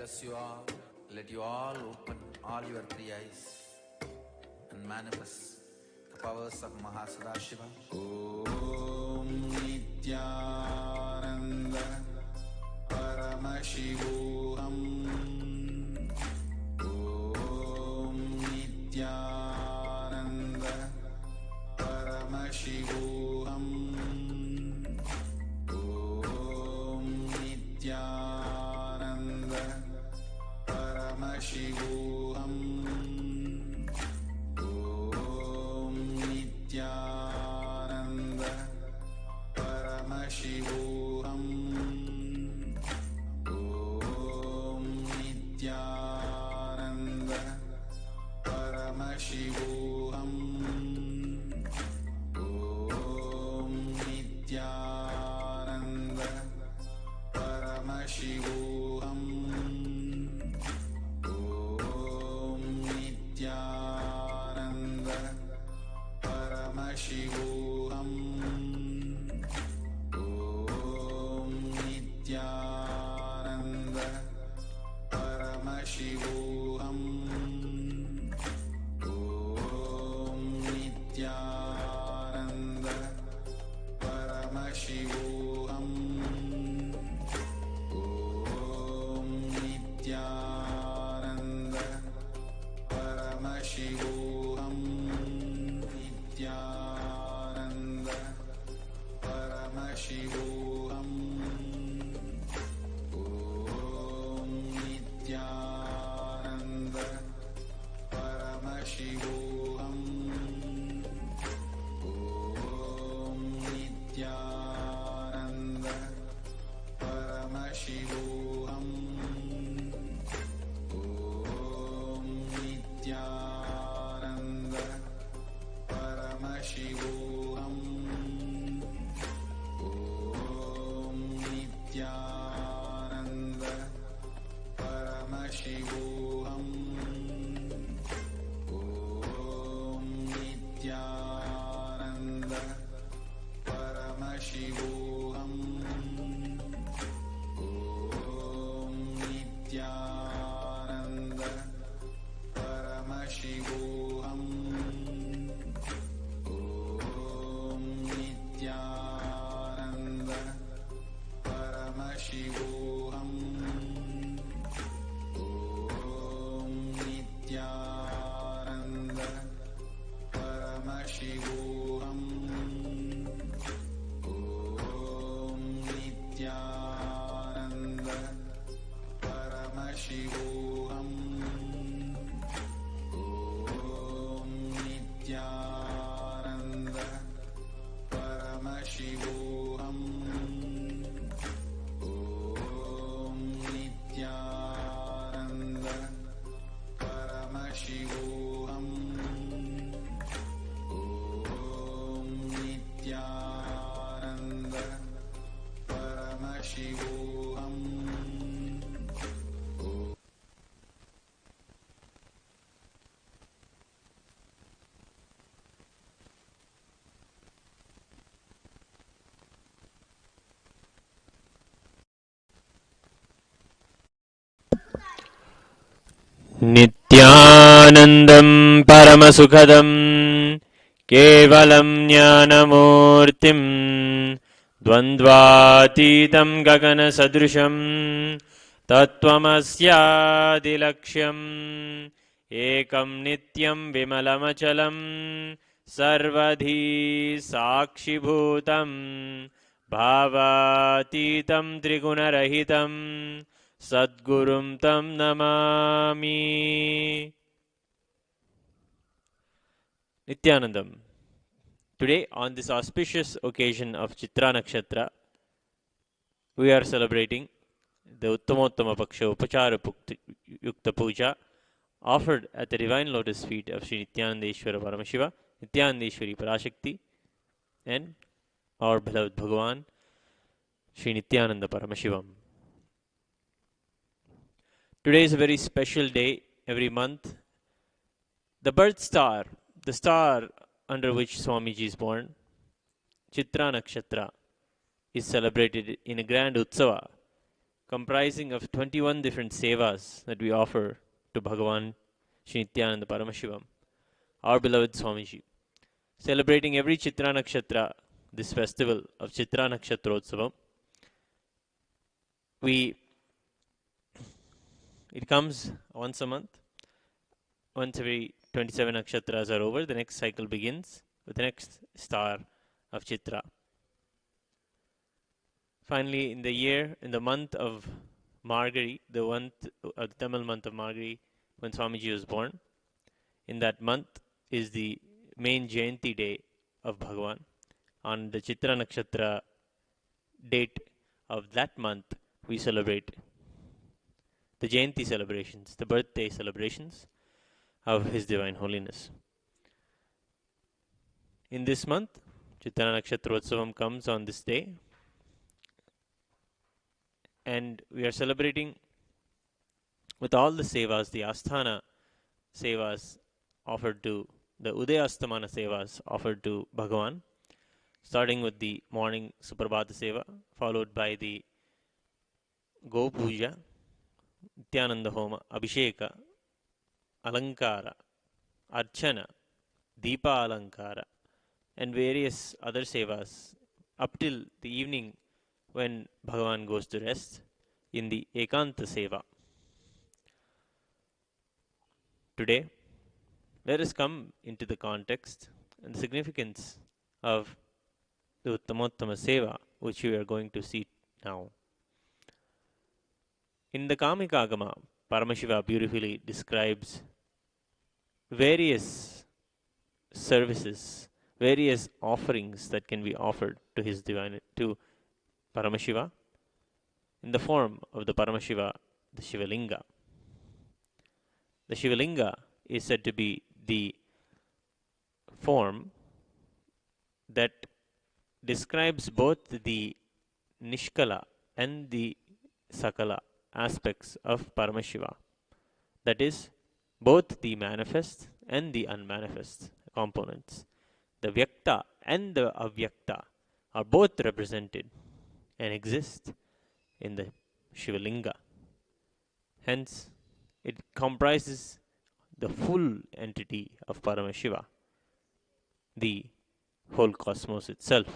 bless you all. Let you all open all your three eyes and manifest the powers of Mahasadashiva. Om Nithyananda Paramashivoham. Om Nithyananda Paramashivoham. Om Nithyananda Paramashivoham. Om Nithyananda Paramashivoham. Om Nithyananda Paramashivoham. Om Nithyananda Paramashivoham. Om Nithyananda Paramashivoham. Om Nithyananda Paramashivoham. Om Nithyananda Paramashivoham. Om Nithyananda Paramashivoham. Nithyananda Paramashivoham. Om Nithyananda Paramashivoham. Om Nithyananda Paramashivoham. Om Nithyananda Paramashivoham. Om Nithyananda Paramashivoham. Om Nithyananda Paramashivoham. Om Nithyananda Paramashivoham. Om Nithyananda Paramashivoham. Om Nithyananda Paramashivoham. Om Nithyananda Paramashivoham. Om Nithyananda Paramashivoham. Om Nithyananda Paramashivoham. Om Nithyananda Paramashivoham. नित्यानन्दं परमसुखदं केवलं ज्ञानमूर्तिं द्वन्द्वातीतं गगनसदृशं तत्त्वमस्यादिलक्ष्यम् एकं नित्यं विमलमचलं सर्वधी साक्षिभूतं भावातीतं त्रिगुणरहितं Sadgurum tam namami. Nithyanandam. Today, on this auspicious occasion of Chitra Nakshatra, we are celebrating the Uttamottama Paksha Upachara Yukta Puja offered at the divine lotus feet of Sri Nithyanandeshwara Paramashiva, Nithyanandeshwari Parashakti, and our beloved Bhagavan, Sri Nithyananda Paramashivam. Today is a very special day every month. The birth star, the star under which Swamiji is born, Chitra Nakshatra, is celebrated in a grand Utsava comprising of 21 different sevas that we offer to Bhagavan Shri Nithyananda Paramashivam, our beloved Swamiji. Celebrating every Chitra Nakshatra, this festival of Chitra Nakshatrotsavam, it comes once a month. Once every 27 nakshatras are over, the next cycle begins with the next star of Chitra. Finally, in the month of Margari, the Tamil month of Margari, when Swamiji was born, in that month is the main Jayanti day of Bhagavan. On the Chitra Nakshatra date of that month, we celebrate the Jayanti celebrations, the birthday celebrations of His Divine Holiness. In this month, Chitra Nakshatrotsavam comes on this day, and we are celebrating with all the sevas, the Asthana sevas offered to, the Udayastamana sevas offered to Bhagavan, starting with the morning Suprabhata seva, followed by the Go Puja, Nithyananda Homa, Abhisheka, Alankara, Archana, Deepa Alankara, and various other sevas up till the evening when Bhagavan goes to rest in the Ekanta Seva. Today, let us come into the context and significance of the Uttamottama Seva, which we are going to see now. In the Kamika Agama, Paramashiva beautifully describes various services, various offerings that can be offered to his divine, to Paramashiva in the form of the Paramashiva, the Shivalinga. The Shivalinga is said to be the form that describes both the Nishkala and the Sakala aspects of Paramashiva. That is, both the manifest and the unmanifest components. The Vyakta and the Avyakta are both represented and exist in the Shivalinga. Hence, it comprises the full entity of Paramashiva, the whole cosmos itself.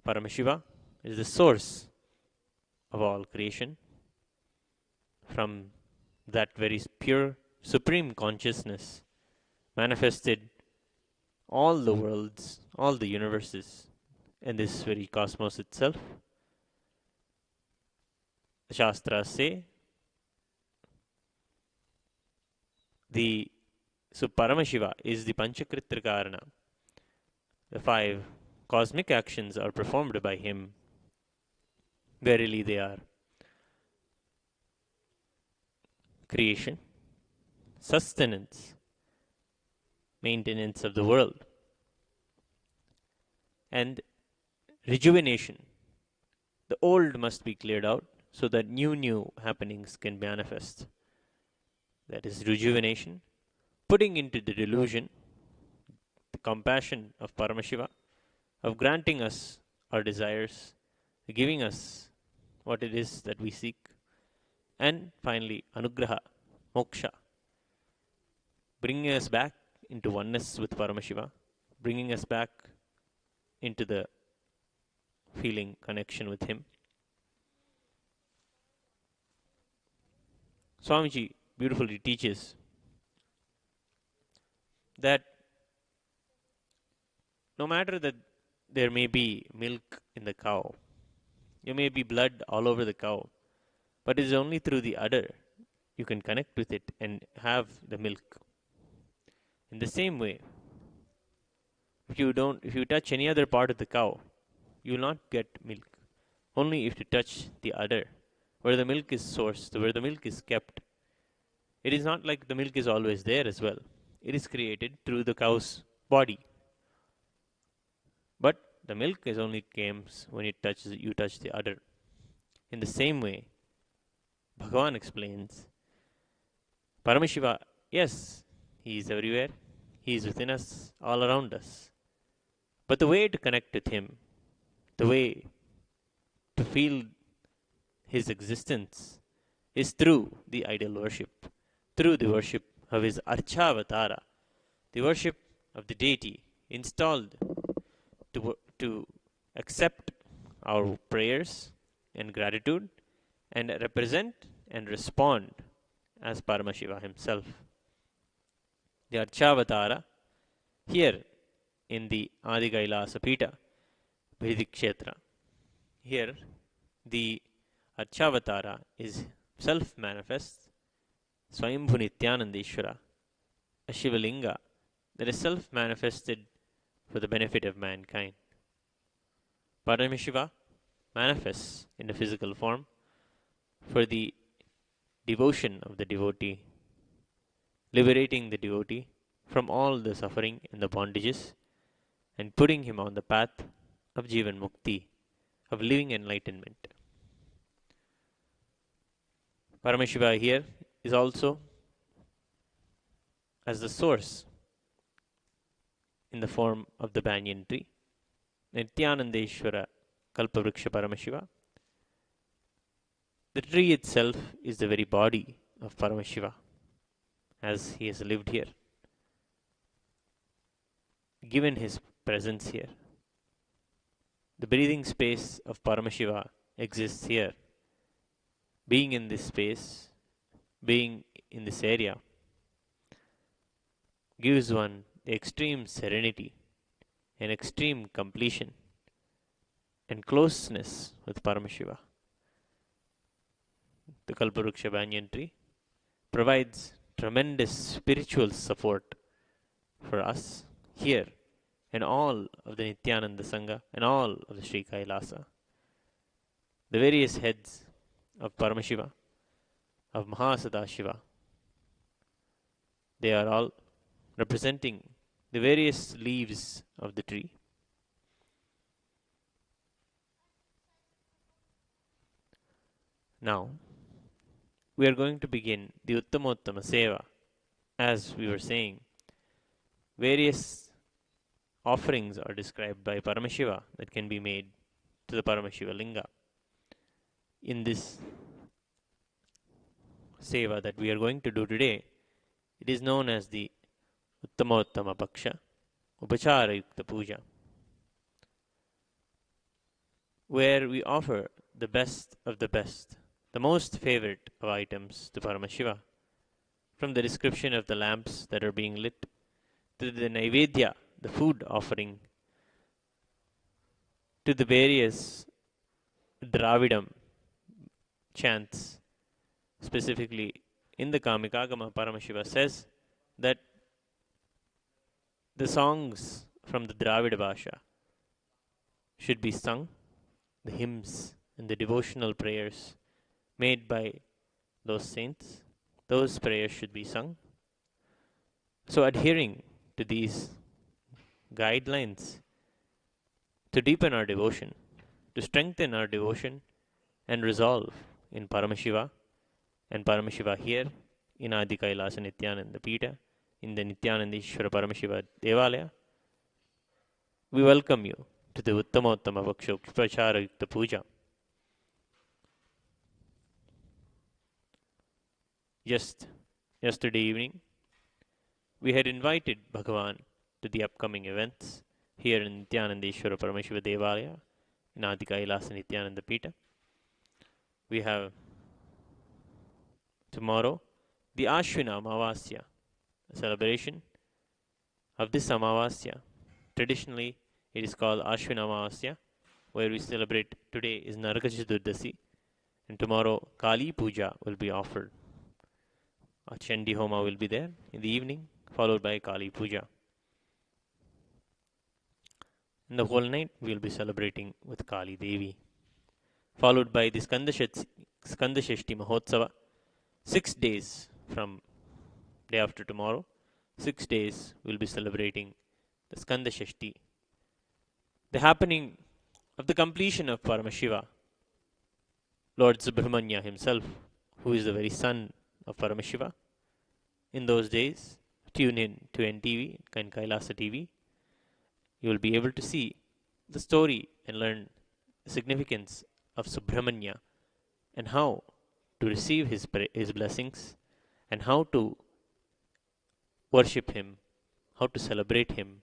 Paramashiva is the source of all creation. From that very pure, supreme consciousness manifested all the worlds, all the universes, and this very cosmos itself. The Shastras say Paramashiva is the Panchakritya Karana. The 5 cosmic actions are performed by him. Verily they are creation, sustenance, maintenance of the world, and rejuvenation. The old must be cleared out so that new happenings can manifest. That is rejuvenation, putting into the delusion the compassion of Paramashiva, of granting us our desires, giving us what it is that we seek, and finally anugraha, moksha, bringing us back into oneness with Paramashiva, bringing us back into the feeling connection with him. Swamiji beautifully teaches that no matter that there may be milk in the cow, there may be blood all over the cow, but it is only through the udder you can connect with it and have the milk. In the same way, if you touch any other part of the cow, you will not get milk. Only if you touch the udder, where the milk is sourced, where the milk is kept. It is not like the milk is always there as well. It is created through the cow's body. But the milk is only comes when you touch the udder. In the same way, Bhagavan explains, Paramashiva, yes, he is everywhere. He is within us, all around us. But the way to connect with him, the way to feel his existence is through the idol worship, through the worship of his Archavatara, the worship of the deity installed to accept our prayers and gratitude and represent and respond as Paramashiva himself. The Archavatara here in the Adi Kailasa Pita, Vridikshetra. Here the Archavatara is self-manifest, Swayambhu Nithyanandeshwara, a Shivalinga that is self-manifested for the benefit of mankind. Paramashiva manifests in a physical form for the devotion of the devotee, liberating the devotee from all the suffering and the bondages and putting him on the path of Jivan Mukti, of living enlightenment. Paramashiva here is also as the source in the form of the banyan tree. Nithyanandeshwara Kalpavriksha Paramashiva. The tree itself is the very body of Paramashiva as he has lived here, given his presence here. The breathing space of Paramashiva exists here. Being in this space, being in this area, gives one the extreme serenity and extreme completion and closeness with Paramashiva. The Kalpavriksha banyan tree provides tremendous spiritual support for us here and all of the Nithyananda Sangha and all of the Sri Kailasa. The various heads of Paramashiva, of Mahasadashiva, they are all representing the various leaves of the tree. Now, we are going to begin the Uttamottama Seva. As we were saying, various offerings are described by Paramashiva that can be made to the Paramashiva Linga. In this Seva that we are going to do today, it is known as the Uttamottama Paksha, Upachara Yukta Puja, where we offer the best of the best, the most favorite of items to Paramashiva, from the description of the lamps that are being lit, to the Naivedya, the food offering, to the various Dravidam chants. Specifically, in the Kamikagama, Paramashiva says that the songs from the Dravida Bhasha should be sung, the hymns and the devotional prayers made by those saints, those prayers should be sung. So adhering to these guidelines to deepen our devotion, to strengthen our devotion and resolve in Paramashiva and Paramashiva here in Adi Kailasa Nithyananda Pita, in the Nithyanandeshwara Paramashiva Devalaya, we welcome you to the Uttamottama Paksha Upachara Yukta Puja. Just yesterday evening, we had invited Bhagavan to the upcoming events here in Nithyanandeshwara Paramashiva Devalaya in Adi Kailasa Nithyananda Pita. We have tomorrow the Ashwina Amavasya, a celebration of this Amavasya. Traditionally, it is called Ashwina Amavasya, where we celebrate. Today is Naraka Chaturdasi, and tomorrow Kali Puja will be offered. A Chandi Homa will be there in the evening, followed by Kali Puja. And the whole night we will be celebrating with Kali Devi, followed by the Skandashashti Mahotsava. 6 days from day after tomorrow, 6 days we'll be celebrating the Skandashashti, the happening of the completion of Paramashiva, Lord Subramanya himself, who is the very son of Paramashiva. In those days, tune in to NTV and Kailasa TV. You will be able to see the story and learn the significance of Subramanya and how to receive his blessings, and how to worship him, how to celebrate him.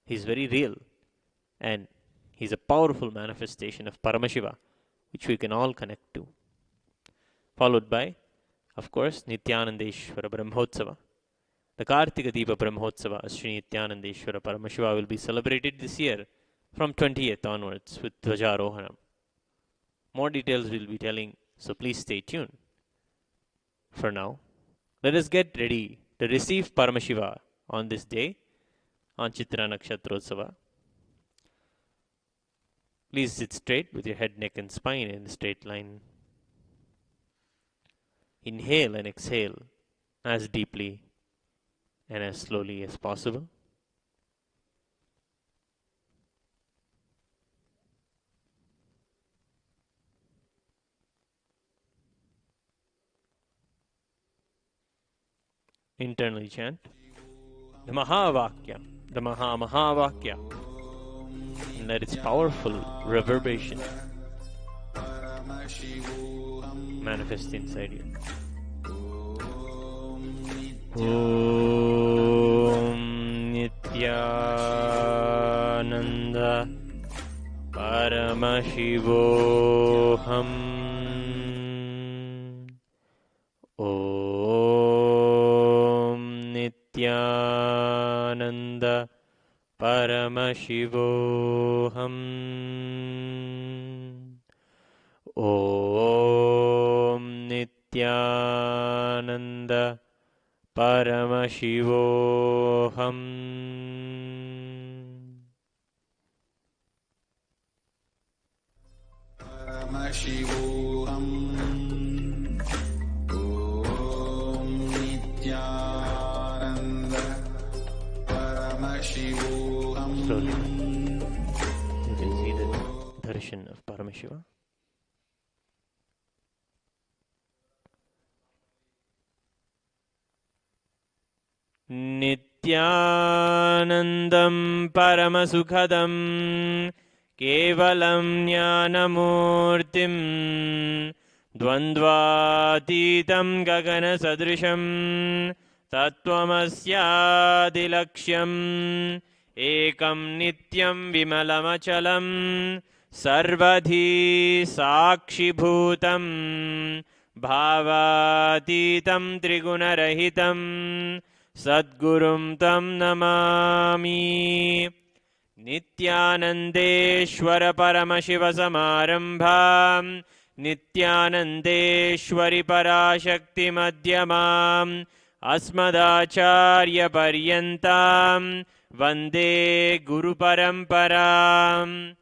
He's very real, and he's a powerful manifestation of Paramashiva, which we can all connect to. Followed by, of course, Nithyanandeshwara Brahmotsava. The Kartika Deepa Brahmotsava of Sri Nithyanandeshwara Paramashiva will be celebrated this year from 20th onwards with Dvajarohanam. More details we'll be telling, so please stay tuned. For now, let us get ready to receive Paramashiva on this day, on Chitra Nakshatrotsava. Please sit straight with your head, neck and spine in a straight line. Inhale and exhale as deeply and as slowly as possible. Internally chant the Mahavakya, the Mahavakya, and let its powerful reverberation manifest inside you. Om Nithyananda Paramashivoham. Om Nithyananda Paramashivoham. Om Nithyananda Paramashivoham. Paramashivoham. Om Nithyananda Paramashivoham. Slowly, you can see the darshan of Paramashiva. Nithyanandam Paramasukhadam Kevalam Jnanamurtim Dvandvatitam Gagana Sadrisham Tattvamasyadilaksham Ekam Nityam Vimalamachalam Sarvadhi Sakshibhutam Bhavatitam Trigunarahitam Sadgurum Tam Namami. Nithyanandeshwara Paramashiva Samarambham Nithyanandeshwari Parashakti Madhyamam Asmadacharya Paryantam Vande Guru Paramparam.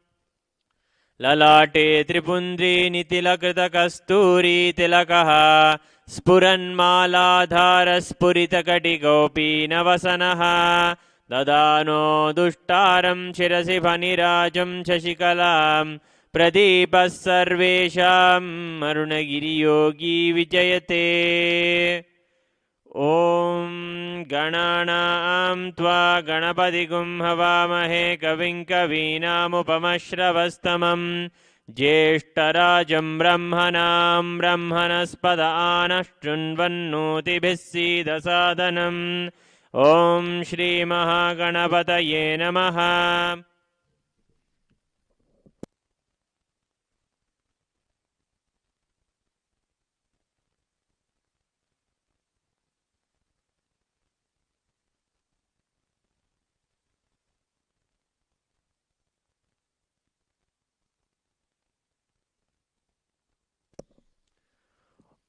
Lalate Tripundri Nitilakrita Kasturi Tilakaha Spuranmaladhara Spurita Gopi Navasanaha Dadano Dushtaram Shirasi Vanirajam Shashikalam Pradipas Sarvesham Arunagiri Yogi Vijayate. Om Gananam Tva Ganapadigum Havamahe Kavim Kavinamupamashravastamam Jeshtarajam Brahmanam Brahmanaspada Anashtrunvannotibhisida Sadanam. Om Shri Mahaganapataye Namaha.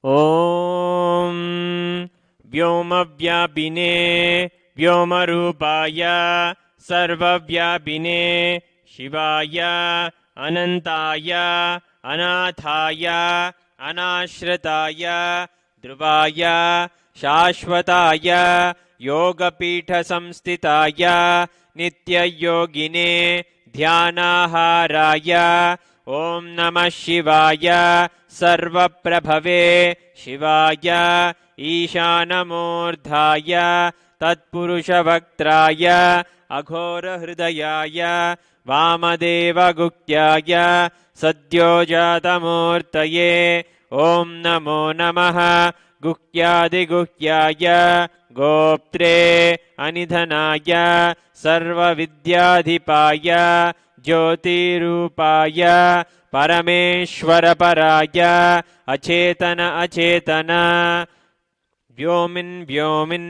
Om Vyomavhyapine Vyomarupaya Sarvavyapine Shivaya Anantaya Anathaya Anashritaya Dhruvaya Shashvataya Yogapitha Samstitaya Nitya Yogine Dhyanaharaya. Om Namah Shivaya Sarvaprabhave Shivaya Ishanamurdhaya Tatpurushavaktraya Aghora Hridayaya Vamadeva Gukyaya Sadyojatamurtaye. ॐ नमो नमः गुह्यादिगुह्याय गोप्त्रे अनिधनाय सर्वविद्याधिपाय ज्योतिरूपाय परमेश्वरपराय अचेतन अचेतन व्योमिन् व्योमिन्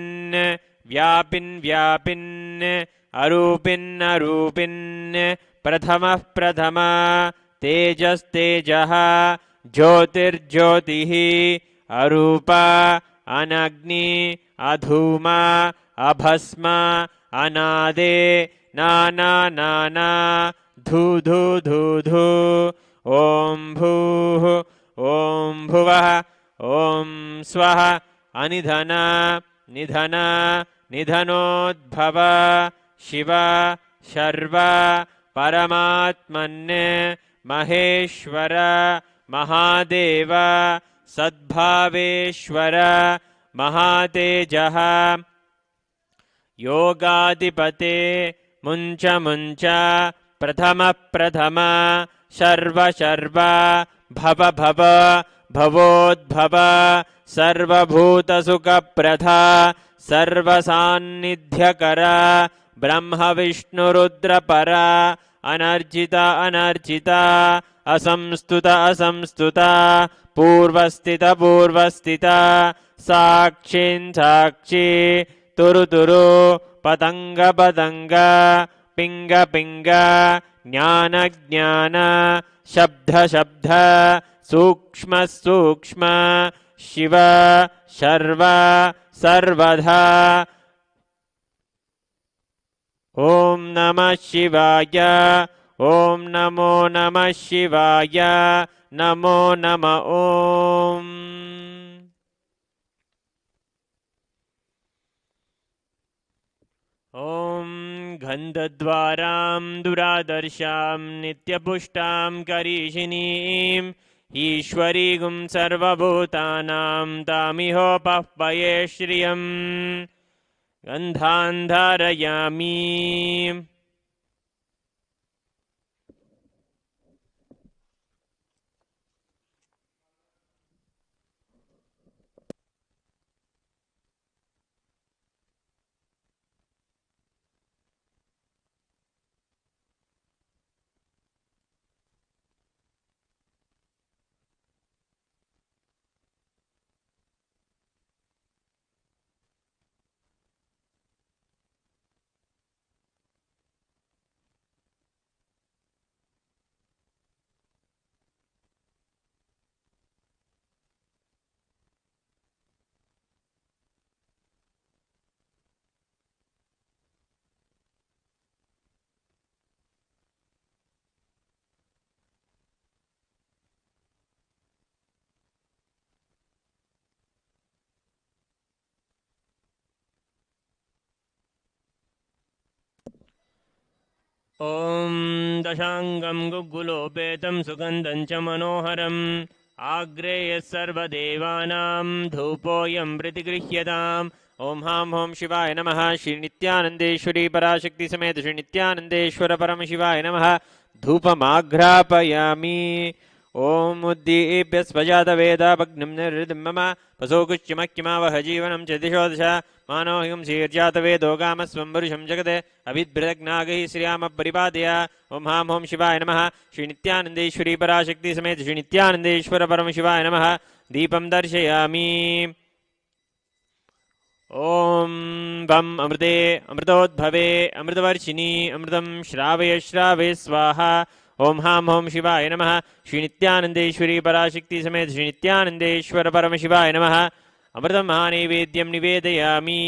व्यापिन् व्यापिन् अरूपिन् अरूपिन् प्रथमः प्रथम तेजस्तेजः ज्योतिर्ज्योतिः अरूप अनग्नि अधूमा अभस्म अनादे नाना नाना धू धू धू धू ॐ भूः ॐ भुवः ॐ स्वः अनिधन निधन निधनोद्भव शिव शर्व परमात्मन् महेश्वर महादेव सद्भावेश्वर महातेजः योगाधिपते मुञ्च मुञ्च प्रथम प्रथम शर्व शर्व भव भव भवोद्भव सर्वभूतसुखप्रधा सर्वसान्निध्यकर ब्रह्म विष्णुरुद्रपरा अनर्जित अनर्जिता असंस्तुत असंस्तुता पूर्वस्थित पूर्वस्थिता साक्षीन् साक्षी तुरु तुरु पतंग पतंग पिंग पिंग ज्ञान ज्ञान शब्द शब्द सूक्ष्म सूक्ष्म शिव शर्व सर्वधा ॐ नमः शिवाय ॐ नमो नमः शिवाय नमो नमः ॐ ॐ गन्धद्वारां दुरादर्शां नित्यपुष्टां करीषिणीं ईश्वरीगुं सर्वभूतानां तामिहोपह्वये श्रियं गन्धान् धारयामि ॐ दशाङ्गं गुग्गुलोपेतं सुगन्धं च मनोहरम् आग्रेयः सर्वदेवानां धूपोऽयं प्रतिगृह्यताम् ॐ हां हों शिवाय नमः श्री नित्यानन्देश्वरी पराशक्ति समेत श्री नित्यानन्देश्वर परमशिवाय नमः धूपमाघ्रापयामि ॐ उद्दीप्य स्वजातवेदाभग्नं निर्हृदं मम पशोकुच्यमक्यमावह जीवनं च दिशो दश मानो हिं शीर्जातवेदो गामस्वं वरुषं जगते अभिद्भृतज्ञागैः श्रियामपरिपादय ॐ हां हों शिवाय नमः श्री नित्यानन्देश्वरी पराशक्ति समेत श्री नित्यानन्देश्वर परमशिवाय नमः दीपं दर्शयामि ॐ वं अमृते अमृतोद्भवे अमृतवर्षिणी अमृतं श्रावय श्रावय स्वाहा ॐ हां हों शिवाय नमः श्री नित्यानन्देश्वरी पराशक्ति समेत श्री नित्यानन्देश्वर परमशिवाय नमः अमृतं महानैवेद्यं निवेदयामि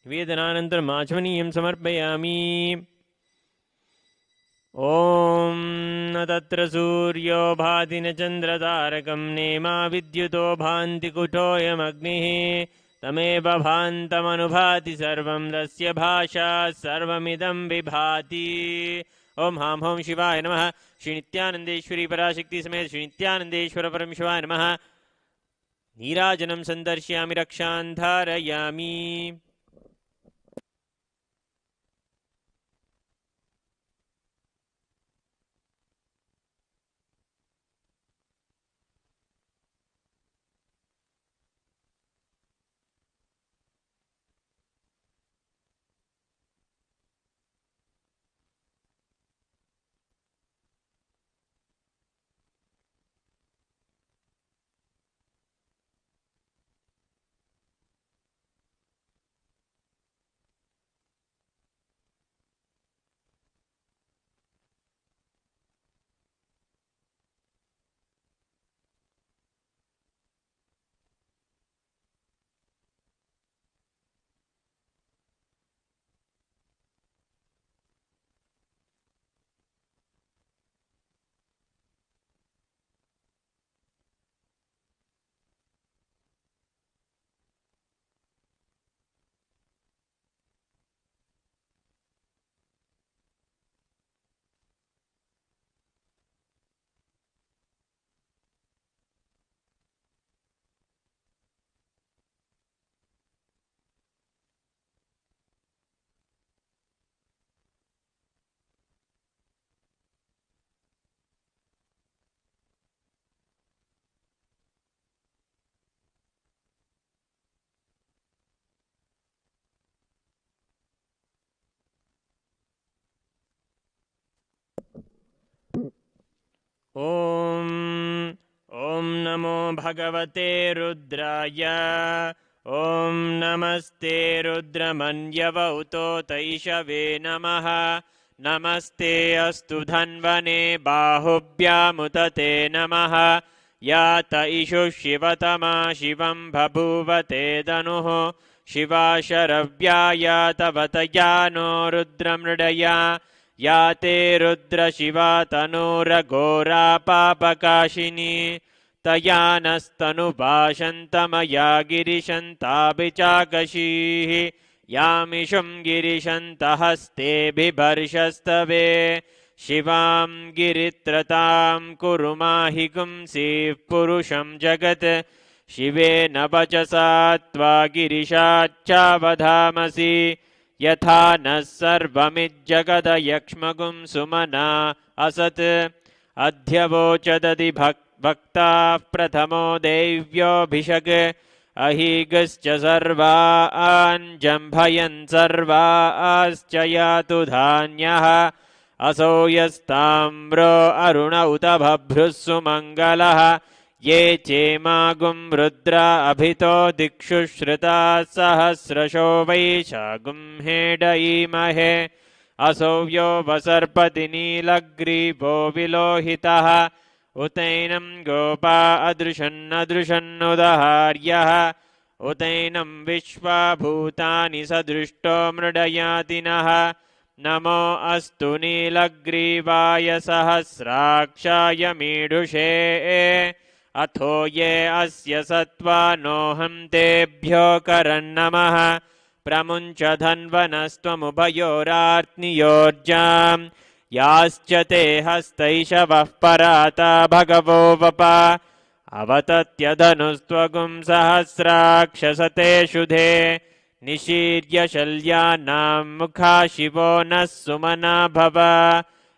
निवेदनानन्तरम् आचमनीयं समर्पयामि ॐ न तत्र सूर्यो भाति न चन्द्रतारकं नेमा विद्युतो भान्ति कुटोऽयमग्निः तमेव भान्तमनुभाति सर्वं तस्य भाषा सर्वमिदं विभाति ॐ हां हों शिवाय नमः श्री नित्यानन्देश्वरी पराशक्ति समेत श्री नित्यानन्देश्वर परमशिवाय नमः नीराजनं सन्दर्शयामि रक्षान् धारयामि भगवते रुद्राय। ॐ नमस्ते रुद्रमन्यवौतो तैषवे नमः। नमस्ते अस्तु धन्वने बाहुभ्यामुत ते नमः। या त इषु शिवतमा शिवं बभूवते दनुः। शिवा शरव्या या तवतया नो रुद्रमृडया। या ते रुद्रशिवा तनूरघोरा पापकाशिनी। तया नस्तनुभाषन्तमया गिरिशन्ताभिचाकशीः। यामिषुं गिरिशन्तहस्तेभिभर्षस्तवे। शिवां गिरित्रतां कुरु माहि पुंसीः पुरुषं जगत्। शिवेन वचसा त्वा गिरिशाच्चावधामसि। यथा नः सर्वमिज्जगदयक्ष्मगुं सुमना असत्। अध्यवोचदधि भक्ताः प्रथमो देव्योऽभिषक्। अहीगश्च सर्वान् जम्भयन् सर्वाश्च यातु धान्यः। असो यस्ताम्रो अरुण उत बभ्रुः सुमङ्गलः। ये चेमागुं रुद्रा अभितो दिक्षु श्रुताः सहस्रशो वैशागुं हेडयीमहे। असो यो वसर्पति नीलग्रीवो विलोहितः। उतैनं गोपा अदृशन्नदृशन्नुदहार्यः। उतैनं विश्वा भूतानि सदृष्टो मृडयातिनः। नमो अस्तु नीलग्रीवाय सहस्राक्षाय मीढुषे। अथो ये अस्य सत्त्वानोऽहं तेभ्यो करन्नमः। प्रमुञ्च धन्वनस्त्वमुभयोरार्त्नियोर्जाम्। याश्च ते हस्तैषवः पराता भगवो वपा। अवतत्यधनुस्त्वगुं सहस्राक्षसते शुधे। निशीर्य शल्यानां मुखा शिवो नः सुमना भव।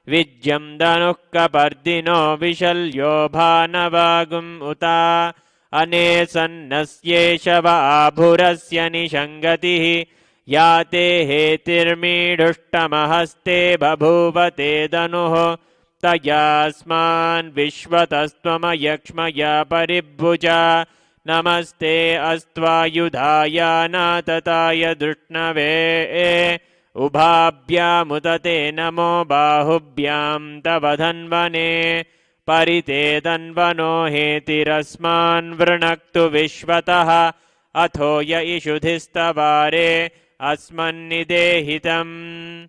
विज्यं धनुः कपर्दिनो विशल्यो भानवागुम् उता। अने सन्नस्येषव आभुरस्य निषङ्गतिः। या ते हेतिर्मीढुष्टमहस्ते बभूवते धनुः। तयास्मान् विश्वतस्त्वमयक्ष्मया परिभुजा। नमस्ते अस्त्वायुधाय नातताय धृष्णवे। उभाभ्यामुत ते नमो बाहुभ्यां तव धन्वने। परिते धन्वनो हेतिरस्मान् वृणक्तु विश्वतः। अथो य इषुधिस्तवारे अस्मन्निदेहितम्।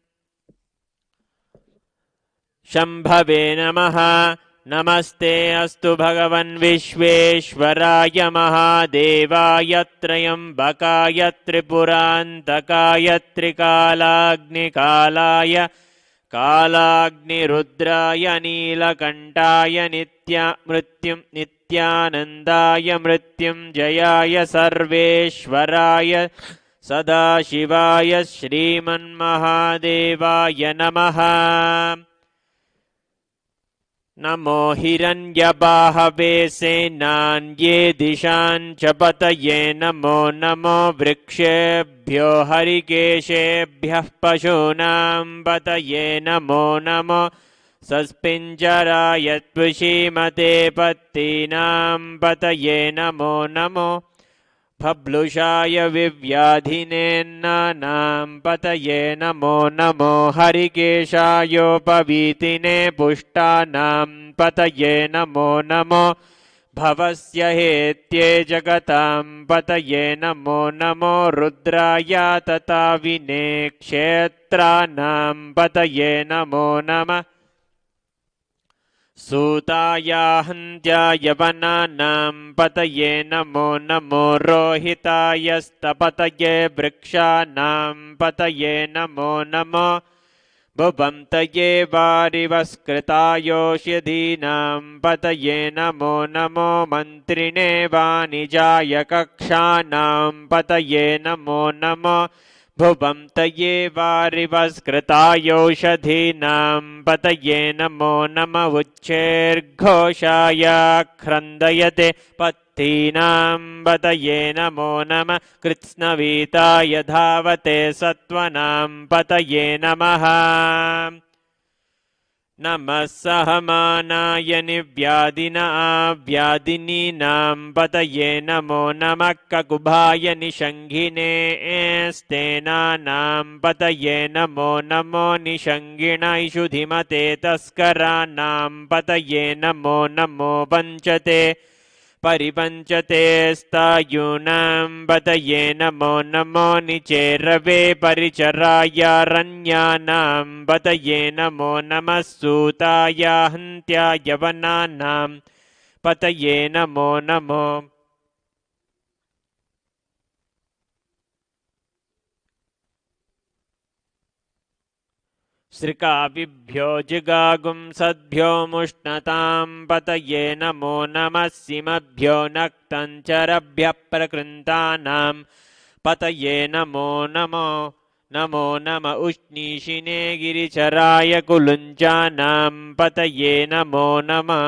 शम्भवे नमः। नमस्ते अस्तु भगवन् विश्वेश्वराय महादेवाय त्र्यम्बकाय त्रिपुरान्तकाय त्रिकालाग्निकालाय कालाग्निरुद्राय नीलकण्ठाय नित्यानन्दाय मृत्युञ्जयाय सर्वेश्वराय सदाशिवाय श्रीमन्महादेवाय नमः। नमो हिरण्यबाहवे सेनान्ये दिशाञ्च पतये। नमो नमो वृक्षेभ्यो हरिकेशेभ्यः पशूनां पतये। नमो नमो सस्पिञ्जराय त्वषीमते पत्तीनां पतये। नमो नमो फब्लुषाय विव्याधिनेन्नानां पतये। नमो नमो हरिकेशायोपवीतिने पुष्टानां पतये। नमो नमो भवस्य हेत्ये जगतां पतये। नमो नमो रुद्राय तथा विने क्षेत्राणां पतये। नमो नमः सूताय हन्त्याय वनानां पतये। नमो नमो रोहिताय स्तपतये वृक्षाणां पतये। नमो नमो भुवन्तये वारिवस्कृतायोषधीनां पतये। नमो नमो मन्त्रिणे वाणिजाय कक्षाणां पतये। नमो नमो भुवन्तये वारिवस्कृतायोषधीनां पतये। नमो नम उच्चैर्घोषाय क्रन्दयते पत्तीनां पतये। नमो नम कृत्स्नवीताय धावते सत्त्वनां पतये नमः। नमः सहमानाय निव्याधिनाव्याधिनीनां पतये नमो नमः ककुभाय निषङ्गिने स्तेनानां पतये नमो नमो निषङ्गिणैषुधिमते तस्कराणां पतये नमो नमो पञ्चते परिपञ्चते स्तायूनां पतये नमो नमो निचेरवे परिचरायारण्यानां पतये नमो नमः सूताय हन्त्याय वनानां पतये नमो नमो श्रिकाविभ्यो जिगागुंसद्भ्यो मुष्णतां पतये नमो नमः सिमभ्यो नक्तञ्चरभ्यः प्रकृन्तानां पतये नमो नमो नमो नम उष्णीषिणे गिरिचराय कुलुञ्जानां पतये नमो नमः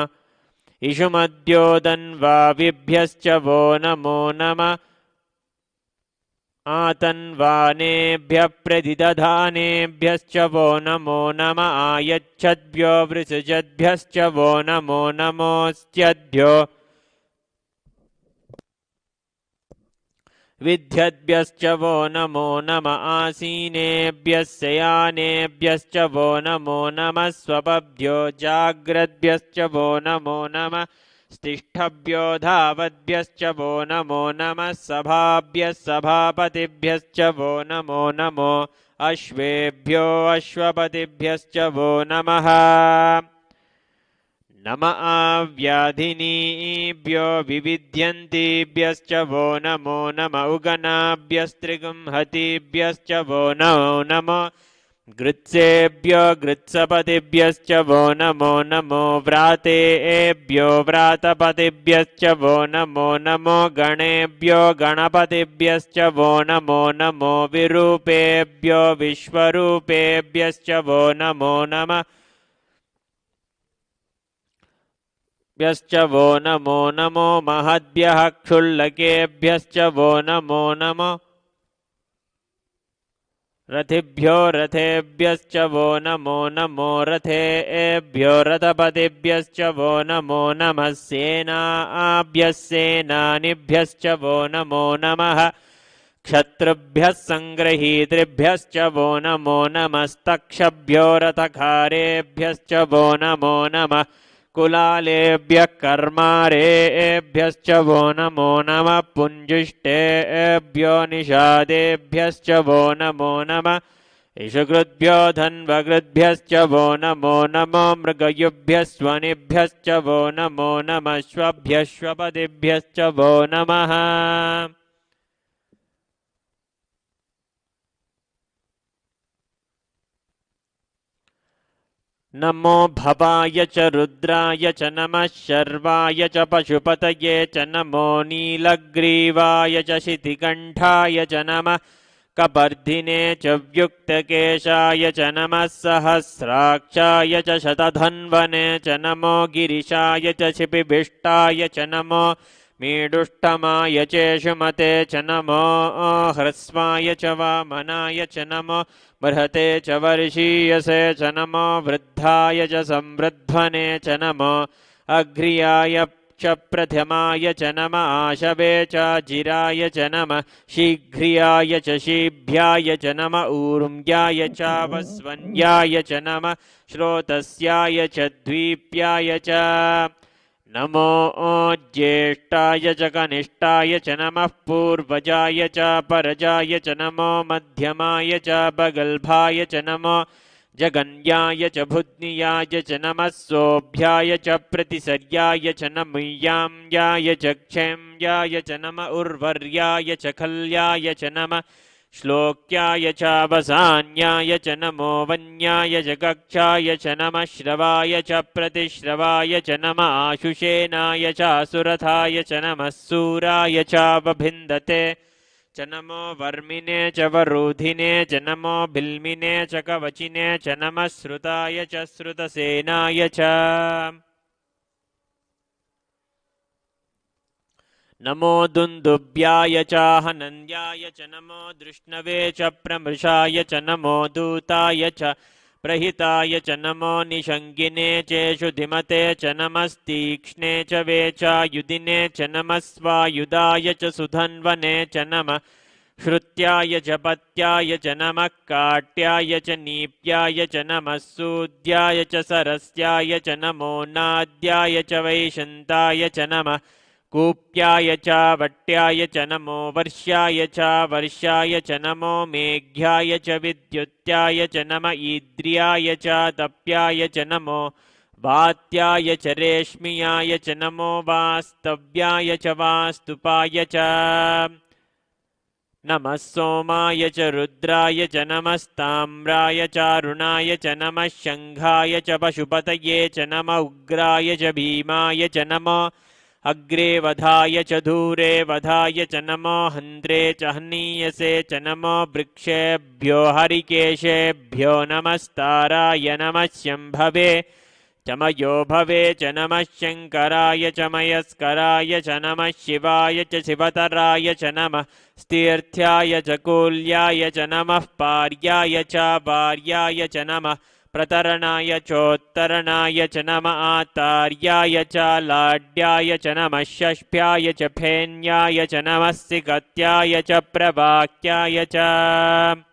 इषुमद्योदन्वाविभ्यश्च वो नमो नमः आतन्वानेभ्यः प्रतिदधानेभ्यश्च वो नमो नम आयच्छद्भ्यो वृषजद्भ्यश्च वो नमो नमोऽस्त्यद्भ्यो विद्यद्भ्यश्च वो नमो नम आसीनेभ्यः शयानेभ्यश्च वो नमो नमः स्वपभ्यो जाग्रद्भ्यश्च वो नमो नमः स्तिष्ठभ्यो धावद्भ्यश्च वो नमो नमः सभाभ्यः सभापतिभ्यश्च वो नमो नमो अश्वेभ्यो अश्वपतिभ्यश्च वो नमः नम आव्याधिनीभ्यो विविध्यन्तीभ्यश्च वो नमो नम उगनाभ्यस्त्रिगुंहतीभ्यश्च वो नमो नमो गृत्सेभ्यो गृत्सपतिभ्यश्च वो नमो नमो व्रातेभ्यो व्रातपतिभ्यश्च वो नमो नमो गणेभ्यो गणपतिभ्यश्च वो नमो नमो विरूपेभ्यो विश्वरूपेभ्यश्च वो नमो नमः भ्यश्च वो नमो नमो महद्भ्यः क्षुल्लकेभ्यश्च वो नमो नमो रथिभ्यो रथेभ्यश्च वो नमो नमो रथेभ्यो रथपतिभ्यश्च वो नमो नमः सेनाभ्यः सेनानिभ्यश्च वो नमो नमः क्षत्रुभ्यः सङ्गृहीतृभ्यश्च वो नमो नमस्तक्षभ्यो रथकारेभ्यश्च वो नमो नमः कुलालेभ्यः कर्मारेभ्यश्च वो नमो नमः पुञ्जिष्टेभ्यो निषादेभ्यश्च वो नमो नमः इषुकृद्भ्यो धन्वकृद्भ्यश्च वो नमो नमो मृगयुभ्यः स्वनिभ्यश्च वो नमो नमः श्वभ्यः श्वपतिभ्यश्च वो नमः नमो भवाय च रुद्राय च नमः शर्वाय च पशुपतये च नमो नीलग्रीवाय च शितिकण्ठाय च नमः कपर्धिने च व्युक्तकेशाय च नमः सहस्राक्षाय च शतधन्वने च नमो गिरिशाय च क्षिपिभिष्टाय च नमो मीडुष्टमाय चेषुमते च नमो ह्रस्वाय च वामनाय च नमो बृहते च वर्षीयसे च नमो वृद्धाय च संवृध्वने च नमो अघ्रियाय च प्रथमाय च नम आशवे च जिराय च नम शीघ्रियाय च शीभ्याय च नम ऊर्म्याय च वस्वन्याय च नम श्रोतस्याय च द्वीप्याय च नमो ज्येष्ठाय च कनिष्ठाय च नमः पूर्वजाय च परजाय च नमो मध्यमाय च बगल्भाय च नमो जगन्याय च भुज्नियाय च नमः सोऽभ्याय च प्रतिसर्याय च नमय्याम्याय च क्षेम्याय च नम उर्वर्याय च खल्याय च नमः श्लोक्याय च वसान्याय च नमो वन्याय च कक्षाय च नमः श्रवाय च प्रतिश्रवाय च नमः आशुषेनाय च सुरथाय च नमः सूराय च वभिन्दते च नमो वर्मिने च वरूधिने च नमो बिल्मिने च कवचिने च नमः श्रुताय च श्रुतसेनाय च नमो दुन्दुभ्याय च हनन्याय च नमो दृष्णवे च प्रमृषाय च नमो दूताय च प्रहिताय च नमो निषङ्गिने चेषु धिमते च नमस्तीक्ष्णे च वेचायुधिने च नमः स्वायुधाय च सुधन्वने च नमः श्रुत्याय च पत्याय च नमः काट्याय च नीप्याय च नमः सूद्याय च सरस्याय च नमो नाद्याय च वैशन्ताय च नमः कूप्याय च वट्याय च नमो वर्ष्याय च वर्षाय च नमो मेघ्याय च विद्युत्याय च नम ईद्रियाय च तप्याय च नमो वात्याय च रेश्मियाय च नमो वास्तव्याय च वास्तुपाय च नमः सोमाय च रुद्राय च नमस्ताम्राय चारुणाय च नमः शङ्घाय च पशुपतये च नम उग्राय च भीमाय च नमो अग्रे वधाय च धूरे वधाय च नमो हन्त्रे च हनीयसे च नमो वृक्षेभ्यो हरिकेशेभ्यो नमस्ताराय नमः शम्भवे चमयो भवे च नमः शङ्कराय च मयस्कराय च नमः शिवाय च शिवतराय च नमः स्तीर्थ्याय च कूल्याय च नमः पार्याय च भार्याय च नमः प्रतरणाय चोत्तरणाय च नम आतार्याय च लाड्याय च नमः षष्ठ्याय च फेन्याय च नमः सिकत्याय च प्रवाक्याय च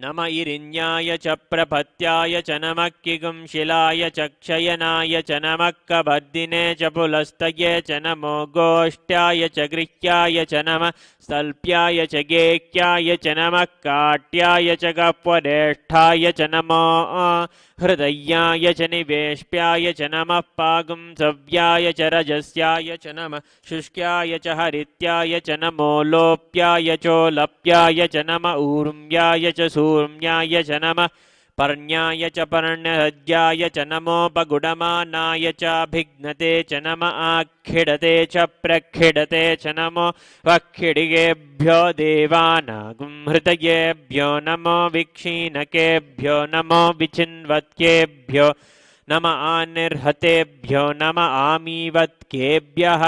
नम इरिन्याय च प्रपत्याय च नमः किगुंशिलाय च क्षयनाय च नमः कबर्दिने च पुलस्तये च नमो गोष्ठ्याय च गृह्याय च नमः सल्प्याय च गेक्याय च नमः काट्याय च कप्वरेष्ठाय च नमो हृदयाय च निवेश्प्याय च नमः पागुंसव्याय च रजस्याय च नमः शुष्क्याय च हरित्याय च नमो लोप्याय चोलप्याय च नमः ऊर्म्याय च सूर्म्याय च नमः पर्ण्याय च पर्णहज्याय च नमोपगुडमानाय चाभिघ्नते च नम आखिडते च प्रखिडते च नमो वक्षिडिगेभ्यो देवानागुंहृतयेभ्यो नमो विक्षीणकेभ्यो नमो विचिन्वत्केभ्यो नम आनिर्हतेभ्यो नम आमीवत्केभ्यः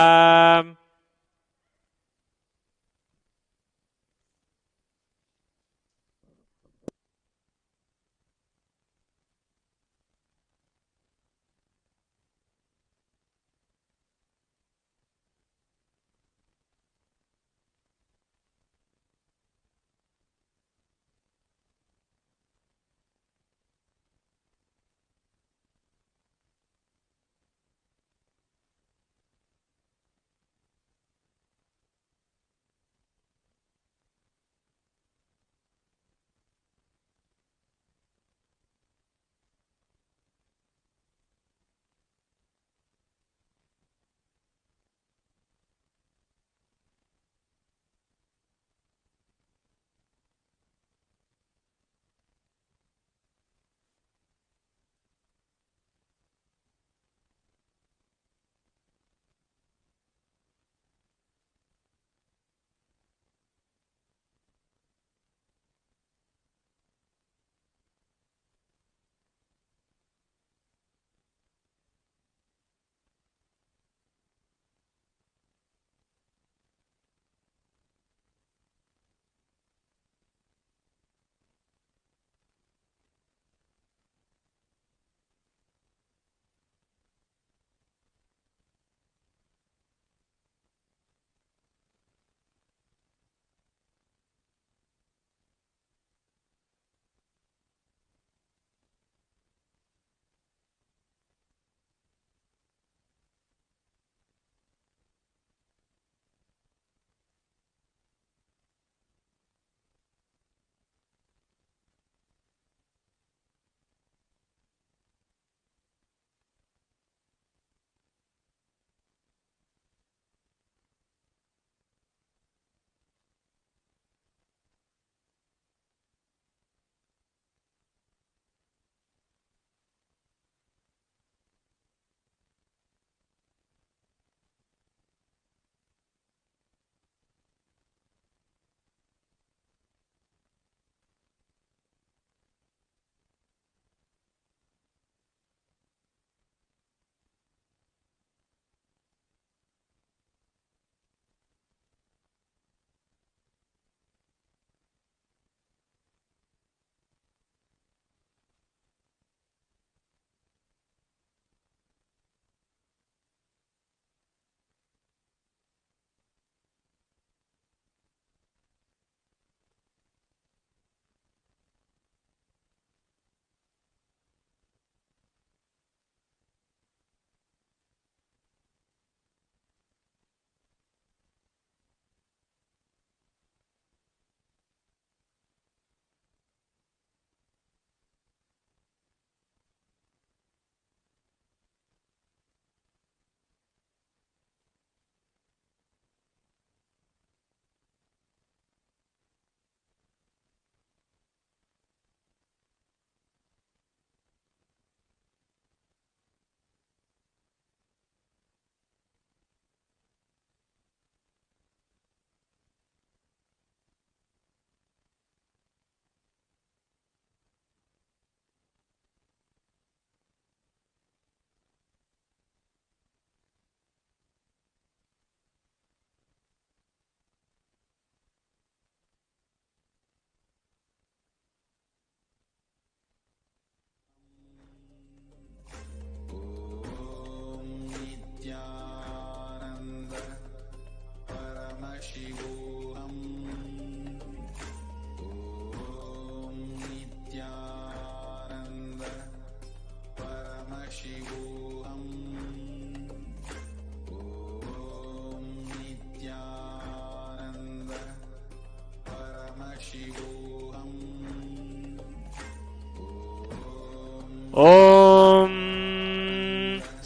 ॐ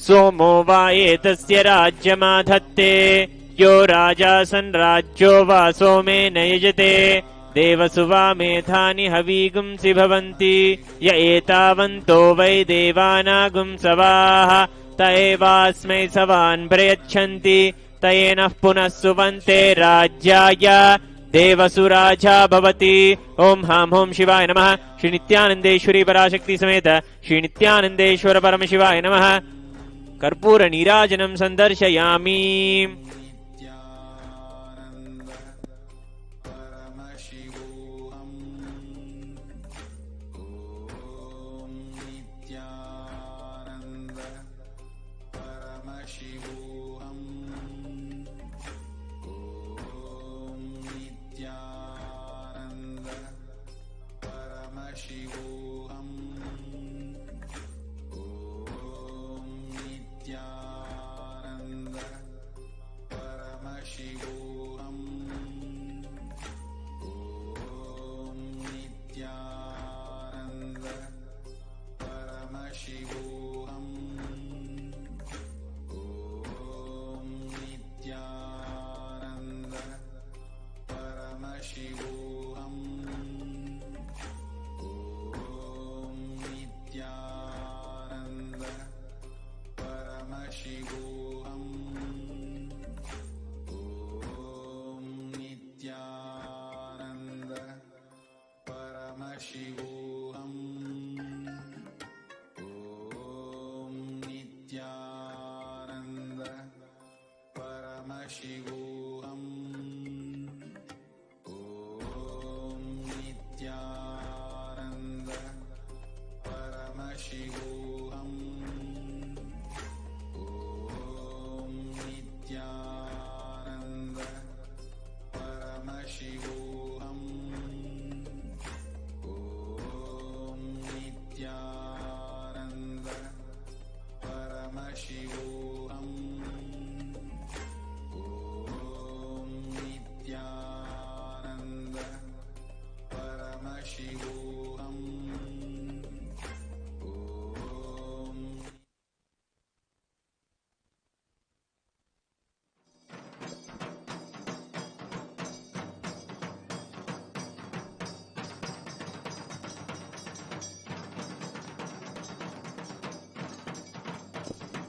सोमो वा एतस्य राज्यमाधत्ते यो राजा संराज्यो वा सोमेन यजते देवसु वा मेधानि हवीगुंसि भवन्ति य एतावन्तो वै देवानागुंसवाः त एवास्मै सवान् प्रयच्छन्ति तयेनः पुनः सुवन्ते राज्याय देवसु राजा भवति। ओम हां होम शिवाय नमः। श्री नित्यानंदेश्वरी पराशक्ति समेत श्री नित्यानंदेश्वर परमशिवाय नमः। कर्पूर नीराजनं संदर्शयामि।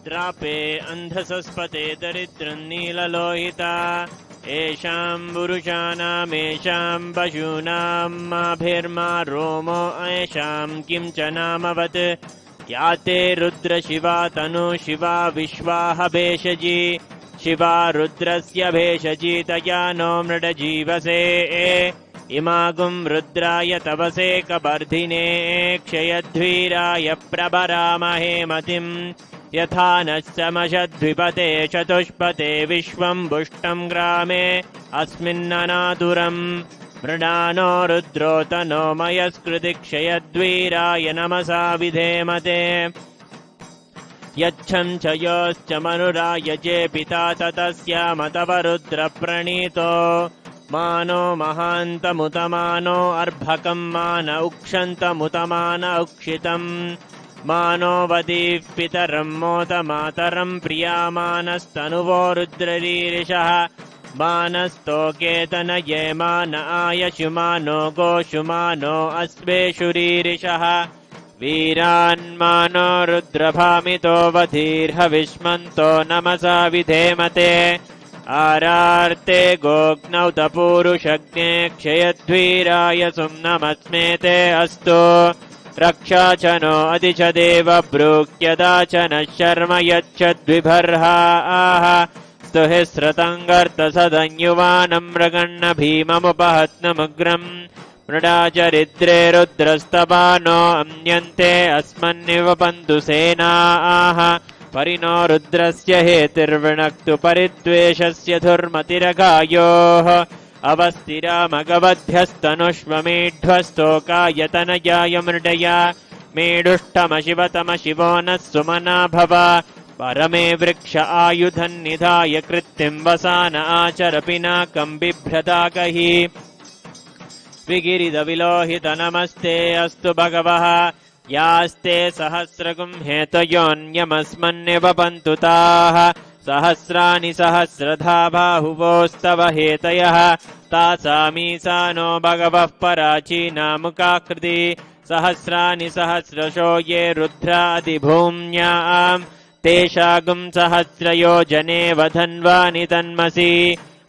द्रापे अन्धसस्पते दरिद्रन्नीललोहिता येषां पुरुषाणामेषां पशूनां माभिर्मा रोमो येषां किं च नामवत् या ते रुद्रशिवा तनु शिवा विश्वाह भेषजी शिवा रुद्रस्य भेषजी तया नो मृडजीवसे इमागुं रुद्राय तवसे कबर्धिने क्षयध्वीराय प्रभरामहे मतिम् यथा नः समशद्विपते चतुष्पते विश्वं पुष्टं ग्रामे अस्मिन्ननातुरम् मृडानो रुद्रोतनो मयस्कृति क्षयद्वीराय नमसा विधेमते यच्छं च योश्च मनुरायजे पिता ततस्यामतवरुद्रप्रणीतो मानो महान्तमुतमानो अर्भकं मान उक्षन्तमुतमान उक्षितम् मानो वदीः पितरं मोतमातरं प्रियामानस्तनुवो रुद्ररीरिषः मानस्तोकेतनये मान आयशुमानो गोशुमानो अश्वेषुरीरिषः वीरान्मानो रुद्रभामितो वधीर्हविष्मन्तो नमसा विधेमते आरार्ते गोग्नौ तपूरुषज्ञे क्षयध्वीराय सुम्नमस्मेते अस्तु रक्षा च नो अधि च देव ब्रूक्यदा च नः शर्म यच्छद्विभर्हाः स्तुहि स्रतङ्गर्तसदन्युवानं मृगन्न भीममुपहत्नमुग्रम् मृडा चरिद्रे रुद्रस्तपानो अन्यन्ते अस्मन्निव पन्तु सेनाः परिणो रुद्रस्य हेतिर्विणक्तु परिद्वेषस्य धुर्मतिरगायोः अवस्थिरामगवध्यस्तनुष्वमेढ्वस्तोकायतनयाय मृडया मेढुष्टमशिवतमशिवो नः सुमना भव परमे वृक्ष आयुधन्निधाय कृत्तिं वसान आचर पिनाकं बिभ्रताकहि विगिरिदविलोहित नमस्ते अस्तु भगवः यास्ते सहस्रगुं हेतयोऽन्यमस्मन्निव पन्तु ताः सहस्राणि सहस्रधा बाहुवोस्तव हेतयः तासामीसा नो भगवः पराचीनामुकाकृति सहस्राणि सहस्रशो ये रुद्रादिभूम्याम् तेषागुं सहस्रयोजने वधन्वानि तन्मसि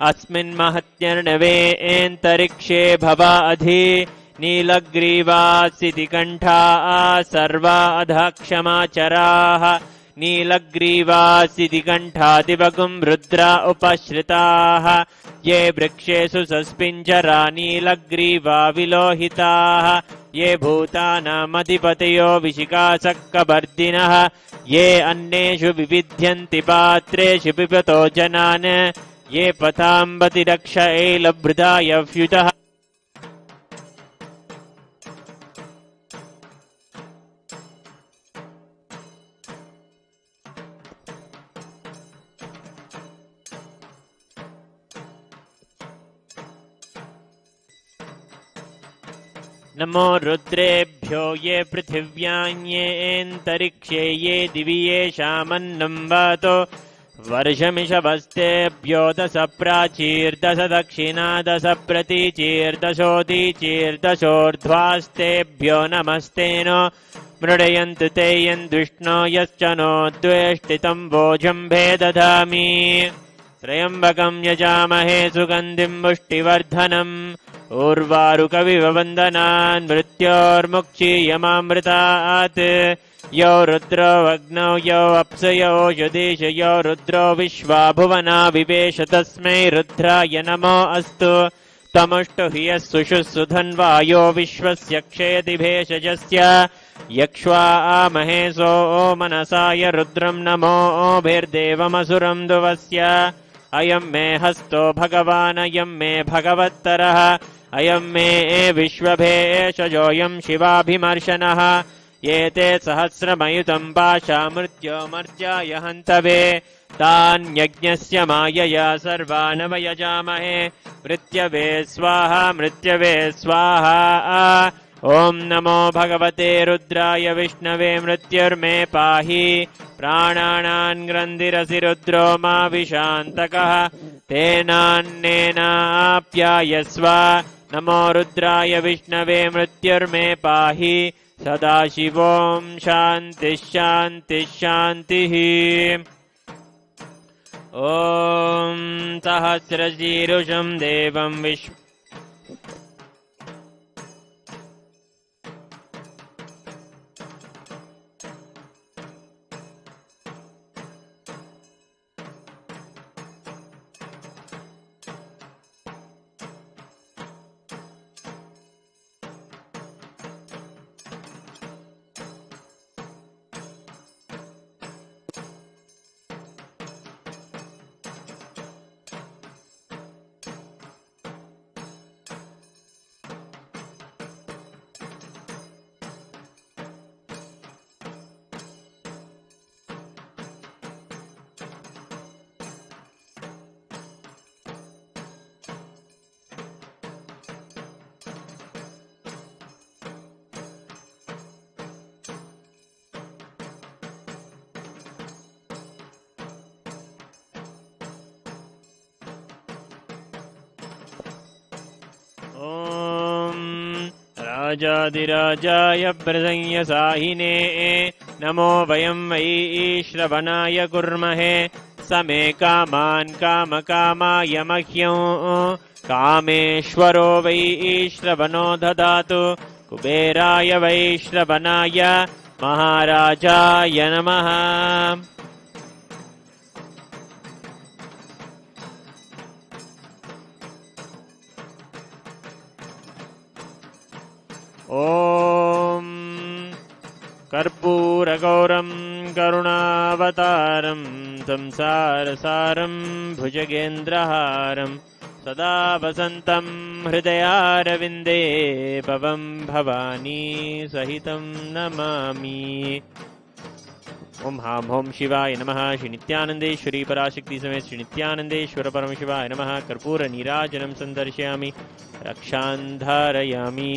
अस्मिन् महत्यर्णवेऽन्तरिक्षे भवा अधि नीलग्रीवासिति कण्ठाः सर्वा अधः क्षमाचराः नीलग्रीवासिति कण्ठादिवगुं रुद्रा उपश्रिताः ये वृक्षेषु सस्पिञ्जरा नीलग्रीवा विलोहिताः ये भूतानामधिपतयो विशिखासक्कवर्दिनः ये अन्नेषु विविध्यन्ति पात्रेषु पिबतो जनान् ये पथाम्बति रक्ष एलभृदाय व्युतः नमो रुद्रेभ्यो ये पृथिव्यां येऽन्तरिक्षे ये दिवि येषामन्नं वातो वर्षमिषभस्तेभ्यो दश प्राचीर्दश दक्षिणा दश प्रतीचीर्दशोदीचीर्दशोर्ध्वास्तेभ्यो नमस्तेनो मृडयन्तु ते यन्द्विष्णो यश्च नो द्वेष्टितं वोजम्भे दधामि त्र्यम्बकं यजामहे सुगन्धिं पुष्टिवर्धनम् उर्वारुकविव वन्दनान् मृत्योर्मुक्षीयमामृतात् यो रुद्रो अग्नौ यो अप्सयो ओषधीश यो रुद्रो विश्वा भुवना विवेश तस्मै रुद्राय नमो अस्तु तमुष्टु हि यः सुषुःसुधन्वा यो विश्वस्य क्षयति भेषजस्य यक्ष्वा महेशो मनसाय रुद्रं नमो भिर्देवमसुरं दुवस्य अयं मे हस्तो भगवान् अयं मे भगवत्तरः अयं मे विश्वभेषजोऽयं शिवाभिमर्शनः एते सहस्रमयुतं पाशा मृत्योमर्त्याय हन्तवे तान्यज्ञस्य मायया सर्वान् वयजामहे मृत्यवे स्वाहा मृत्यवे स्वाहा ॐ नमो भगवते रुद्राय विष्णवे मृत्युर्मे पाहि प्राणानां ग्रन्थिरसि रुद्रो मा विशान्तकः तेनान्नेनाप्यायस्व नमो रुद्राय विष्णवे मृत्युर्मे पाहि सदाशिवों शान्तिः शान्तिः शान्तिः ॐ सहस्रशीर्षं देवं विश्व राजाधिराजाय प्रसंयसाहिने नमो वयं वै श्रवणाय कुर्महे समे कामान् कामकामाय मह्यं कामेश्वरो वै श्रवणो ददातु कुबेराय वै श्रवणाय महाराजाय नमः ॐ कर्पूरगौरं करुणावतारं संसारसारं भुजगेन्द्रहारं सदा वसन्तं हृदयारविन्दे भवं भवानी सहितं नमामि। ओम हां होम शिवाय नमः। श्री नित्यानंदेश्वरी पराशक्ति समेत श्री नित्यानंदेश्वर परमशिवाय नमः। कर्पूर नीराजनं संदर्शयामि, रक्षान् धारयामि।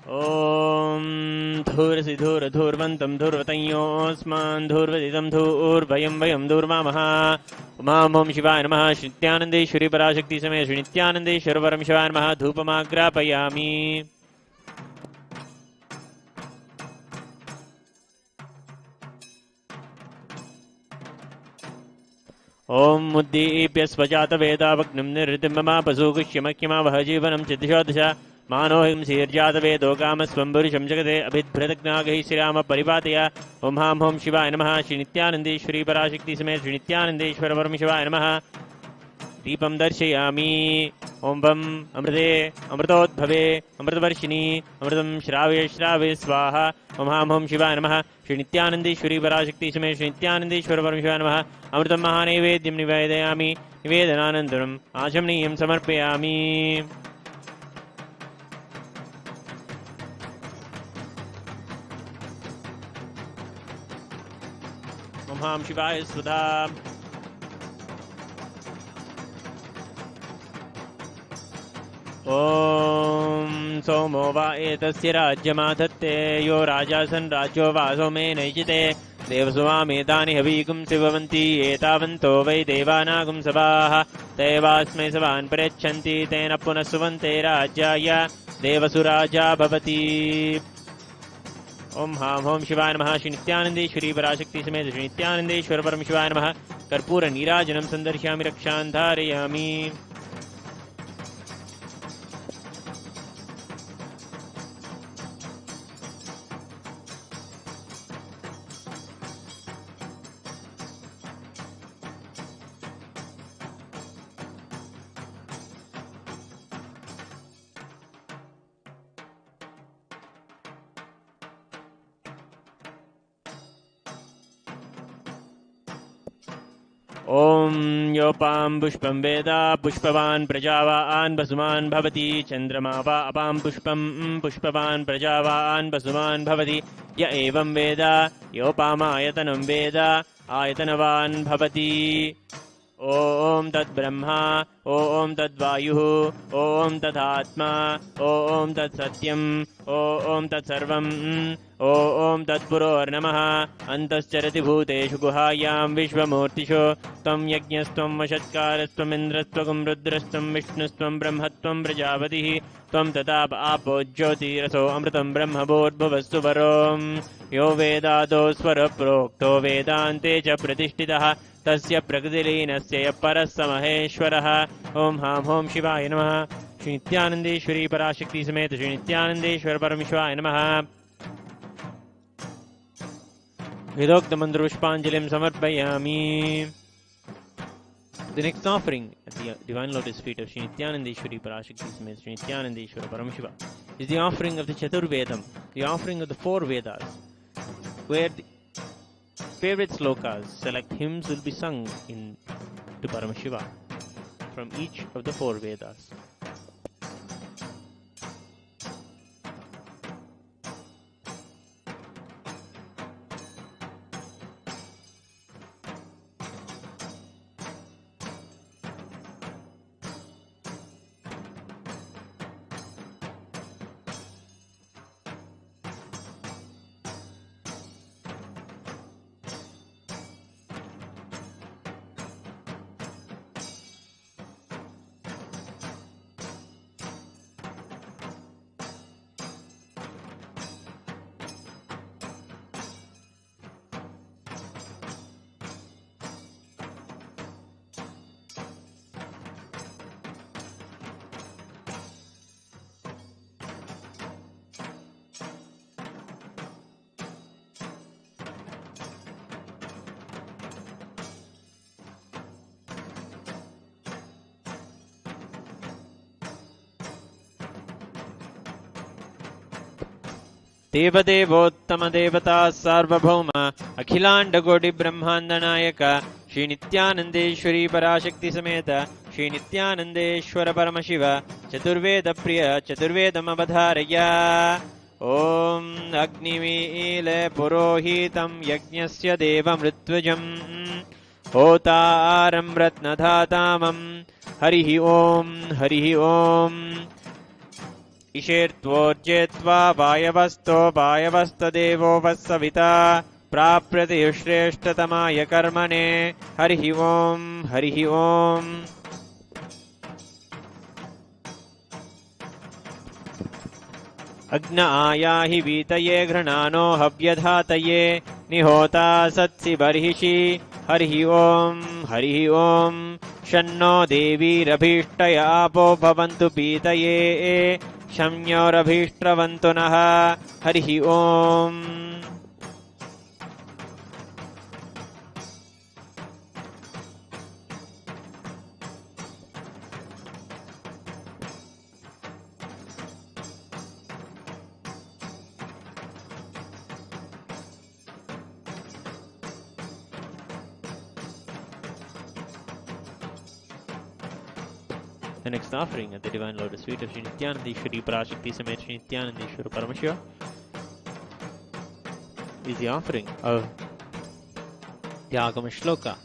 ॐ धूर्सि धूर्वन्तं धूर्वतयोऽस्मान् धूर्वदितं धूर्वयं वयं धूर्वामः। उमां शिवाय नमः। श्री नित्यानन्देश्वरी पराशक्ति समेत श्री नित्यानन्देश्वर परमशिवाय नमः। धूपमाग्रापयामि। ॐ मुद्दीप्य स्वजातवेदावग्निं निर्ऋतिममापसूगुष्यमख्यमावह जीवनं चिद्दिशोदश मानोहिंसीर्जातवेदो कामस्वं पुरुषं जगते अभिद्भृतज्ञागैः श्रीराम परिपातय। ॐ हां हों शिवाय नमः। श्री नित्यानन्देश्वरी पराशक्ति समेत श्री नित्यानन्देश्वर परमशिवाय नमः। दीपं दर्शयामि। ॐ वं अमृते अमृतोद्भवे अमृतवर्षिणी अमृतं श्रावे श्रावे स्वाहा। ॐ हां हों शिवाय नमः। श्री नित्यानन्देश्वरी पराशक्ति समेत श्री नित्यानन्देश्वर परमशिवाय नमः। अमृतं महानैवेद्यं निवेदयामि। निवेदनानन्तरम् आचमनीयं समर्पयामि। ॐ हां शिवाय स्वधा। ॐ सोमो वा एतस्य राज्यमाधत्ते यो राजासन् राज्यो वा सोमेनैजिते देवसुवामेतानि हवीकुं शिववन्ति एतावन्तो वै देवानागुं सभाः दैवास्मै सभान् प्रयच्छन्ति तेन पुनः सुवन्ते राज्याय देवसुराजा भवति। ॐ हां हों शिवाय नमः। श्री नित्यानन्देश्वरी पराशक्ति समेत श्री नित्यानन्देश्वर परमशिवाय नमः। कर्पूरनीराजनं सन्दर्शयामि रक्षां धारयामि। ॐ योपां पुष्पं वेद पुष्पवान् प्रजावान् वसुमान् भवति चन्द्रमा वा अपां पुष्पं पुष्पवान् प्रजावान् वसुमान् भवति य एवं वेद योपामायतनं वेद आयतनवान् भवति। ॐ तद्ब्रह्मा ॐ तद्वायुः ॐ तदात्मा ॐ तत्सत्यम् ॐ तत्सर्वम् ॐ तत्पुरोर्नमः। अन्तश्चरति भूतेषु गुहायां विश्वमूर्तिषु त्वं यज्ञस्त्वं वषत्कारस्त्वमिन्द्रस्त्वं रुद्रस्त्वं विष्णुस्त्वं ब्रह्मत्वं प्रजापतिः त्वं तताप आपो ज्योतिरसो अमृतं ब्रह्मभूर्भुवस्सु वरोम्। यो वेदादो स्वरप्रोक्तो वेदान्ते च प्रतिष्ठितः तस्य प्रकृतिलीनस्य यः परः स महेश्वरः। ॐ हां हों शिवाय नमः। श्री नित्यानन्देश्वरी पराशक्ति समेत श्री नित्यानन्देश्वर परमशिवाय नमः। वेदोक्तमन्त्रपुष्पाञ्जलिं समर्पयामि। The next offering at the divine lotus feet of Sri Nithyanandeshwari Parashakti Smet Sri Nithyanandeshwara Paramashiva is the offering of the Chaturvedam, the offering of the four Vedas, where the favorite slokas, select hymns, will be sung in to Paramashiva from each of the four Vedas. देवदेवोत्तमदेवता सार्वभौम अखिलाण्डकोटिब्रह्माण्डनायक श्री नित्यानन्देश्वरी पराशक्ति समेत श्री नित्यानन्देश्वर परमशिव चतुर्वेदप्रिय चतुर्वेदमवधारय। ॐ अग्निमीले पुरोहितं यज्ञस्य देवमृत्युजं होतारं रत्नधातामं हरिः ॐ इषेर्त्वोर्जेत्वा वायवस्तो वायवस्तदेवो वत्सविता प्राप्यते श्रेष्ठतमाय कर्मणे हरिः ओम् हरिः ओम्। अग्न आयाहि वीतये घृणानो हव्यधातये निहोता सत्सि बर्हिषि हरिः ओम् हरिः ओम्। शन्नो देवीरभीष्टय आपो भवन्तु पीतये शम्योरभीष्ट्रवन्तु नः हरिः ओम्। The next offering at the Divine Lotus Feet of Sri Nithyananda Parashakti Samet Sri Nithyananda Paramashivam is the offering of the Agama Shloka.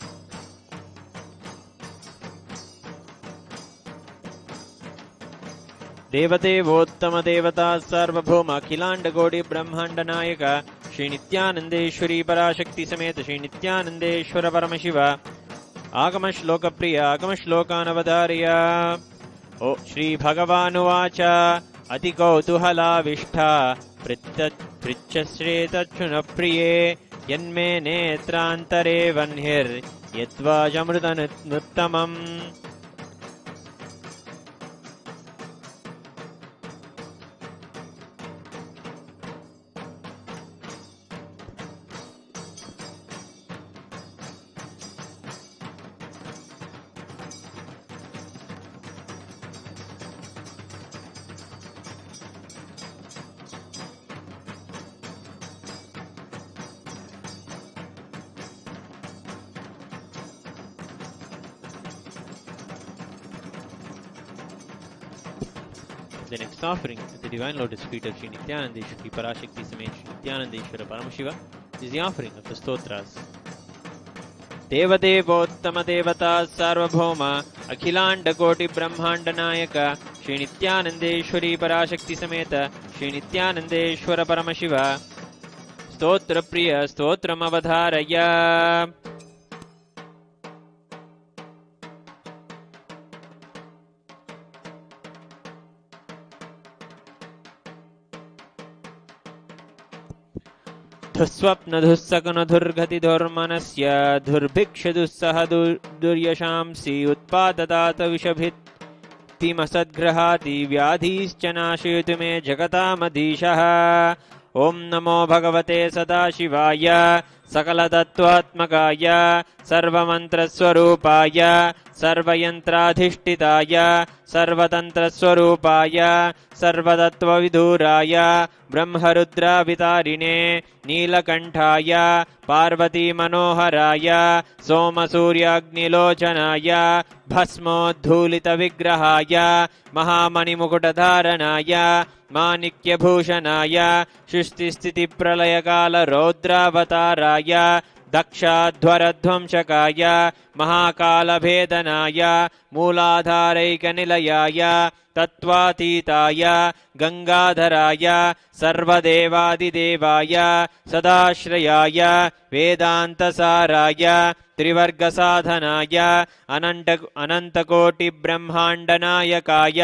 Devatevottama Devata Sarvabhoma Akhilanda Godi Brahmanda Nayaka Sri Nithyanandeshwari Parashakti Sameta Sri Nithyanandeshwara Paramashiva Agama Shloka Priya Agama Shlokanavadharya. O Shri Bhagavanuvacha Ati Kautuhalavishta Prichashreta Priye Yanme Netrantare Vanhir Yatvajamruta Nuttamam. The next offering at the Divine Lotus Feet of Sri Nithyananda Parashakti Samet Sri Nithyananda Paramashiva is the offering of the stotras. Devadevottama Devata Sarvabhoma Akhilanda Koti Brahmanda Nayaka Sri Nithyanandeshwari Parashakti Sameta Sri Nithyanandeshwara Paramashiva Stotra Priya Stotram Avadharaya. Dhuswapna dhussakana dhurghati dhurmanasya dhurbiksha dussaha duryashamsi utpadadata vishabhit timasadgrahati vyadhischa nashayatu me jagatamadhishaha. Om namo bhagavate sadashivaya sakala tattvatmakaya sarvamantra swarupaya sarvayantradhishtitaya sarvatantra swarupaya sarvatattva viduraya brahmarudra vitarine neelakanthaya parvati manoharaya somasuryagnilochanaya bhasmodhulita vigrahaya mahamani mukutadharanaya maanikyabhushanaya shrishtisthiti pralayakala raudravataraya दक्षाध्वरध्वंसकाय महाकालभेदनाय मूलाधारैकनिलयाय तत्त्वातीताय गंगाधराय सर्वदेवादिदेवाय सदाश्रयाय वेदान्तसाराय त्रिवर्गसाधनाय अनन्तकोटिब्रह्माण्डनायकाय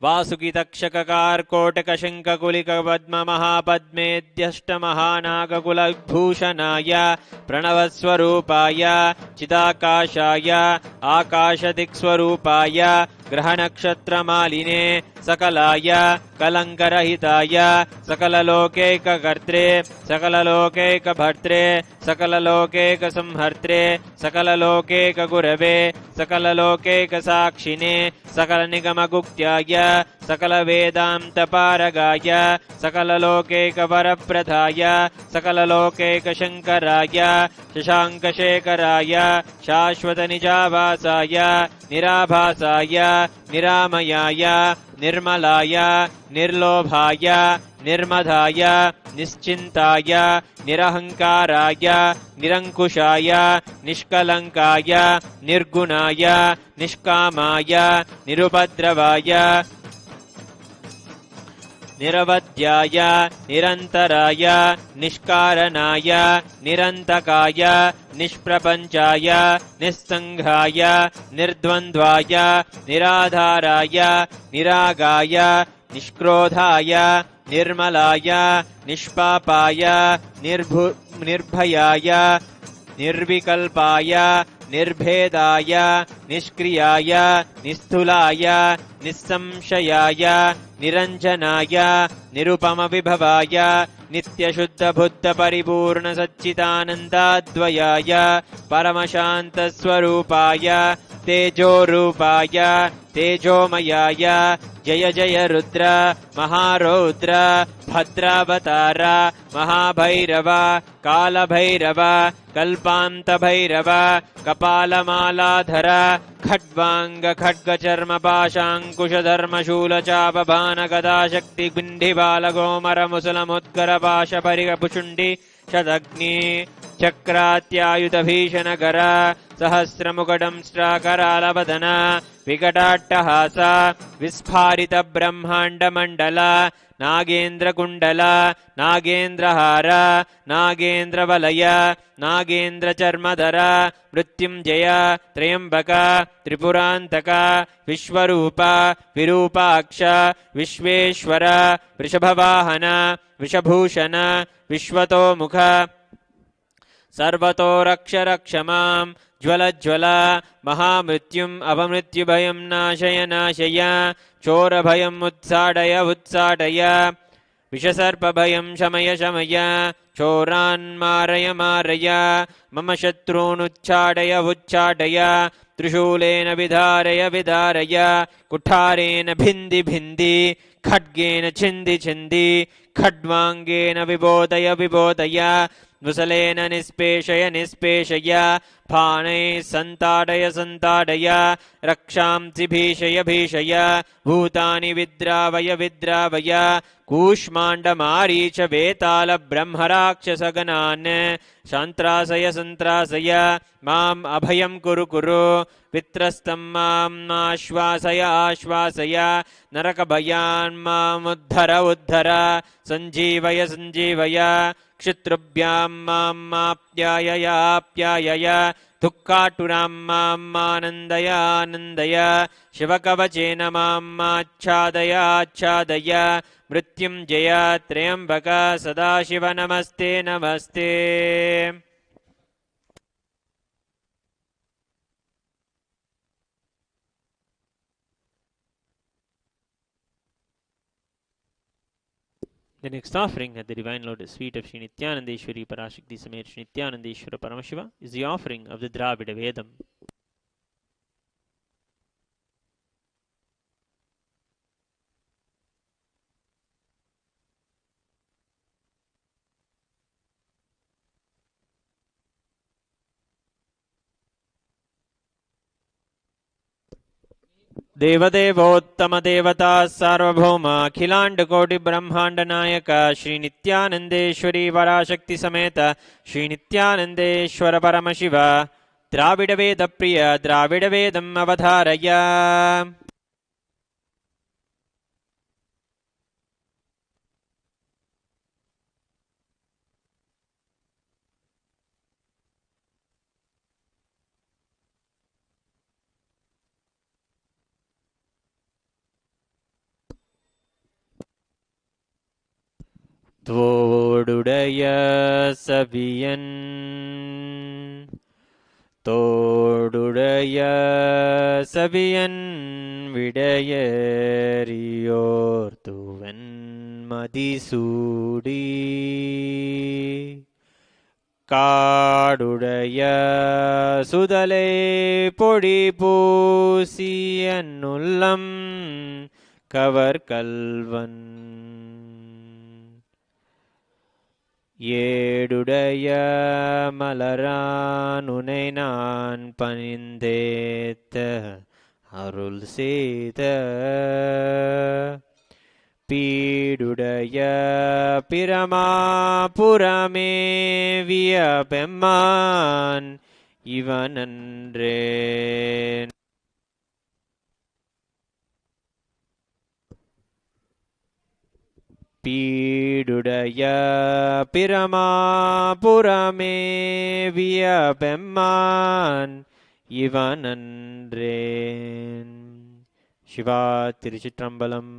वासुकितक्षककार्कोटकशङ्खकुलिकपद्ममहापद्मेद्यष्टमहानागकुलभूषणाय प्रणवस्वरूपाय चिदाकाशाय आकाशदिक्स्वरूपाय ग्रहनक्षत्रमालिने सकलाय कलङ्करहिताय सकललोकैककर्त्रे सकललोकैकभर्त्रे सकललोकैकसंहर्त्रे सकललोकैकगुरवे सकललोकैकसाक्षिणे सकलनिगमगुप्त्याय सकलवेदान्तपारगाय सकललोकैकवरप्रदाय सकललोकैकशङ्कराय शशाङ्कशेखराय शाश्वतनिजाभासाय निराभासाय निरामयाय निर्मलाय निर्लोभाय निर्मदाय निश्चिन्ताय निरहङ्काराय निरङ्कुशाय निष्कलङ्काय निर्गुणाय निष्कामाय निरुपद्रवाय निरवध्याय निरन्तराय निष्कारणाय निरन्तकाय निष्प्रपञ्चाय निस्सङ्घाय निर्द्वन्द्वाय निराधाराय निरागाय निष्क्रोधाय निर्मलाय निष्पापाय निर्भयाय निर्विकल्पाय निर्भेदाय निष्क्रियाय निस्थूलाय निस्संशयाय निरञ्जनाय निरुपमविभवाय नित्यशुद्धबुद्धपरिपूर्णसच्चिदानन्दाद्वयाय परमशान्तस्वरूपाय तेजोरूपाय तेजोमयाय जय जय रुद्र महारौद्र भद्रावतार महाभैरव कालभैरव कल्पान्तभैरव कपालमालाधर खड्वांग खड्गचर्मपाशाङ्कुशधर्मशूलचापभानगदाशक्तिबिण्डिबालगोमरमुसलमुद्गरपाशपरिगपुषुण्डि शदग्नि चक्रात्यायुधभीषणकर सहस्रमुखडंष्ट्राकरालवदन विकटाट्टहास विस्फारितब्रह्माण्डमण्डल नागेन्द्रकुण्डल नागेन्द्रहार नागेन्द्रवलय नागेन्द्रचर्मधर मृत्युञ्जय त्र्यम्बक त्रिपुरान्तक विश्वरूप विरूपाक्ष विश्वेश्वर वृषभवाहन विषभूषण विश्वतोमुख सर्वतो रक्ष रक्ष मां ज्वल ज्वल महामृत्युम् अपमृत्युभयं नाशय नाशय चोरभयम् उत्साटय उत्साटय विषसर्पभयं शमय शमय चोरान् मारय मारय मम शत्रूनुच्चाटय उच्चाटय त्रिशूलेन विधारय विधारय कुठारेण भिन्धि भिन्धि खड्गेन छिन्दि छिन्दि खड्वाङ्गेन विबोधय विबोधय मुसलेन निष्पेषय निष्पेषय फाणैः सन्ताडय सन्ताडय रक्षांसि भीषय भीषय भूतानि विद्रावय विद्रावय कूष्माण्डमारीच वेताल ब्रह्मराक्षसगणान् सन्त्रासय सन्त्रासय माम् अभयं कुरु कुरु वित्रस्तं माम् आश्वासय आश्वासय नरकभयान् मामुद्धर उद्धर सञ्जीवय सञ्जीवय क्षितृभ्यां माप्यायय आप्यायय दुःखाटुरां मानन्दय आनन्दय शिवकवचेन माच्छादय आच्छादय मृत्युञ्जय त्र्यम्बक सदाशिव नमस्ते नमस्ते। The next offering at the Divine Lotus Feet of Sri Nithyanandeshwari Parashakti Samet Sri Nithyanandeshwara Paramashiva is the offering of the Dravida Vedam. देवदेवोत्तम देवता सार्वभौम अखिलांड कोटि ब्रह्मांड नायक श्री नित्यानंदेश्वरी पराशक्ति समेत श्री नित्यानंदेश्वर परमशिव द्राविड वेद प्रिय द्राविड वेदम् अवधारय। தோடுடைய சபியன் தோடுடைய சபியன் விடையறியோர் துவன் மதிசூடி காடுடைய சுதலை பொடி பூசியன்னுள்ளம் கவர்கல்வன் ஏடுடைய மலரானுனை நான் பணிந்தேத்த அருள் செய்த பீடுடைய பிரமாபுரமேவிய பெம்மான் இவனன்றே. பீடுடைய பிரமாபுரமே வியபெம்மான் இவனன்றேன். சிவா திருச்சிற்றம்பலம்.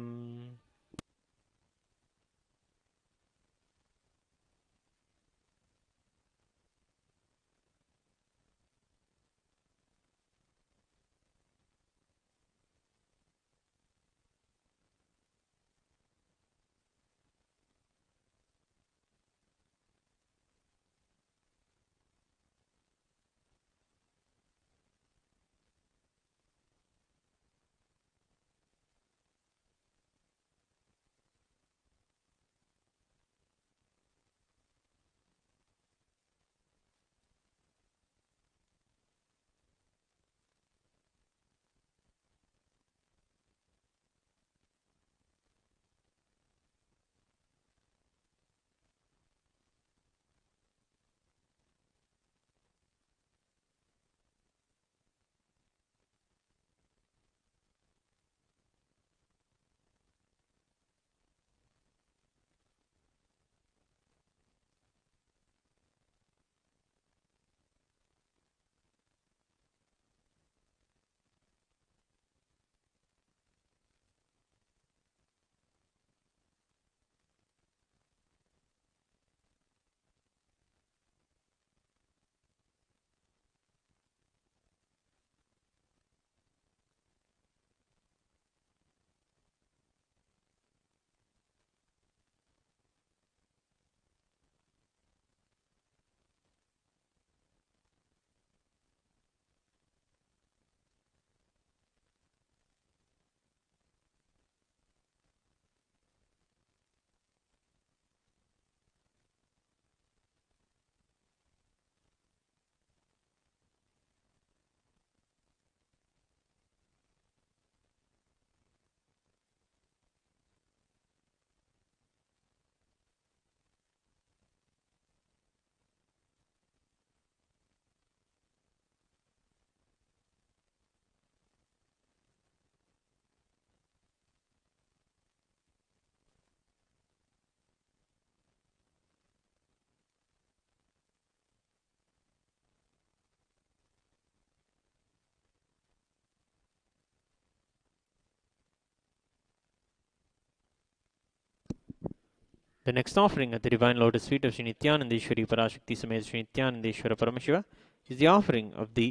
The next offering at the Divine Lotus Feet of Sri Nithyanandeshwari Parashakti Samet Sri Nithyanandeshwara Paramashiva is the offering of the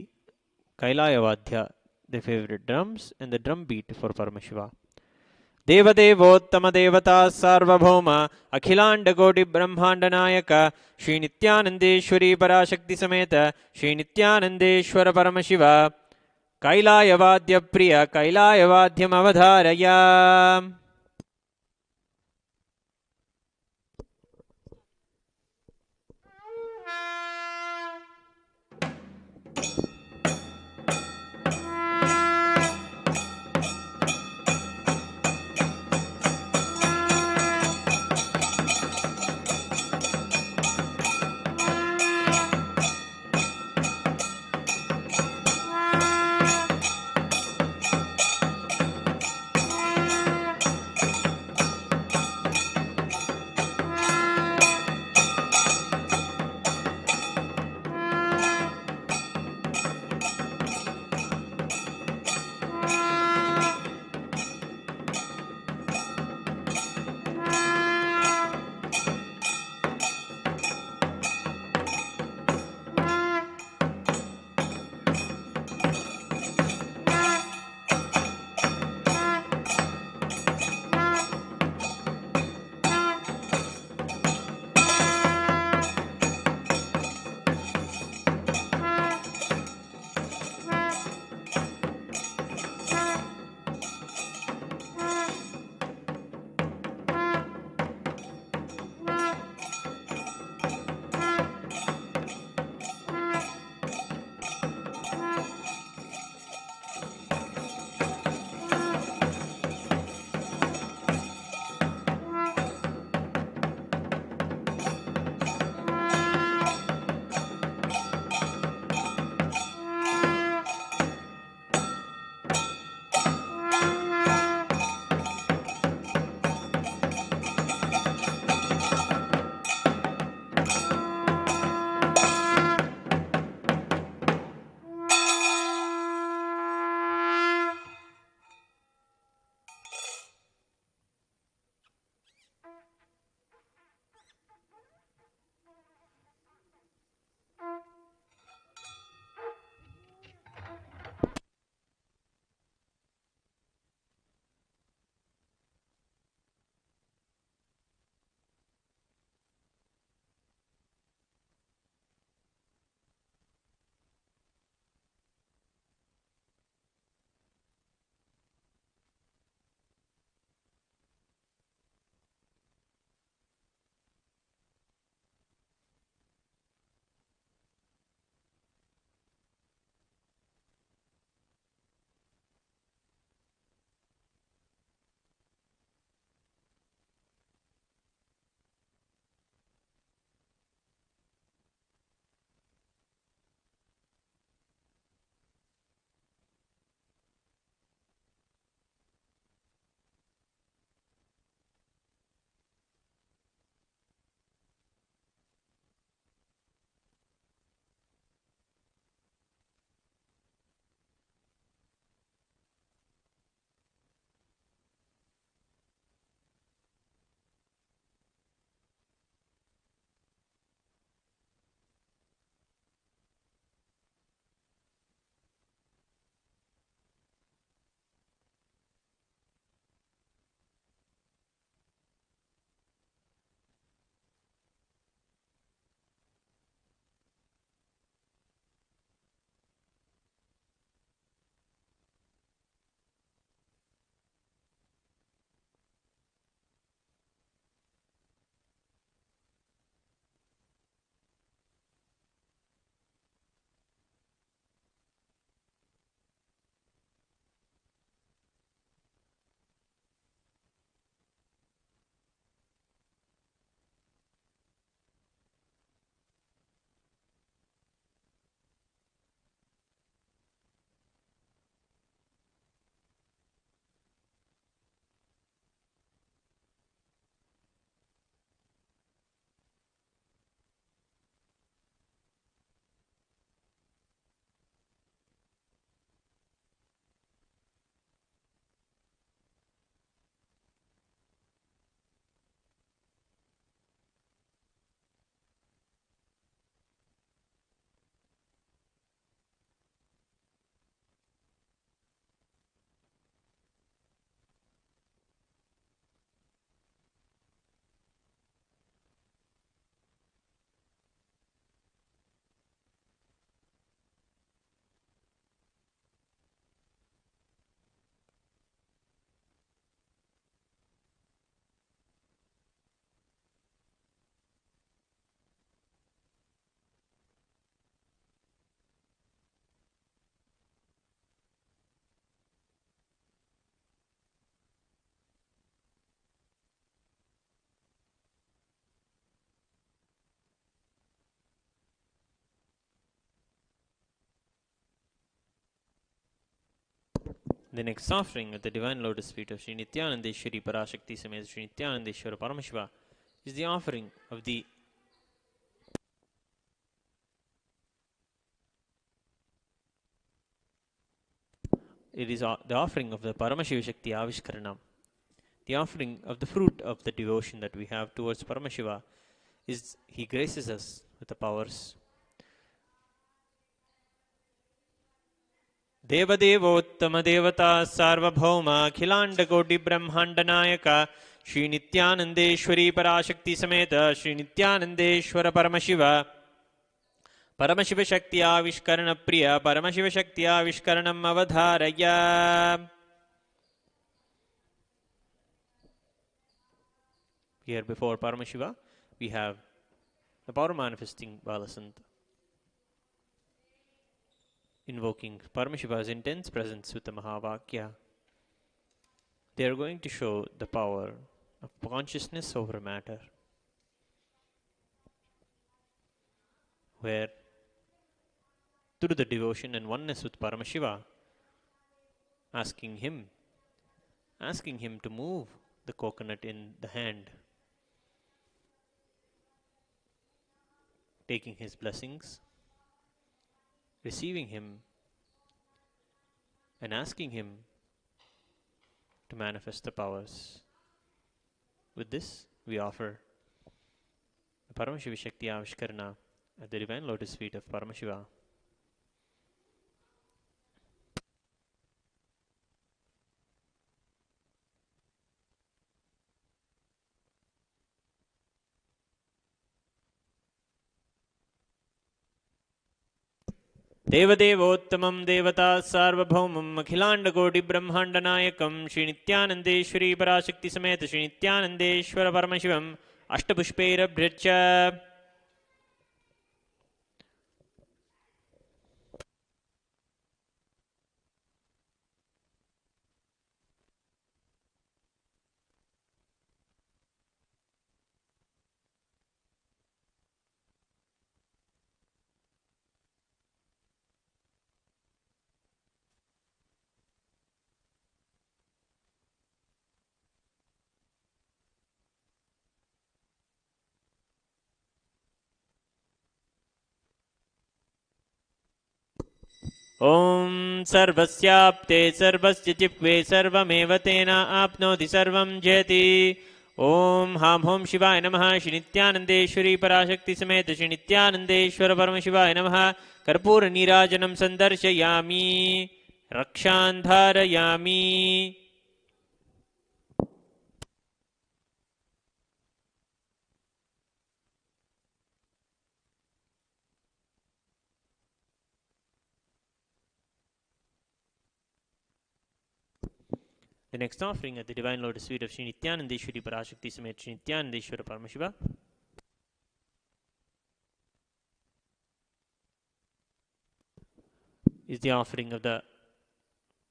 Kailayavadhya, the favorite drums, and the drum beat for Paramashiva. देवदेवोत्तम देवता सार्वभौम अखिलांड कोटि ब्रह्मांड नायक श्री नित्यानंदेश्वरी पराशक्ति समेत श्री नित्यानंदेश्वर परमशिव कैलायवाद्य प्रिय कैलायवाद्यम अवधारय. The next offering at the divine lotus feet of Sri Nithyanandeshwari Parashakti Sameta Sri Nithyanandeshwara Paramashiva is the offering of the offering of the Paramashiva Shakti Avishkaranam. The offering of the fruit of the devotion that we have towards Paramashiva is he graces us with the powers. Devadevottama Devata Sarvabhauma Akhilanda Koti Brahmanda Nayaka Sri Nithyanandeshwari Parashakti Sameta Sri Nithyanandeshwara Paramashiva Paramashiva Shakti Avishkarana Priya Paramashiva Shakti Avishkaranam Avadharaya. Here before Paramashiva we have the power manifesting Balasanta invoking Paramashiva's intense presence with the Mahavakya. They are going to show the power of consciousness over matter, where through the devotion and oneness with Paramashiva, asking him to move the coconut in the hand, taking his blessings, receiving him, and asking him to manifest the powers. With this, we offer the Paramashiva Shakti Avishkarana at the divine lotus feet of Paramashiva. Devadevottamam Devata Sarvabhaumam Akhilanda Koti Brahmanda Nayakam Sri Nithyanandeshwari Parashakti Sameta Sri Nithyanandeshwara Paramashivam Ashtapushpera Bhricha. Om Sarvasyapte Sarvasya Chipve Sarvameva Tena Apnoti Sarvam Jeti. Om Ham Hom Shivaya Namaha Shri Nithyanandeshwari Parashakti Sameta Shri Nithyanandeshwara Paramashivaya Namaha. Karpura Nirajanam Sandarshayami Rakshantharayami. The next offering at the divine lotus feet of Sri Nithyanandeshwari Parashakti Sameta Sri Nithyanandeshwara Paramashiva is the offering of the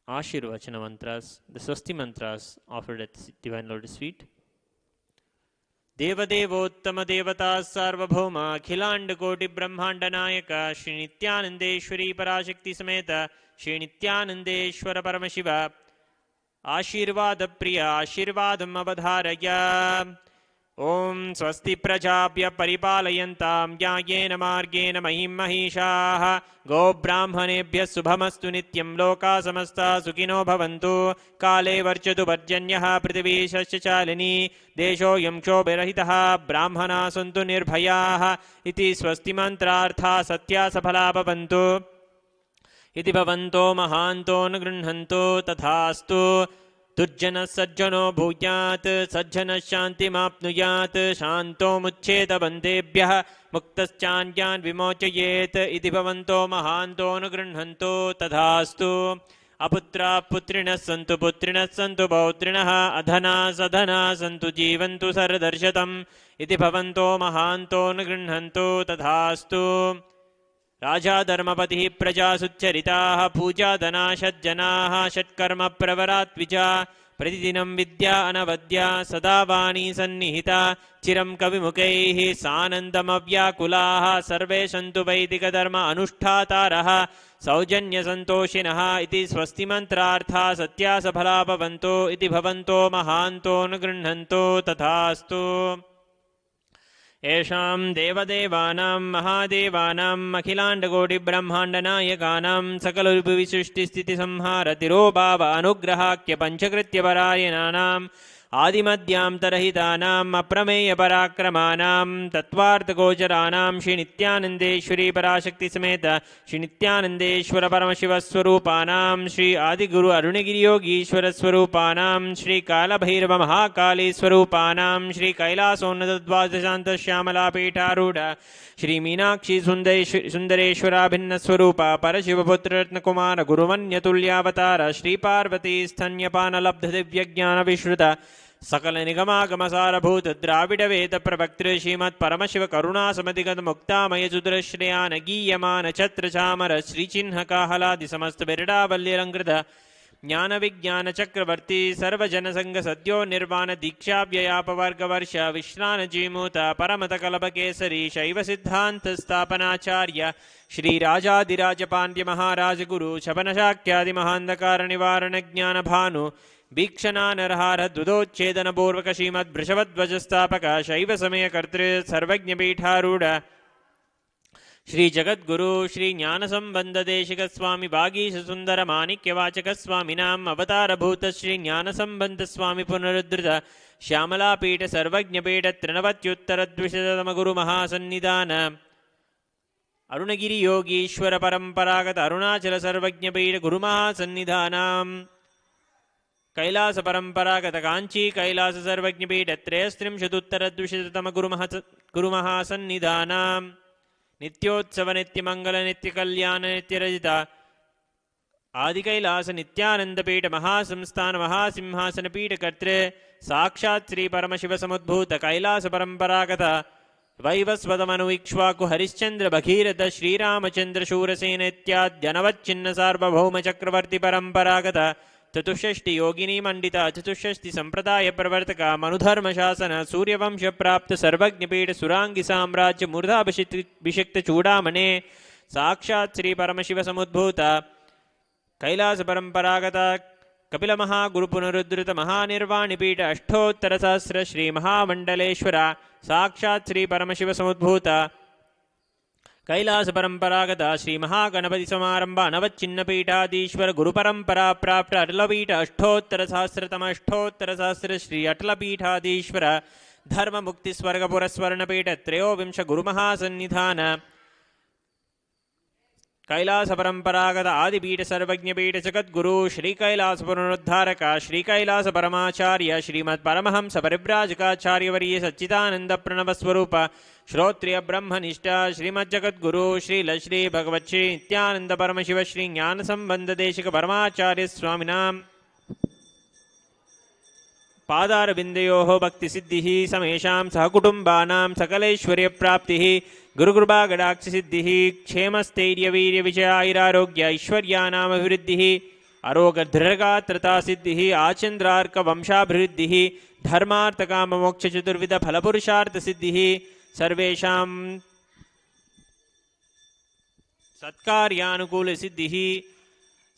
Ashirvachana mantras, the Swasti mantras offered at the divine lotus feet. Devadevottama Devata Sarvabhauma Akhilanda Koti Brahmanda Nayaka Sri Nithyanandeshwari Parashakti Sameta Sri Nithyanandeshwara Paramashiva Ashirvada Priya Ashirvadam Avadharaya. Om Swasti Prajapya Paripalayantam Yagena Margena Mahim Mahishaha Go Brahmanebhya Subhamastu Nityam Loka Samasta Sukhino Bhavantu Kale Varchatu Varjanyaha Prithivishasya Chalini Desho Yamsho Berahitaha Brahmana Santu Nirbhayaha Iti Swasti Mantrartha Satya Saphala Bhavantu Iti Bhavanto Mahanto Nagruhnanto Tathastu Durjana Sajjano Bhujyat Sajjana Shanti Mapnuyat Shanto Muccheta Bandebhyah Muktaschanyan Vimochayet Iti Bhavanto Mahanto Nagruhnanto Tathastu Aputra Putrinas Santu Pautrinaha Adhanas Adhanas Santu Jivantu Saradarshatam Iti Bhavanto Mahanto Nagruhnanto Tathastu Raja Dharmapati Praja Sucharitaha Puja Dana Shajjanaha Shatkarma Pravarat Vija प्रतिदिनं विद्या अनवद्या सदा वाणी सन्निहिता चिरं कविमुखैः सानन्दमव्याकुलाः सर्वे सन्तु वैदिकधर्म अनुष्ठातारः सौजन्यसन्तोषिणः इति स्वस्तिमन्त्रार्थः सत्या सफला भवन्तो इति भवन्तो महान्तो न गृह्णन्तो तथास्तु। येषां देवदेवानां महादेवानाम् अखिलाण्डकोटिब्रह्माण्डनायकानां सकलविसृष्टिस्थितिसंहारतिरोभाव अनुग्रहाख्य पञ्चकृत्यपरायणानाम् आदिमध्यान्तरहितानाम् अप्रमेयपराक्रमाणां तत्त्वार्थगोचराणां श्रीनित्यानन्देश्वरी पराशक्तिसमेत श्रीनित्यानन्देश्वर परमशिवस्वरूपाणां श्री आदिगुरु अरुणगिरियोगीश्वरस्वरूपाणां श्रीकालभैरवमहाकालीस्वरूपाणां श्रीकैलासोन्नतद्वादशान्तश्यामलापीठारूढ श्रीमीनाक्षी सुन्दरेश्वराभिन्नस्वरूप परशिवपुत्ररत्नकुमार गुरुवन्यतुल्यावतार श्रीपार्वतीस्तन्यपानलब्धदिव्यज्ञानविश्रुत सकल निगमागमसारभूत द्राविड वेद प्रवक्तृ श्रीमत् परमशिव करुणासमधिगत मुक्तामय सुदृश्रेयान गीयमान छत्र चामर श्रीचिह्न काहलादि समस्त बिरडावल्यलंकृत ज्ञान विज्ञान चक्रवर्ती सर्वजन संग सद्यो निर्वाण दीक्षा व्ययापवर्गवर्ष विश्रान जीमूत परमत कलभ केसरी शैव सिद्धांत स्थापनाचार्य श्री राजाधिराज पांड्य महाराज गुरु शबन शाक्यादि महांधकार निवारण ज्ञान भानु वीक्षणा नरहार द्वदोच्छेदन पूर्वक श्रीमद वृषभध्वज स्थापक शैव समय कर्तृ सर्वज्ञ पीठारूढ़ श्री जगद्गुरु श्री ज्ञान संबंध देशिक स्वामी वागीश सुंदर माणिक्यवाचक स्वामिनाम अवतारभूत श्री ज्ञान संबंध स्वामी पुनरुद्धृत श्यामलापीठ सर्वज्ञपीठ त्रिनवत्युत्तर द्विशतम गुरु महासन्निधान अरुणगिरि योगीश्वर परंपरागत अरुणाचल सर्वज्ञपीठ गुरु महासन्निधानाम कैलास परंपरागत कांची कैलास सर्वज्ञपीठ त्रयस्त्रिंशदुत्तर द्विशतम गुरु महासन्निधानाम नित्योत्सव नित्य मंगल नित्य कल्याण नित्य रजिता आदि कैलास नित्यानंद पीठ महासंस्थान महासिंहासन पीठ कर्तृ साक्षात् श्री परमशिव समुद्भूत कैलास परंपरागत वैवस्वतमनु इक्ष्वाकु हरिश्चंद्र भगीरथ श्रीरामचंद्र शूरसेन इत्याद्यनवच्छिन्न सार्वभौम चक्रवर्ती परंपरागत चतुष्षष्टि योगिनी मंडिता चतुष्षष्टि संप्रदाय प्रवर्तक मनुधर्म शासन सूर्यवंश प्राप्त सर्वज्ञपीठ सुरांगी साम्राज्य मूर्धाभिषिक्त चूड़ामणे साक्षात् श्री परमशिव समुद्भूत कैलास परंपरागत कपिल महागुरु पुनरुद्धृत महानिर्वाणिपीठ अष्टोत्तर सहस्र श्री महामंडलेश्वर साक्षात् श्री परमशिव समुद्भूत कैलास परंपरागत श्री महागणपति समारंभ अनवच्छिन्न पीठाधीश्वर गुरु परंपरा प्राप्त अटलपीठ अष्टोत्तर सहस्र श्री अटलपीठाधीश्वर धर्म मुक्ति स्वर्ग पुरस्वर्ण पीठ त्रयोविंश गुरु महासन्निधान कैलास परंपरागत आदिपीठ सर्वज्ञपीठ जगद्गुरु श्री कैलास पुनरुद्धारक श्री कैलास परमाचार्य श्रीमत् परमहंस परिव्राजकाचार्य वर्य सच्चिदानंद प्रणव स्वरूप श्रोत्रिय ब्रह्मनिष्ठ श्रीमज्जगद्गुरु श्रील श्री भगवत् श्री नित्यानंद परमशिव श्री ज्ञान संबंध देशिक परमाचार्य स्वामिनाम पादारविन्दयोः भक्ति सिद्धिः समेषां सहकुटुम्बानां सकलैश्वर्य प्राप्तिः गुरुकृपागडाक्ष सिद्धिः क्षेमस्थैर्यवीर्य विजयाैरारोग्य ऐश्वर्यानामभिवृद्धिः आरोग्यदृढगात्रता सिद्धिः आचन्द्रार्क वंशाभिवृद्धिः धर्मार्थकाममोक्ष चतुर्विध फलपुरुषार्थ सिद्धिः सर्वेषां सत्कार्यानुकूल सिद्धिः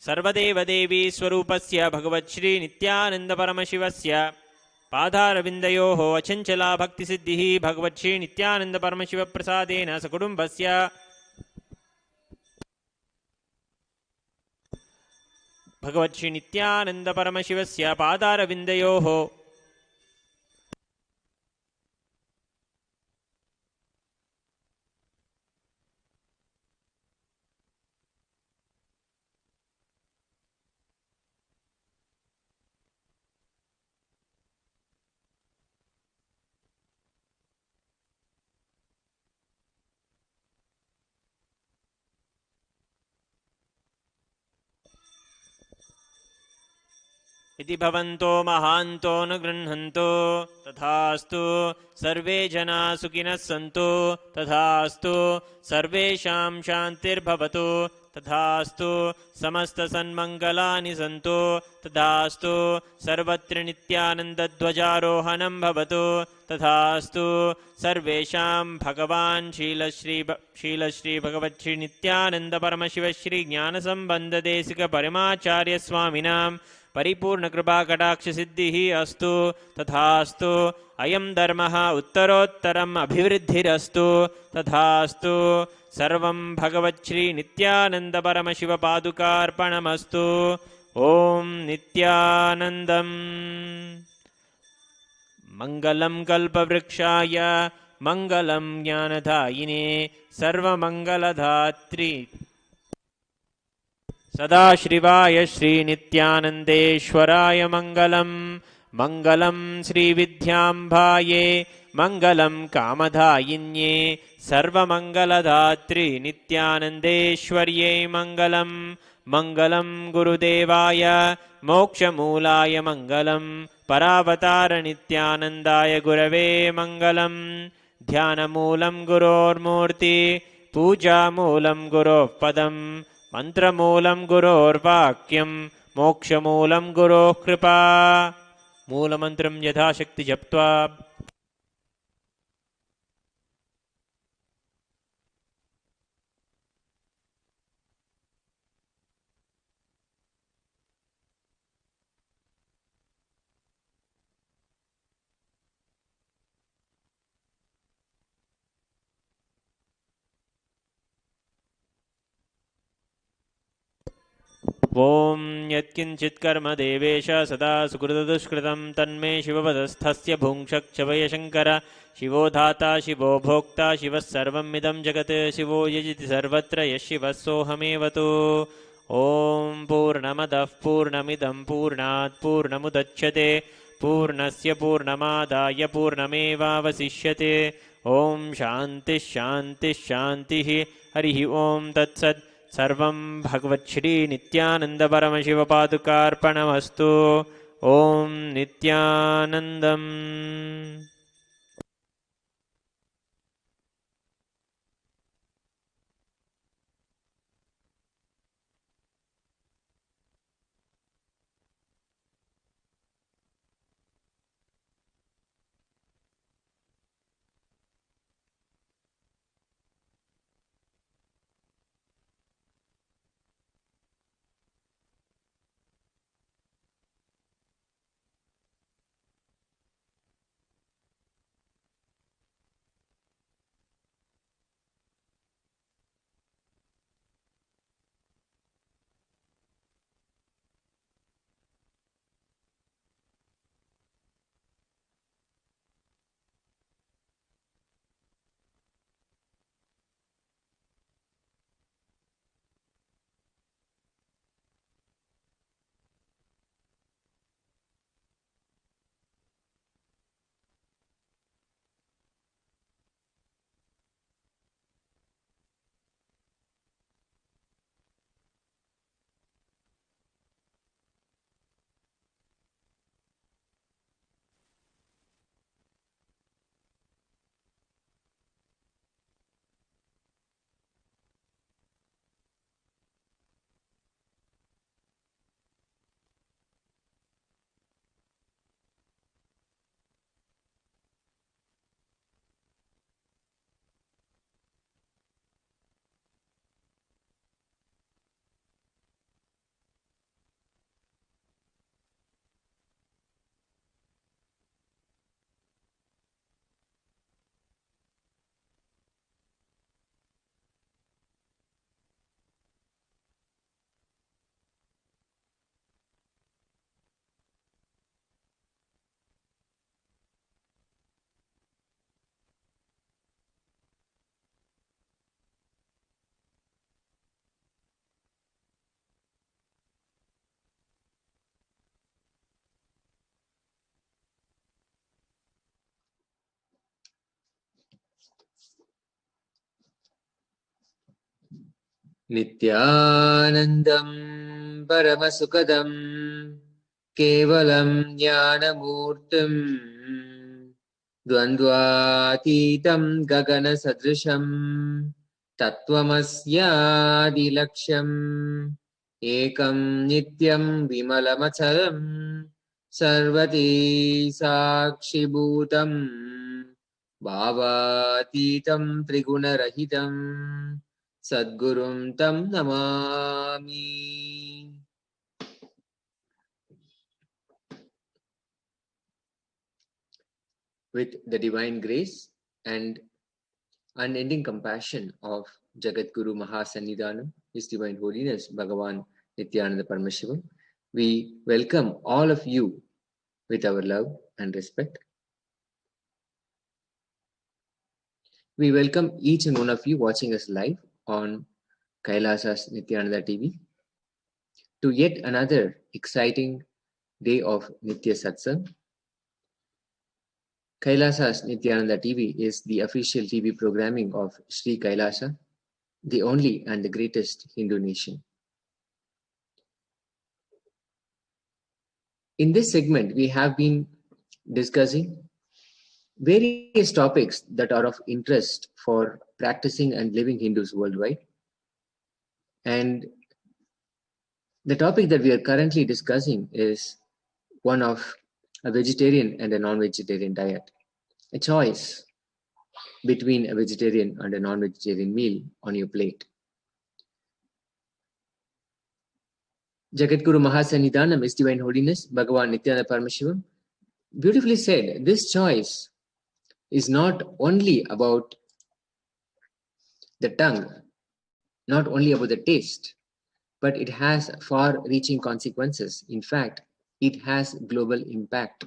सर्वदेव देवी स्वरूपस्य भगवत् श्री नित्यानंद परमशिवस्य पादारविन्दयोः अचञ्चला भक्तिसिद्धिः भगवत् श्री नित्यानंद परमशिव प्रसादेन सकुटुम्बस्य भगवत् श्री नित्यानंद परमशिवस्य पादारविन्दयोः इति भवन्तो महान्तो न गृह्णन्तो तथास्तु सर्वे जना सुखिनः सन्तु तथास्तु सर्वेषां शान्तिर्भवतु तथास्तु समस्तसन्मङ्गलानि सन्तु तथास्तु सर्वत्र नित्यानन्दध्वजारोहणं भवतु तथास्तु सर्वेषां भगवान् शीलश्री भगवत् श्री नित्यानन्द परमशिव श्री ज्ञानसम्बन्धदेशिक परमाचार्य स्वामिनां परिपूर्णकृपाकटाक्षसिद्धिः अस्तु तथास्तु अयं धर्मः उत्तरोत्तरम् अभिवृद्धिरस्तु तथास्तु सर्वं भगवच्छ्री नित्यानन्द परमशिव पादुकार्पणमस्तु ॐ नित्यानन्दम् मङ्गलं कल्पवृक्षाय मङ्गलं ज्ञानदायिने सर्वमङ्गलधात्री सदाशिवाय श्रीनित्यानन्देश्वराय मङ्गलम् मङ्गलं श्रीविद्याम्बाये मङ्गलं कामदायिन्ये सर्वमङ्गलधात्री नित्यानन्देश्वर्यै मङ्गलं मङ्गलं गुरुदेवाय मोक्षमूलाय मङ्गलं परावतारनित्यानन्दाय गुरवे मङ्गलं ध्यानमूलं गुरोर्मूर्ति पूजामूलं गुरोः पदम् मन्त्रमूलं गुरोर्वाक्यं मोक्षमूलं गुरोः कृपा मूलमन्त्रं यथाशक्ति जप्त्वा ॐ यत्किञ्चित् कर्म देवेश सदा सुकृतदुष्कृतं तन्मे शिवपदस्थस्य भुङ्क्षक्षभयशङ्कर शिवो धाता शिवो भोक्ता शिवः सर्वमिदं जगत् शिवो यजिति सर्वत्र यः शिवः सोऽहमेव तु ॐ पूर्णमदः पूर्णमिदं पूर्णात् पूर्णमुदच्यते पूर्णस्य पूर्णमादाय पूर्णमेवावशिष्यते ॐ शान्तिः शान्तिः शान्तिः हरिः ॐ तत्सत् सर्वं भगवच्छ्री नित्यानन्द परमशिव पादुकार्पणमस्तु ॐ नित्यानन्दम् नित्यानन्दं परमसुखदं केवलं ज्ञानमूर्तिं द्वन्द्वातीतं गगनसदृशं तत्त्वमस्यादिलक्ष्यम् एकं नित्यं विमलमचलं सर्वती साक्षिभूतं भावातीतं त्रिगुणरहितं सद्गुरुं तं Namami. With the divine grace and unending compassion of Jagat Guru Mahasannidhanam, His Divine Holiness Bhagavan Nithyananda Paramashivam, we welcome all of you with our love and respect. We welcome each and one of you watching us live on Kailasa's Nithyananda TV to yet another exciting day of Nitya Satsang. Kailasa's Nithyananda TV is the official TV programming of Sri Kailasa, the only and the greatest Hindu nation. In this segment, we have been discussing various topics that are of interest for practicing and living Hindus worldwide. And the topic that we are currently discussing is one of a vegetarian and a non-vegetarian diet, a choice between a vegetarian and a non-vegetarian meal on your plate. Jagadguru Mahasannidhanam, His Divine Holiness Bhagavan Nithyananda Paramashivam, beautifully said, this choice is not only about the tongue, not only about the taste, but it has far-reaching consequences. In fact, it has global impact.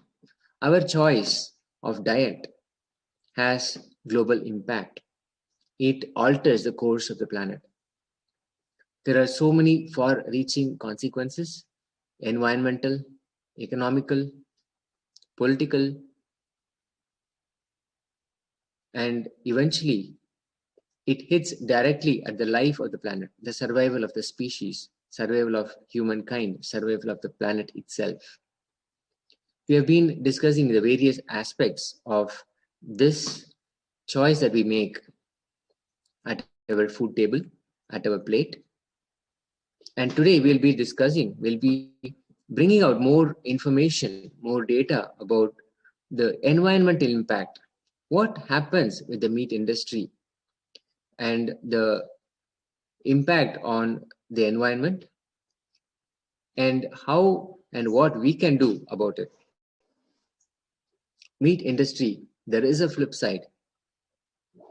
Our choice of diet has global impact. It alters the course of the planet. There are so many far-reaching consequences: environmental, economical, political, and eventually it hits directly at the life of the planet, the survival of the species, survival of humankind, survival of the planet itself. We have been discussing the various aspects of this choice that we make at our food table, at our plate. And today we'll be bringing out more information, more data about the environmental impact. What happens with the meat industry and the impact on the environment, and how and what we can do about it. Meat industry, there is a flip side.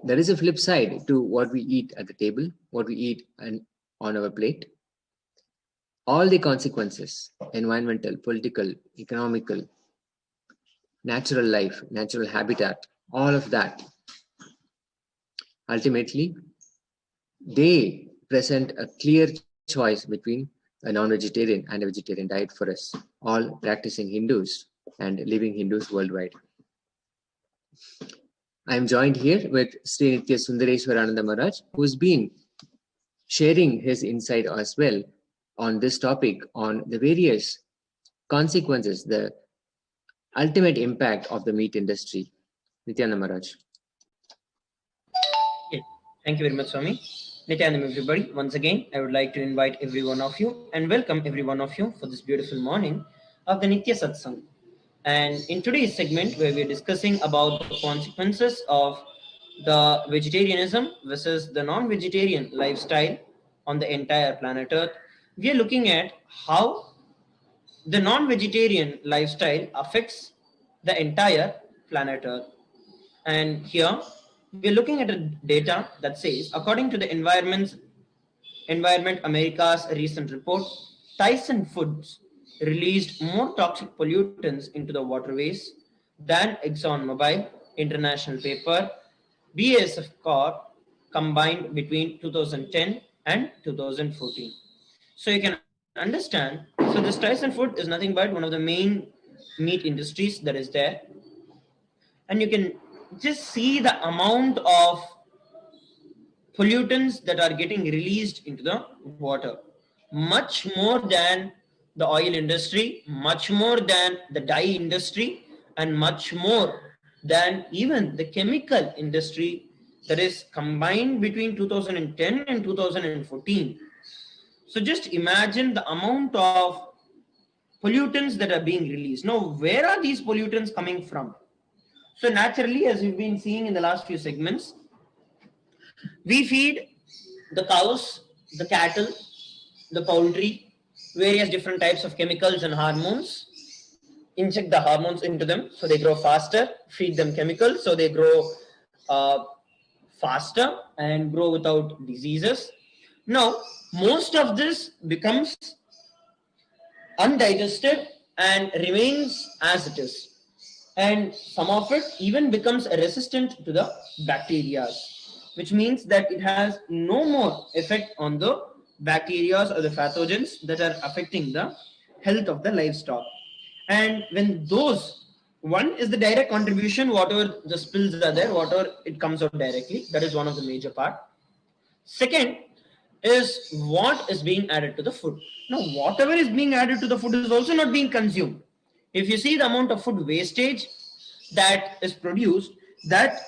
There is a flip side to what we eat at the table, what we eat on our plate. All the consequences, environmental, political, economical, natural life, natural habitat, all of that, ultimately, they present a clear choice between a non-vegetarian and a vegetarian diet for us, all practicing Hindus and living Hindus worldwide. I am joined here with Sri Nitya Sundareswarananda Maharaj, who's been sharing his insight as well on this topic, on the various consequences, the ultimate impact of the meat industry. Nityananda Maharaj. Yeah. Thank you very much, Swami. Nityananda, everybody. Once again, I would like to invite every one of you and welcome every one of you for this beautiful morning of the Nitya Satsang. And in today's segment, where we're discussing about the consequences of the vegetarianism versus the non-vegetarian lifestyle on the entire planet Earth, we are looking at how the non-vegetarian lifestyle affects the entire planet Earth. And here we're looking at a data that says, according to the Environment America's recent report, Tyson Foods released more toxic pollutants into the waterways than ExxonMobil, International Paper, BASF Corp combined between 2010 and 2014. So you can understand, so this Tyson Food is nothing but one of the main meat industries that is there. And you can just see the amount of pollutants that are getting released into the water, much more than the oil industry, much more than the dye industry, and much more than even the chemical industry that is combined between 2010 and 2014. So just imagine the amount of pollutants that are being released. Now, where are these pollutants coming from? So naturally, as we've been seeing in the last few segments, we feed the cows, the cattle, the poultry, various different types of chemicals and hormones, inject the hormones into them so they grow faster, feed them chemicals so they grow faster and grow without diseases. Now, most of this becomes undigested and remains as it is. And some of it even becomes resistant to the bacteria, which means that it has no more effect on the bacteria or the pathogens that are affecting the health of the livestock. And when those, one is the direct contribution, whatever the spills are there, whatever it comes out directly, that is one of the major part. Second is what is being added to the food. Now, whatever is being added to the food is also not being consumed. If you see the amount of food wastage that is produced, that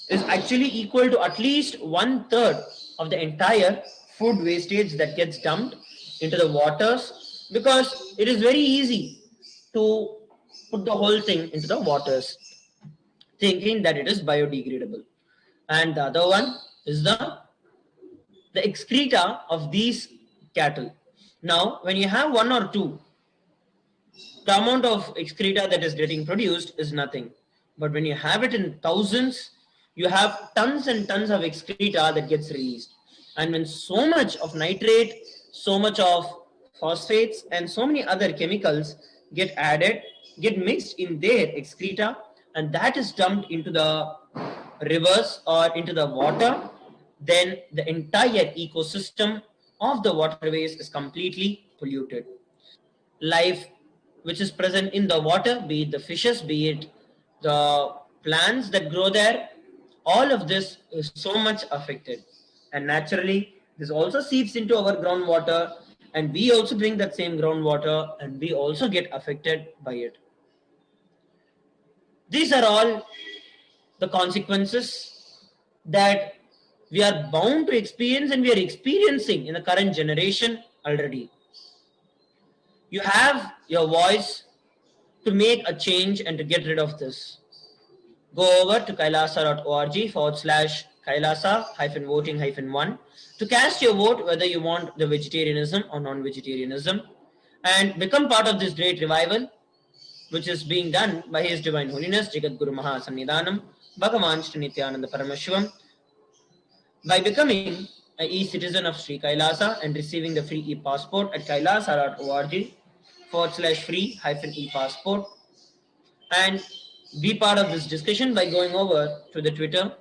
is actually equal to at least 1/3 of the entire food wastage that gets dumped into the waters, because it is very easy to put the whole thing into the waters thinking that it is biodegradable. And the other one is the excreta of these cattle. Now, when you have one or two, the amount of excreta that is getting produced is nothing. But when you have it in thousands, you have tons and tons of excreta that gets released. And when so much of nitrate, so much of phosphates, and so many other chemicals get added, get mixed in their excreta, and that is dumped into the rivers or into the water, then the entire ecosystem of the waterways is completely polluted. Life which is present in the water, be it the fishes, be it the plants that grow there, all of this is so much affected. And naturally, this also seeps into our groundwater, and we also drink that same groundwater, and we also get affected by it. These are all the consequences that we are bound to experience and we are experiencing in the current generation already. You have your voice to make a change and to get rid of this. Go over to kailasa.org/kailasa-voting-1 to cast your vote whether you want the vegetarianism or non-vegetarianism, and become part of this great revival which is being done by His Divine Holiness Jagat Guru Mahasannidhanam Bhagavan Shri Nithyananda Paramashivam. By becoming an e-citizen of Sri Kailasa and receiving the free e-passport at kailasa.org/free-e-passport, and be part of this discussion by going over to the Twitter,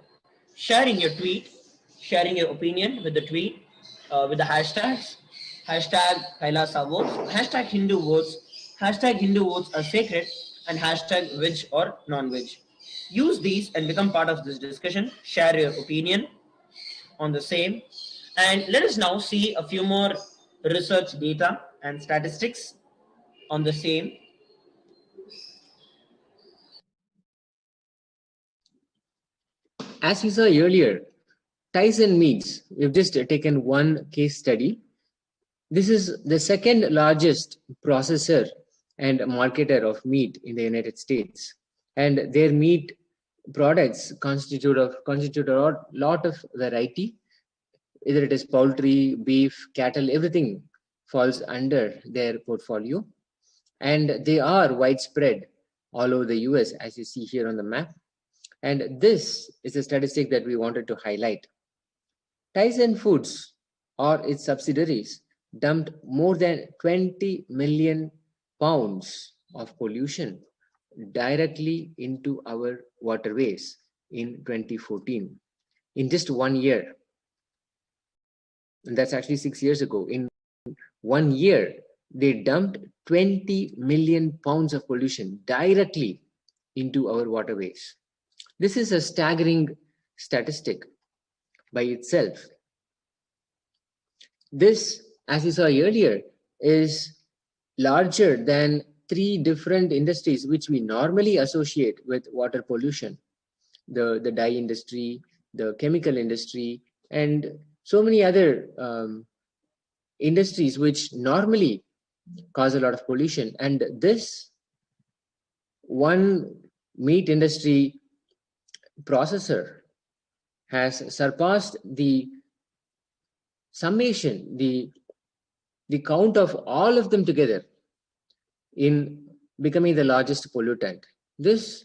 sharing your tweet, sharing your opinion with the tweet, with the hashtags, hashtag Kailasa votes, hashtag Hindu votes, hashtag Hindu votes are sacred, and hashtag veg or non-veg. Use these and become part of this discussion. Share your opinion on the same. And let us now see a few more research data and statistics on the same. As we saw earlier, Tyson meats, we've just taken one case study. This is the second largest processor and marketer of meat in the United States. And their meat products constitute a lot of variety. Either it is poultry, beef, cattle, everything falls under their portfolio. And they are widespread all over the US, as you see here on the map. And this is a statistic that we wanted to highlight. Tyson Foods or its subsidiaries dumped more than 20 million pounds of pollution directly into our waterways in 2014, in just 1 year. And that's actually 6 years ago. In 1 year, they dumped 20 million pounds of pollution directly into our waterways. This is a staggering statistic by itself. This, as you saw earlier, is larger than 3 different industries which we normally associate with water pollution. the dye industry, the chemical industry, and so many other industries which normally cause a lot of pollution. And this one meat industry processor has surpassed the summation, the count of all of them together in becoming the largest pollutant. This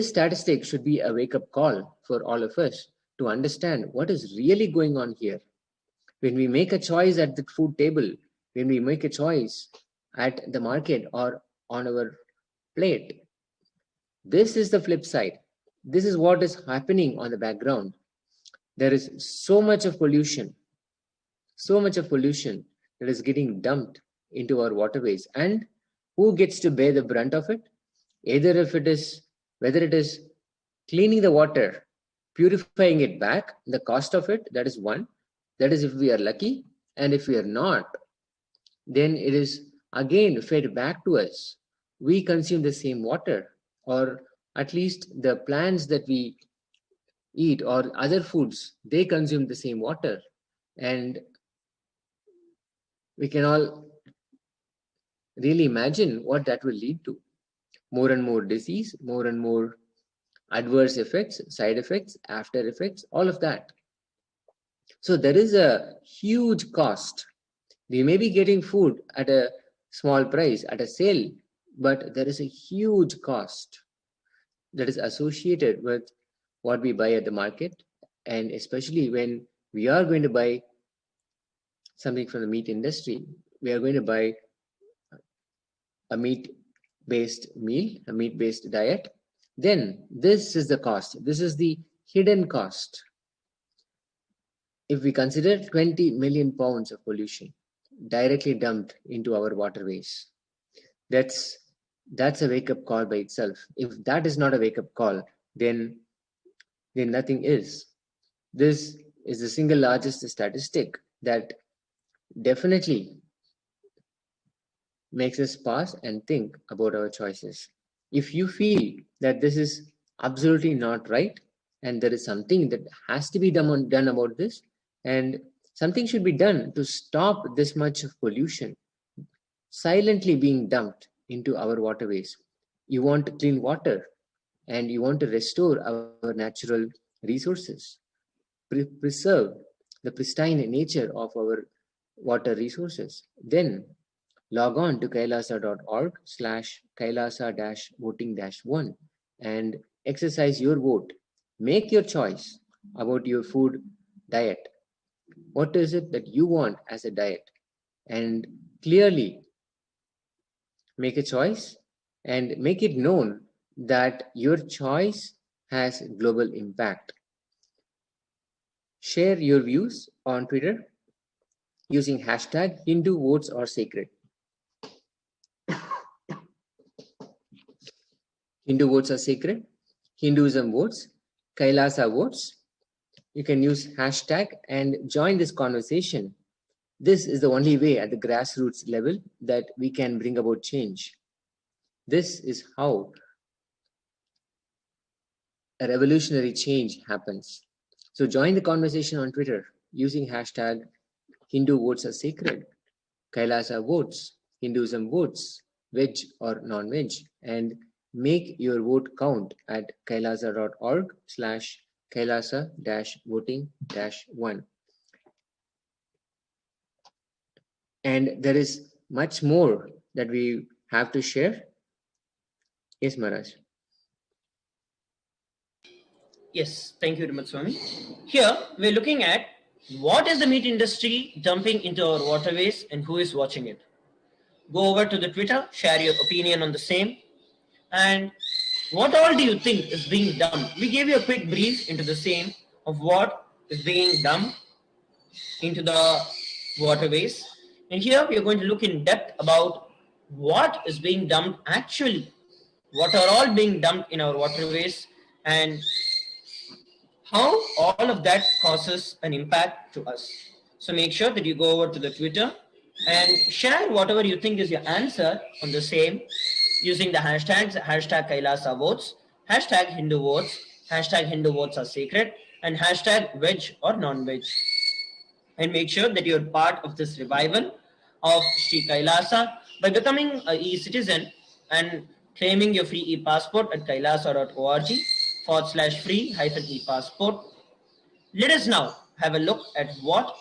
statistic should be a wake-up call for all of us to understand what is really going on here. When we make a choice at the food table, when we make a choice at the market or on our plate, this is the flip side. This is what is happening on the background. There is so much of pollution that is getting dumped into our waterways. And who gets to bear the brunt of it? Whether it is cleaning the water, purifying it back, the cost of it, that is one. That is if we are lucky. And if we are not, then it is again fed back to us. We consume the same water, or at least the plants that we eat or other foods, they consume the same water. And we can all really imagine what that will lead to. More and more disease, more and more adverse effects, side effects, after effects, all of that. So there is a huge cost. We may be getting food at a small price, at a sale, but there is a huge cost that is associated with what we buy at the market. And especially when we are going to buy something from the meat industry, we are going to buy a meat-based meal, a meat-based diet, then this is the cost. This is the hidden cost. If we consider 20 million pounds of pollution directly dumped into our waterways, that's a wake-up call by itself. If that is not a wake-up call, then nothing is. This is the single largest statistic that definitely makes us pause and think about our choices. If you feel that this is absolutely not right, and there is something that has to be done about this, and something should be done to stop this much of pollution silently being dumped into our waterways. You want clean water, and you want to restore our natural resources, preserve the pristine nature of our water resources, then log on to kailasa.org/kailasa-voting-1 and exercise your vote. Make your choice about your food diet. What is it that you want as a diet? And clearly make a choice and make it known that your choice has global impact. Share your views on Twitter using hashtag Hindu votes are sacred. Hindu votes are sacred, Hinduism votes, Kailasa votes. You can use hashtag and join this conversation. This is the only way at the grassroots level that we can bring about change. This is how a revolutionary change happens. So join the conversation on Twitter using hashtag Hindu votes are sacred, Kailasa votes, Hinduism votes, veg or non-veg, and make your vote count at kailasa.org/kailasa-voting-1. And there is much more that we have to share. Yes, Maharaj. Yes, thank you very much, Swami. Here, we're looking at what is the meat industry dumping into our waterways and who is watching it. Go over to the Twitter, share your opinion on the same. And what all do you think is being dumped? We gave you a quick brief into the same of what is being dumped into the waterways. And here we are going to look in depth about what is being dumped actually. What are all being dumped in our waterways and how all of that causes an impact to us. So make sure that you go over to the Twitter and share whatever you think is your answer on the same using the hashtags, hashtag Kailasa votes, hashtag Hindu votes, hashtag Hindu votes are sacred, and hashtag veg or non-veg. And make sure that you're part of this revival of Sri Kailasa by becoming a e-citizen and claiming your free e-passport at kailasa.org/free-e-passport. Let us now have a look at what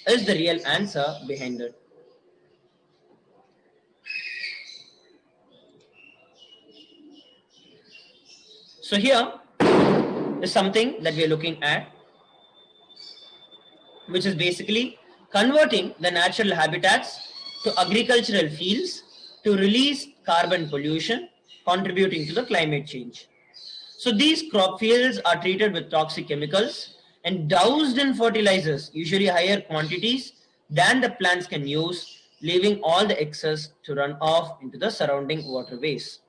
is the real answer behind it. So here is something that we are looking at, which is basically converting the natural habitats to agricultural fields to release carbon pollution, contributing to the climate change. So these crop fields are treated with toxic chemicals and doused in fertilizers, usually higher quantities than the plants can use, leaving all the excess to run off into the surrounding waterways.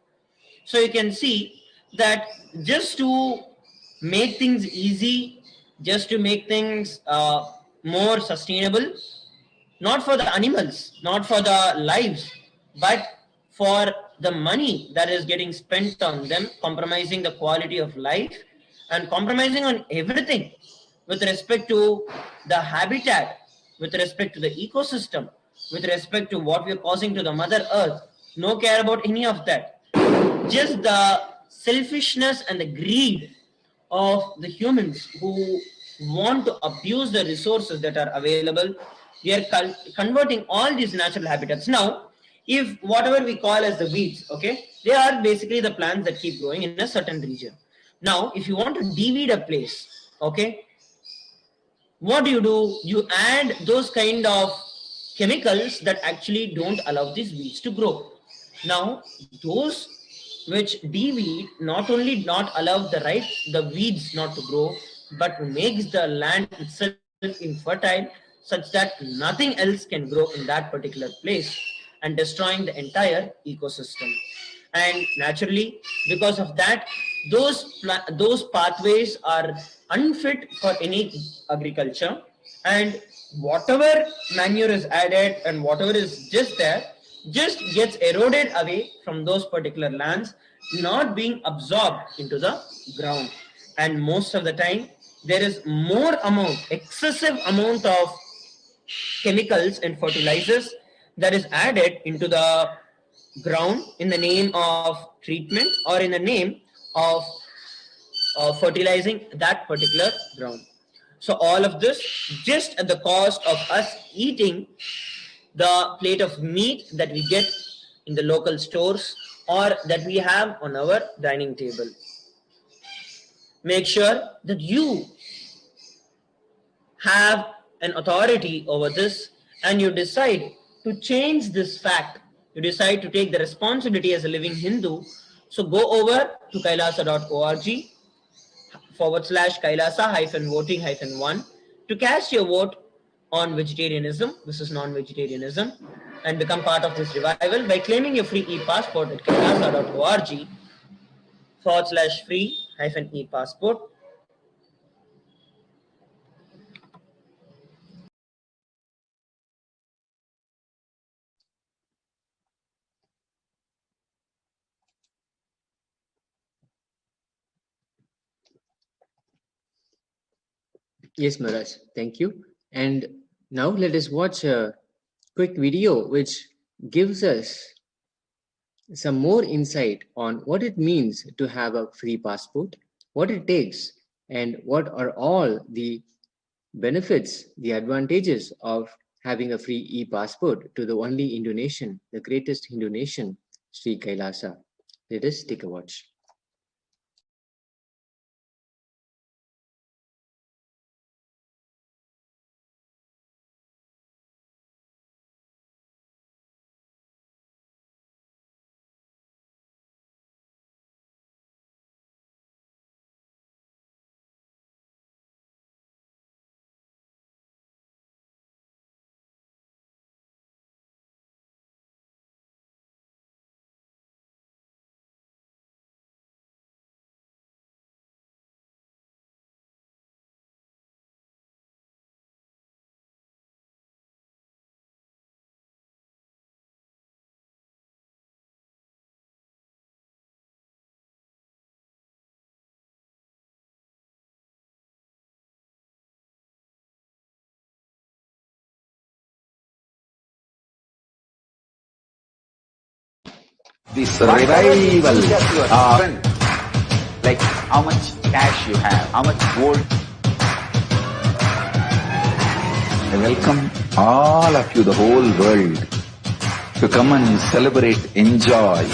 So you can see that just to make things easy, just to make things more sustainable, not for the animals, not for the lives, but for the money that is getting spent on them, compromising the quality of life and compromising on everything with respect to the habitat, with respect to the ecosystem, with respect to what we are causing to the Mother Earth. No care about any of that. Just the selfishness and the greed of the humans who want to abuse the resources that are available. We are converting all these natural habitats. Now, if whatever we call as the weeds, okay, they are basically the plants that keep growing in a certain region. Now, if you want to deweed a place, okay, what do? You add those kind of chemicals that actually don't allow these weeds to grow. Now, those which deweed not only not allow the weeds not to grow, but makes the land itself infertile such that nothing else can grow in that particular place and destroying the entire ecosystem. And naturally, because of that, those pathways are unfit for any agriculture, and whatever manure is added and whatever is just there just gets eroded away from those particular lands, not being absorbed into the ground. And most of the time there is excessive amount of chemicals and fertilizers that is added into the ground in the name of treatment or in the name of fertilizing that particular ground. So all of this just at the cost of us eating the plate of meat that we get in the local stores or that we have on our dining table. Make sure that you have an authority over this and you decide to change this fact. You decide to take the responsibility as a living Hindu. So go over to kailasa.org/kailasa-voting-1 to cast your vote on vegetarianism versus non-vegetarianism and become part of this revival by claiming your free e-passport at kailasa.org/free-e-passport. Yes, Maharaj, thank you. And now let us watch a quick video which gives us some more insight on what it means to have a free passport, what it takes, and what are all the benefits, the advantages of having a free e-passport to the only Hindu nation, the greatest Hindu nation, Sri Kailasa. Let us take a watch. This Whatever you revival think as your of strength, like how much cash you have, how much gold. I welcome all of you, the whole world, to come and celebrate, enjoy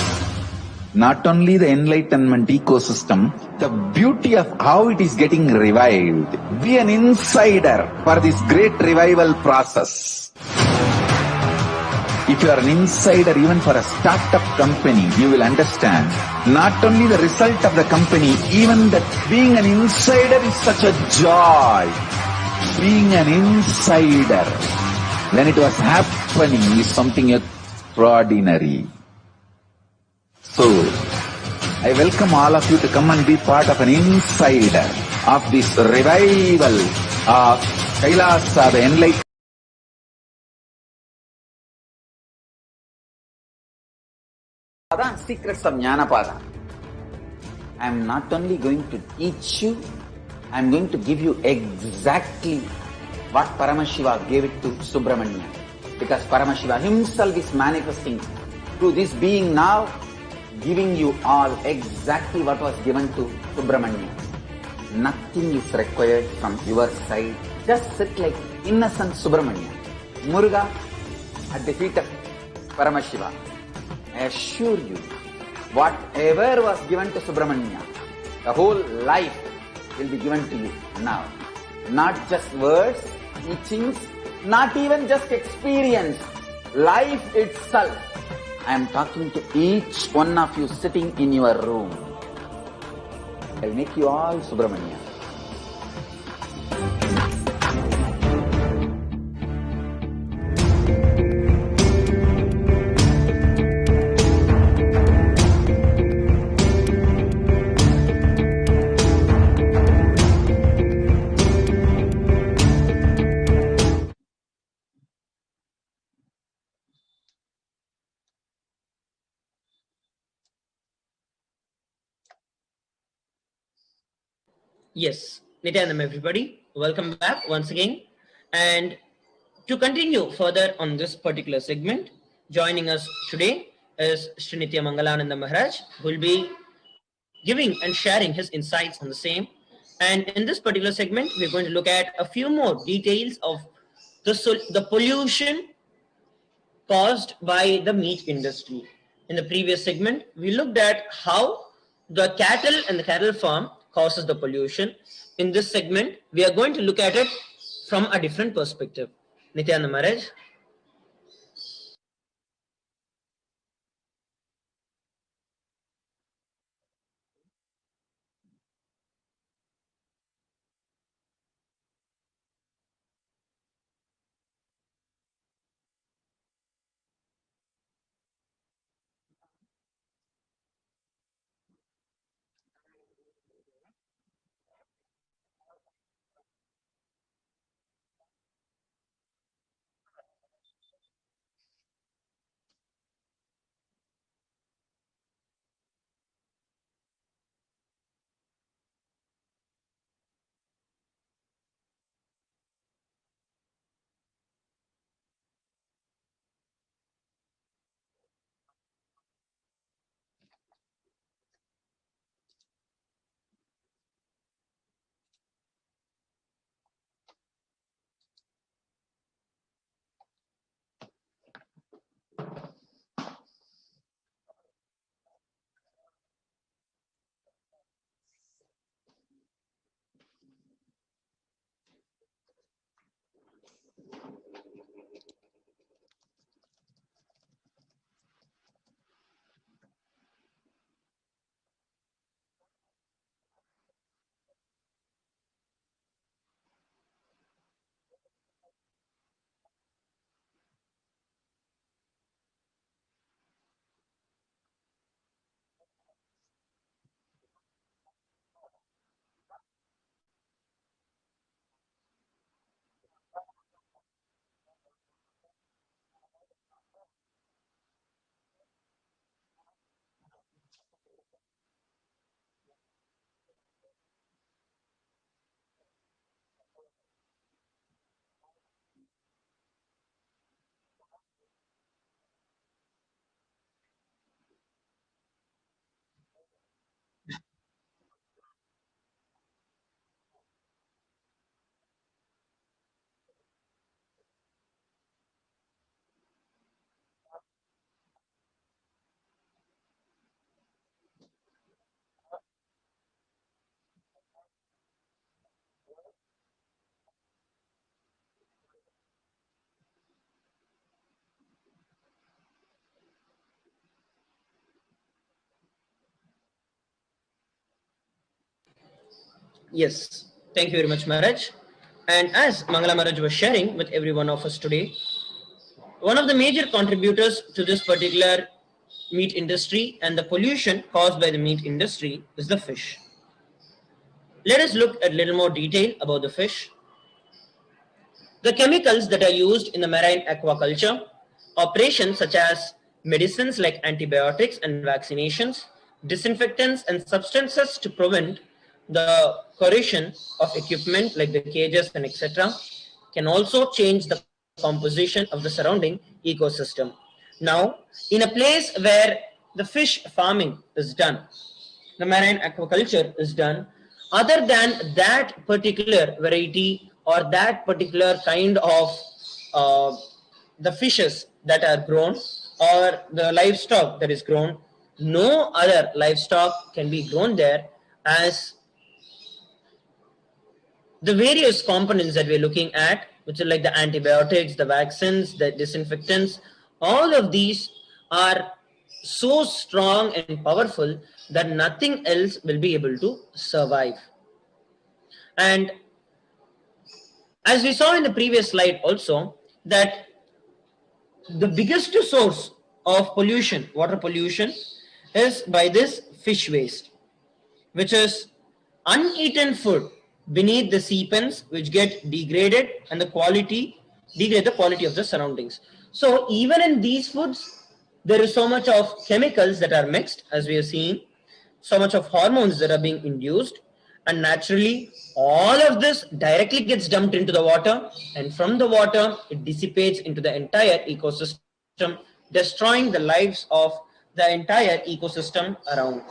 not only the enlightenment ecosystem, the beauty of how it is getting revived. Be an insider for this great revival process. If you are an insider even for a startup company, you will understand not only the result of the company, even that being an insider is such a joy. Being an insider when it was happening is something extraordinary. So, I welcome all of you to come and be part of an insider of this revival of Kailasa, the enlightenment. Secrets of Jnanapada. I am not only going to teach you, I am going to give you exactly what Paramashiva gave it to Subramanya. Because Paramashiva himself is manifesting through this being now, giving you all exactly what was given to Subramanya. Nothing is required from your side. Just sit like innocent Subramanya. Muruga at the feet of Paramashiva. I assure you, whatever was given to Subramanya, the whole life will be given to you now. Not just words, teachings, not even just experience. Life itself. I am talking to each one of you sitting in your room. I'll make you all Subramanya. Yes, Nityanam, everybody. Welcome back once again. And to continue further on this particular segment, joining us today is Srinitya Mangalananda Maharaj, who will be giving and sharing his insights on the same. And in this particular segment, we're going to look at a few more details of the pollution caused by the meat industry. In the previous segment, we looked at how the cattle and the cattle farm causes the pollution. In this segment, we are going to look at it from a different perspective. Nityananda Maharaj. Yes, thank you very much, Maharaj. And as Mangala Maharaj was sharing with every one of us today, one of the major contributors to this particular meat industry and the pollution caused by the meat industry is the fish. Let us look at a little more detail about the fish. The chemicals that are used in the marine aquaculture, operations such as medicines like antibiotics and vaccinations, disinfectants and substances to prevent the corrosion of equipment like the cages and etc., can also change the composition of the surrounding ecosystem. Now, in a place where the fish farming is done, the marine aquaculture is done, other than that particular variety or that particular kind of uh, the fishes that are grown or the livestock that is grown, no other livestock can be grown there, as the various components that we're looking at, which are like the antibiotics, the vaccines, the disinfectants, all of these are so strong and powerful that nothing else will be able to survive. And as we saw in the previous slide also, that the biggest source of pollution, water pollution, is by this fish waste, which is uneaten food beneath the seepens, which get degraded and the quality degrade the quality of the surroundings. So even in these foods, there is so much of chemicals that are mixed, as we have seen, so much of hormones that are being induced, and naturally all of this directly gets dumped into the water, and from the water it dissipates into the entire ecosystem, destroying the lives of the entire ecosystem around.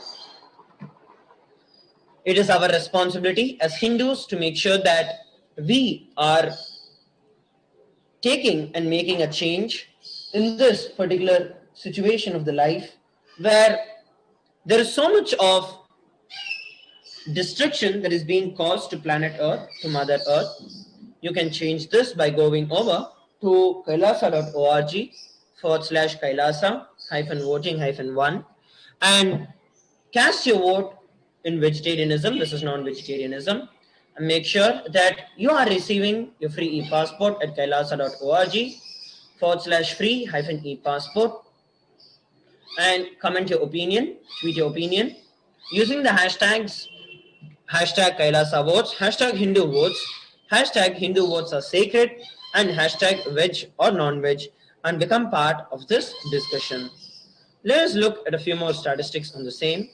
It is our responsibility as Hindus to make sure that we are taking and making a change in this particular situation of the life where there is so much of destruction that is being caused to planet Earth, to Mother Earth. You can change this by going over to kailasa.org/kailasa voting 1 and cast your vote in vegetarianism. This is non-vegetarianism. And make sure that you are receiving your free e-passport at kailasa.org/free e-passport, and comment your opinion, tweet your opinion using the hashtags hashtag Kailasa votes, hashtag Hindu votes, hashtag Hindu votes are sacred, and hashtag veg or non-veg, and become part of this discussion. Let us look at a few more statistics on the same.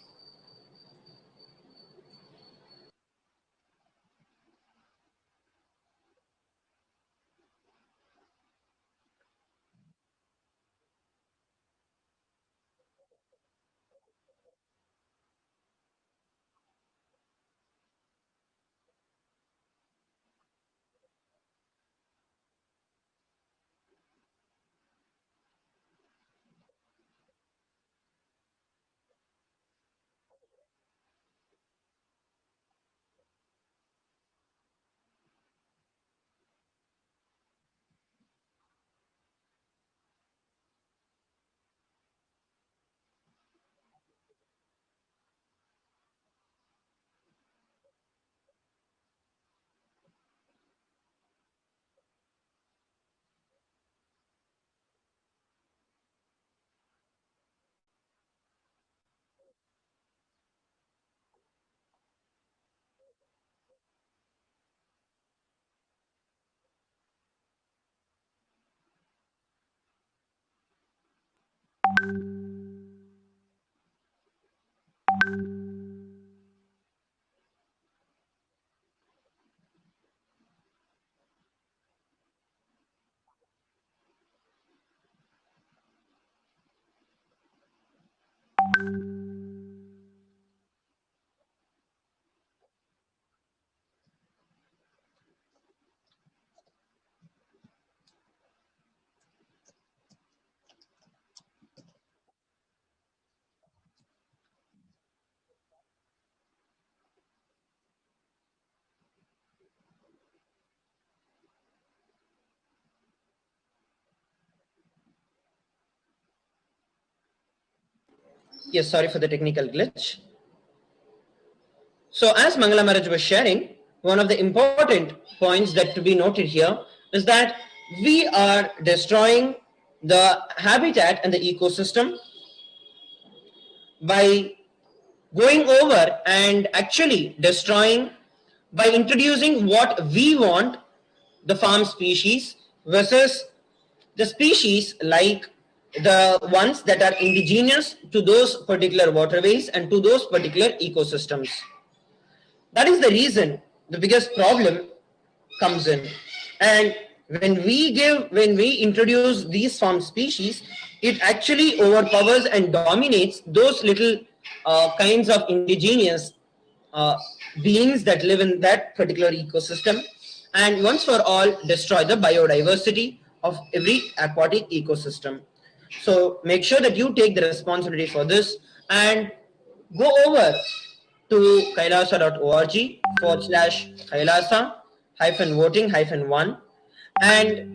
Yes, sorry for the technical glitch. So as Mangala Maharaj was sharing, one of the important points that to be noted here is that we are destroying the habitat and the ecosystem by going over and actually destroying by introducing what we want, the farm species versus the species like the ones that are indigenous to those particular waterways and to those particular ecosystems. That is the reason the biggest problem comes in. And when we introduce these farm species, it actually overpowers and dominates those little kinds of indigenous uh, beings that live in that particular ecosystem, and once for all destroy the biodiversity of every aquatic ecosystem. So make sure that you take the responsibility for this and go over to kailasa.org/kailasa voting -1 and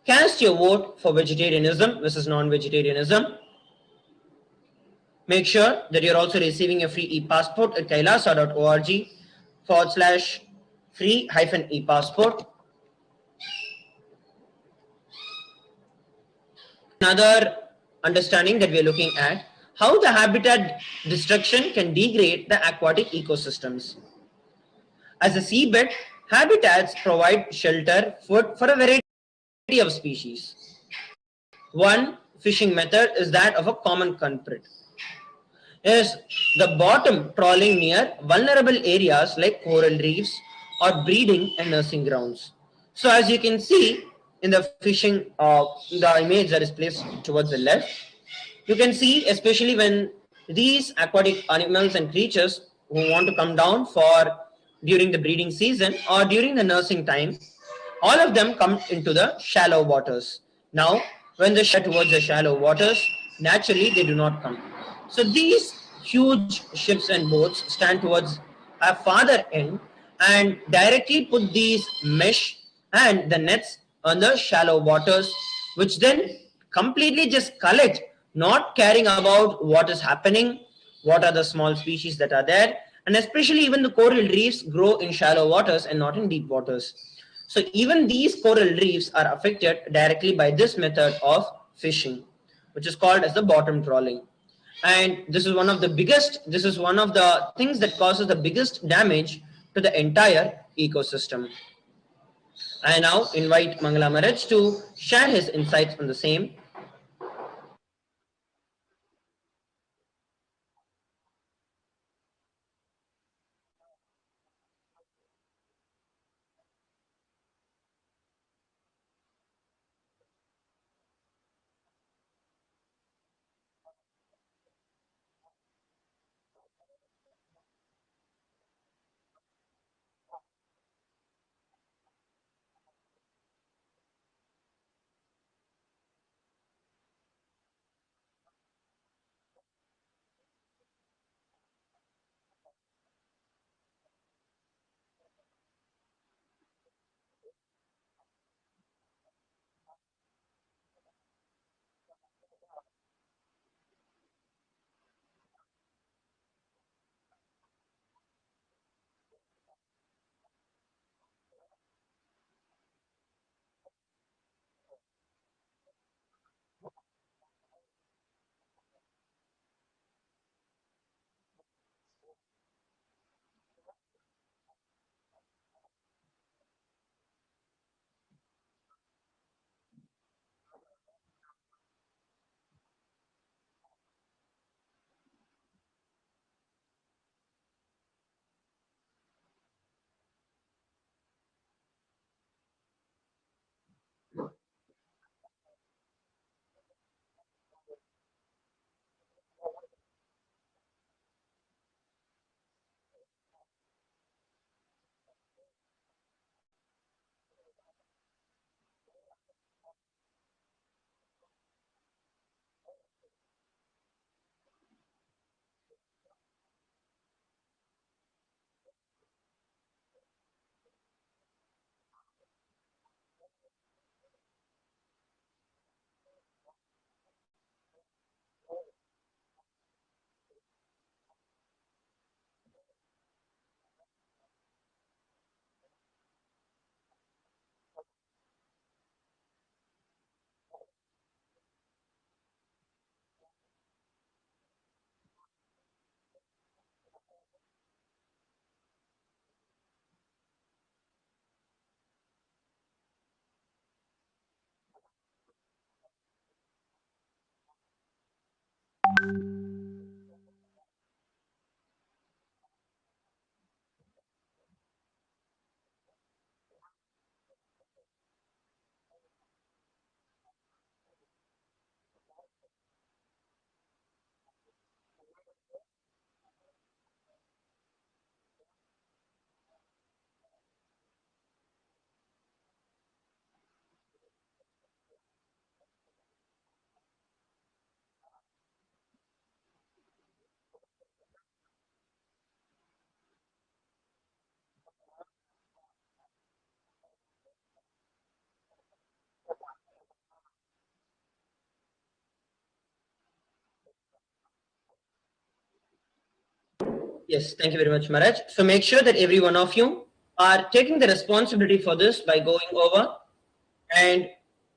cast your vote for vegetarianism versus non-vegetarianism. Make sure that you're also receiving a free e-passport at kailasa.org/free-e-passport. Another understanding that we are looking at how the habitat destruction can degrade the aquatic ecosystems. As a seabed, habitats provide shelter, food for a variety of species. One fishing method is that of a common culprit. Is the bottom trawling near vulnerable areas like coral reefs or breeding and nursing grounds. So as you can see in the fishing, the image that is placed towards the left, you can see especially when these aquatic animals and creatures who want to come down for during the breeding season or during the nursing time, all of them come into the shallow waters. Now, when they share towards the shallow waters, naturally they do not come. So these huge ships and boats stand towards a farther end and directly put these mesh and the nets on the shallow waters, which then completely just collect, not caring about what is happening, what are the small species that are there, and especially even the coral reefs grow in shallow waters and not in deep waters. So even these coral reefs are affected directly by this method of fishing, which is called as the bottom trawling. And this is one of the biggest, this is one of the things that causes the biggest damage to the entire ecosystem. I now invite Mangala Maharaj to share his insights on the same. Yes, thank you very much, Maraj. So make sure that every one of you are taking the responsibility for this by going over and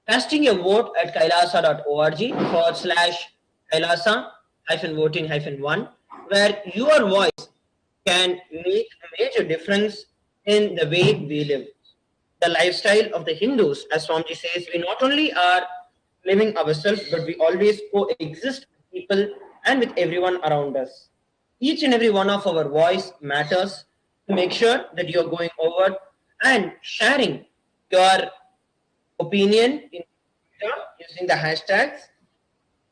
casting your vote at kailasa.org/kailasa-voting-1, where your voice can make a major difference in the way we live. The lifestyle of the Hindus, as Swamiji says, we not only are living ourselves, but we always coexist with people and with everyone around us. Each and every one of our voice matters to make sure that you're going over and sharing your opinion in Twitter using the hashtags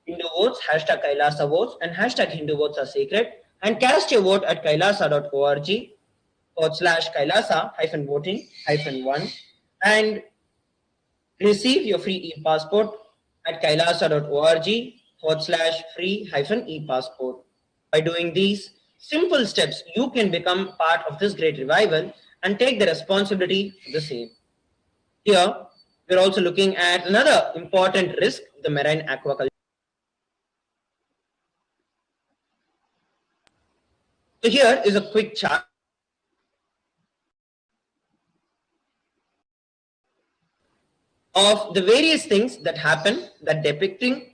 Hindu votes, hashtag Kailasa votes, and hashtag Hindu votes are sacred. And cast your vote at kailasa.org/kailasa-voting-1 and receive your free e-passport at kailasa.org/free-e-passport. By doing these simple steps, you can become part of this great revival and take the responsibility for the same. Here, we're also looking at another important risk of the marine aquaculture. So here is a quick chart of the various things that happen that depicting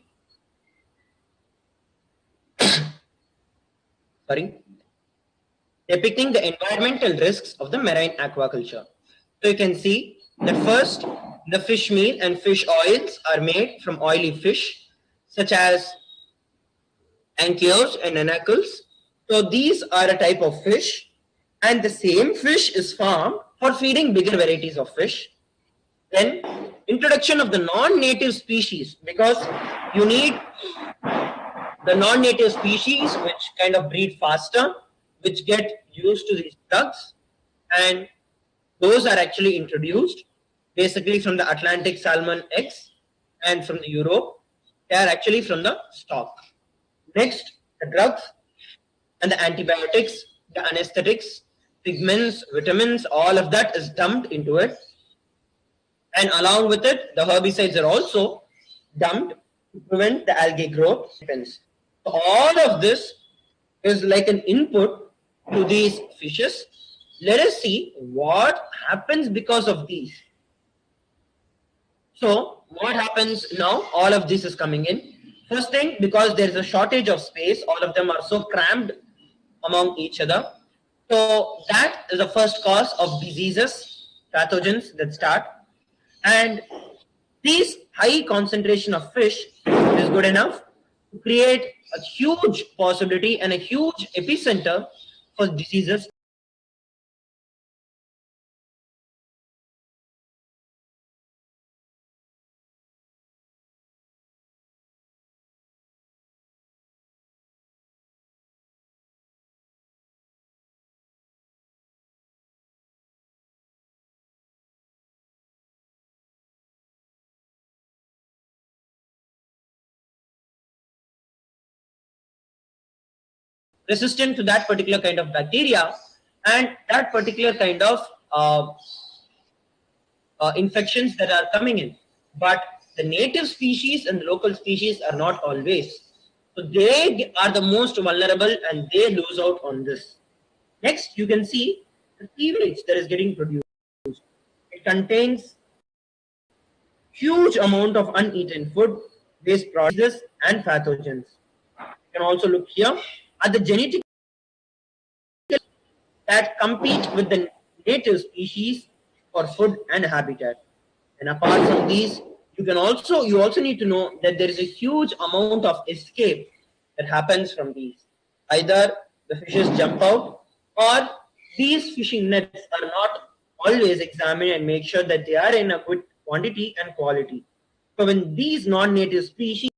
depicting the environmental risks of the marine aquaculture. So you can see that first, the fish meal and fish oils are made from oily fish, such as anchios and nanacles. So these are a type of fish, and the same fish is farmed for feeding bigger varieties of fish. Then introduction of the non-native species, because you need the non-native species which kind of breed faster, which get used to these drugs, and those are actually introduced basically from the Atlantic salmon eggs and from the Europe. They are actually from the stock. Next, the drugs and the antibiotics, the anesthetics, pigments, vitamins, all of that is dumped into it. And along with it, the herbicides are also dumped to prevent the algae growth. So all of this is like an input to these fishes. Let us see what happens because of these. So what happens now? All of this is coming in. First thing, because there is a shortage of space, all of them are so crammed among each other. So that is the first cause of diseases, pathogens that start. And this high concentration of fish is good enough to create a huge possibility and a huge epicenter for diseases. Resistant to that particular kind of bacteria and that particular kind of infections that are coming in. But the native species and the local species are not always. So they are the most vulnerable and they lose out on this. Next, you can see the sewage that is getting produced. It contains huge amount of uneaten food, waste products, and pathogens. You can also look here at the genetic that compete with the native species for food and habitat. And apart from these, you also need to know that there is a huge amount of escape that happens from these. Either the fishes jump out or these fishing nets are not always examined and make sure that they are in a good quantity and quality. So when these non-native species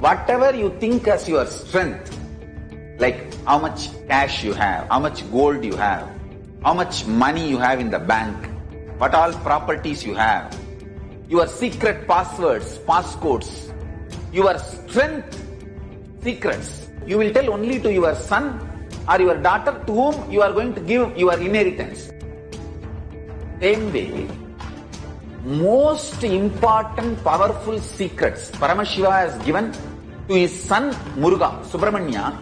whatever you think as your strength, like how much cash you have, how much gold you have, how much money you have in the bank, what all properties you have, your secret passwords, passcodes, your strength secrets, you will tell only to your son or your daughter to whom you are going to give your inheritance. Same way, most important, powerful secrets Paramashiva has given to his son Muruga, Subramanya,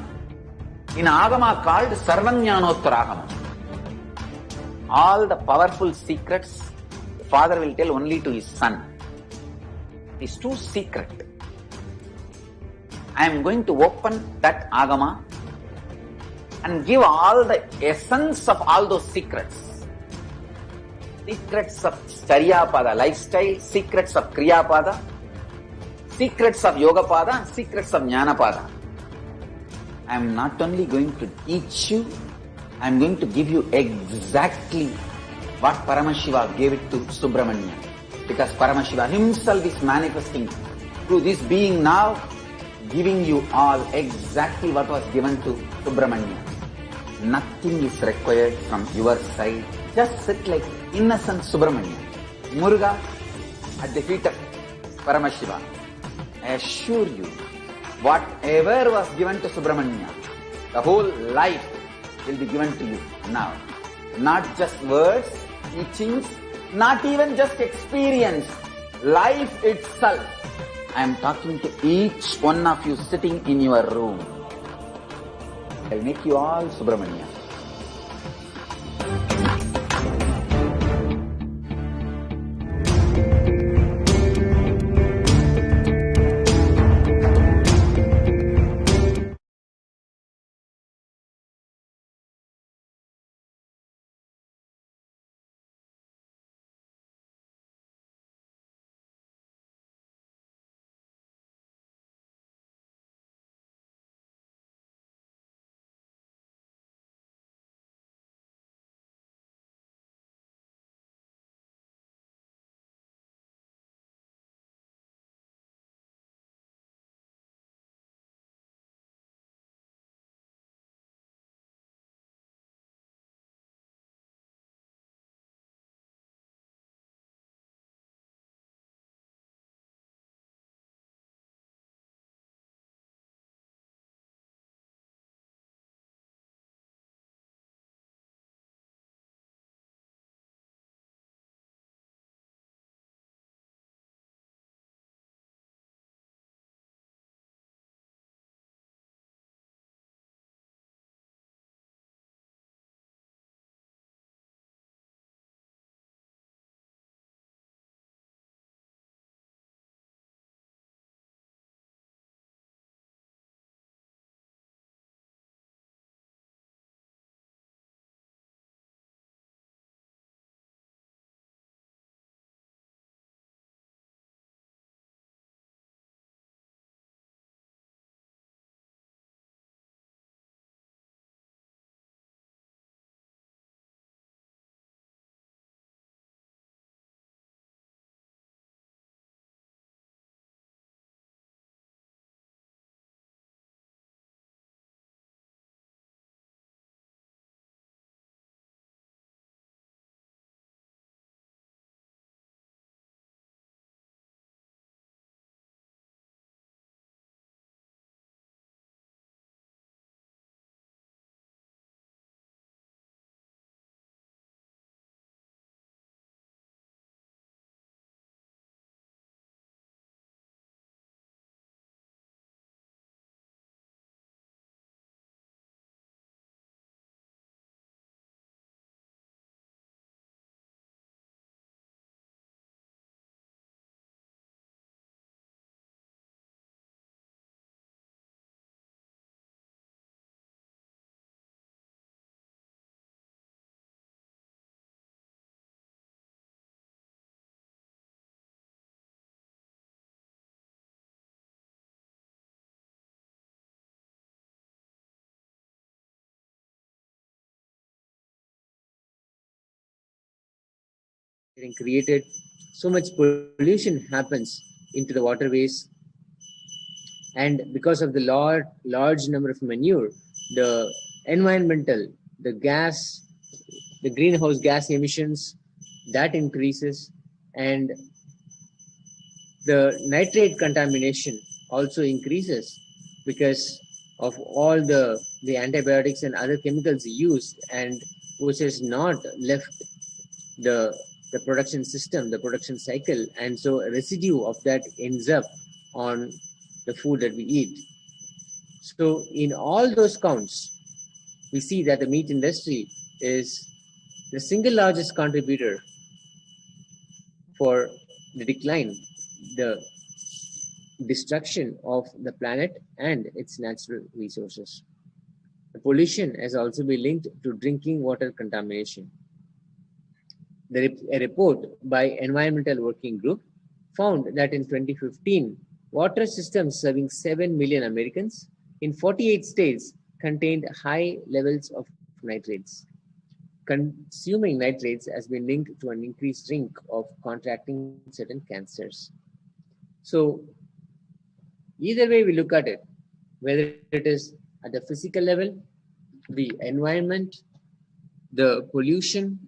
in Agama called Sarvanyanottara. All the powerful secrets, the father will tell only to his son. It is too secret. I am going to open that Agama and give all the essence of all those secrets. Secrets of Charyapada lifestyle, secrets of Kriyapada, secrets of Yogapada, secrets of Jnanapada. I am not only going to teach you, I am going to give you exactly what Paramashiva gave it to Subramanya. Because Paramashiva himself is manifesting through this being now, giving you all exactly what was given to Subramanya. Nothing is required from your side. Just sit like innocent Subramanya, Muruga at the feet of Paramashiva. I assure you, whatever was given to Subramanya, the whole life will be given to you now. Not just words, teachings, not even just experience, life itself. I am talking to each one of you sitting in your room. I will make you all Subramanya. Getting created, so much pollution happens into the waterways, And because of the large number of manure, the environmental, the gas, the greenhouse gas emissions, that increases, and the nitrate contamination also increases because of all the antibiotics and other chemicals used, and which has not left the production system, the production cycle, and so a residue of that ends up on the food that we eat. So in all those counts, we see that the meat industry is the single largest contributor for the decline, the destruction of the planet and its natural resources. The pollution has also been linked to drinking water contamination. A report by Environmental Working Group found that in 2015, water systems serving 7 million Americans in 48 states contained high levels of nitrates. Consuming nitrates has been linked to an increased risk of contracting certain cancers. So, either way we look at it, whether it is at the physical level, the environment, the pollution,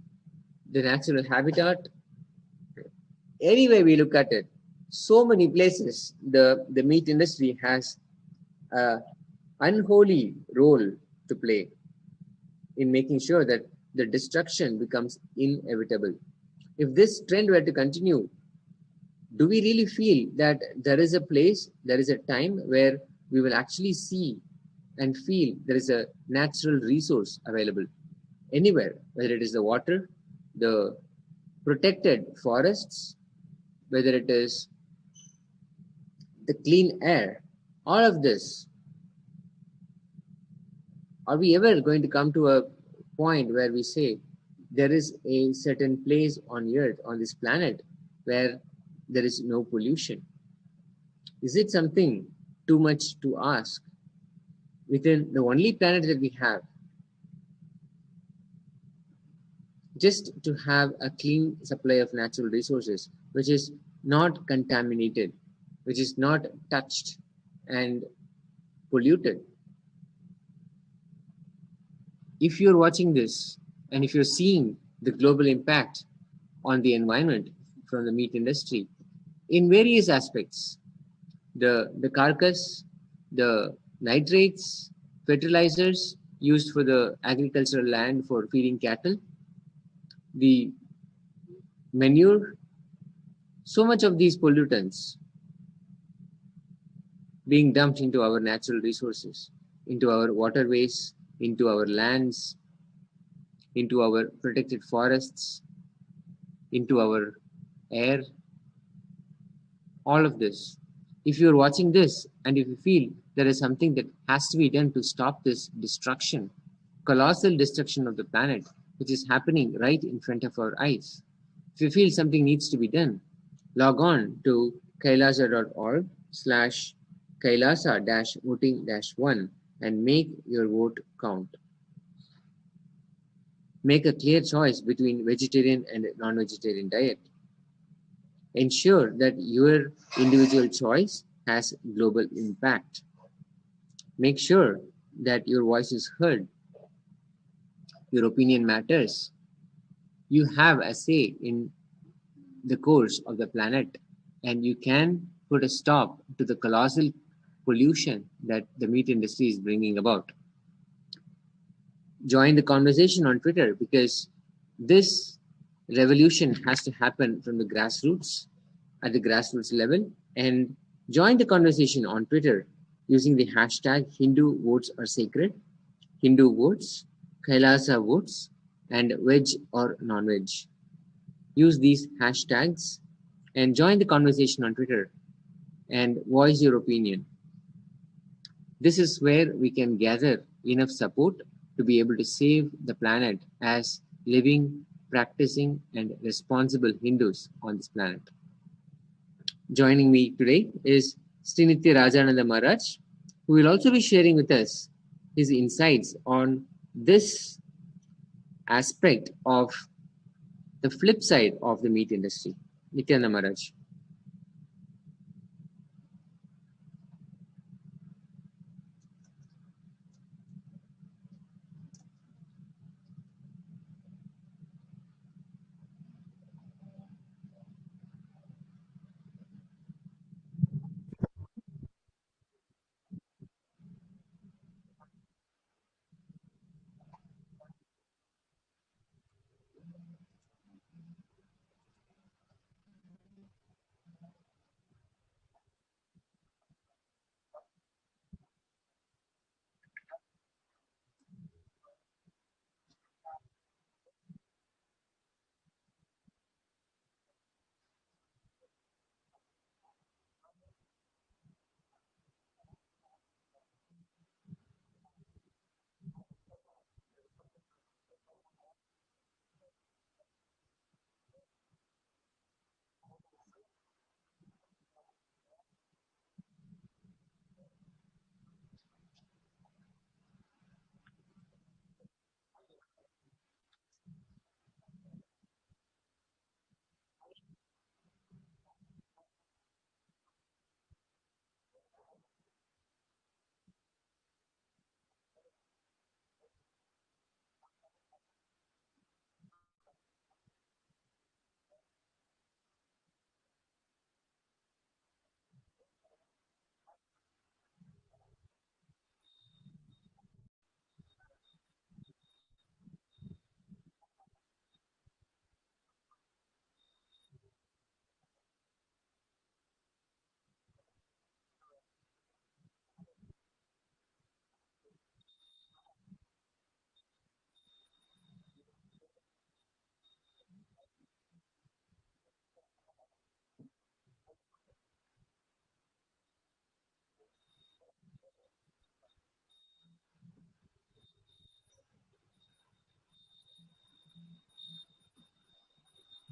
the natural habitat, any way we look at it, so many places the meat industry has an unholy role to play in making sure that the destruction becomes inevitable. If this trend were to continue, do we really feel that there is a place, there is a time where we will actually see and feel there is a natural resource available anywhere, whether it is the water, the protected forests, whether it is the clean air, all of this? Are we ever going to come to a point where we say there is a certain place on earth, on this planet, where there is no pollution? Is it something too much to ask within the only planet that we have, just to have a clean supply of natural resources, which is not contaminated, which is not touched and polluted? If you're watching this and if you're seeing the global impact on the environment from the meat industry in various aspects, the carcass, the nitrates, fertilizers used for the agricultural land for feeding cattle, the manure, so much of these pollutants being dumped into our natural resources, into our waterways, into our lands, into our protected forests, into our air, all of this. If you're watching this and if you feel there is something that has to be done to stop this destruction, colossal destruction of the planet, which is happening right in front of our eyes, if you feel something needs to be done, log on to kailasa.org/kailasa-voting-1 and make your vote count. Make a clear choice between vegetarian and non-vegetarian diet. Ensure that your individual choice has global impact. Make sure that your voice is heard. Your opinion matters. You have a say in the course of the planet, and you can put a stop to the colossal pollution that the meat industry is bringing about. Join the conversation on Twitter, because this revolution has to happen from the grassroots, at the grassroots level, and join the conversation on Twitter using the hashtag Hindu votes are sacred, Hindu votes, Kailasa votes, and veg or non-veg. Use these hashtags and join the conversation on Twitter and voice your opinion. This is where we can gather enough support to be able to save the planet as living, practicing, and responsible Hindus on this planet. Joining me today is Sri Nithyananda Maharaj, who will also be sharing with us his insights on this aspect of the flip side of the meat industry. Nithyananda Maharaj.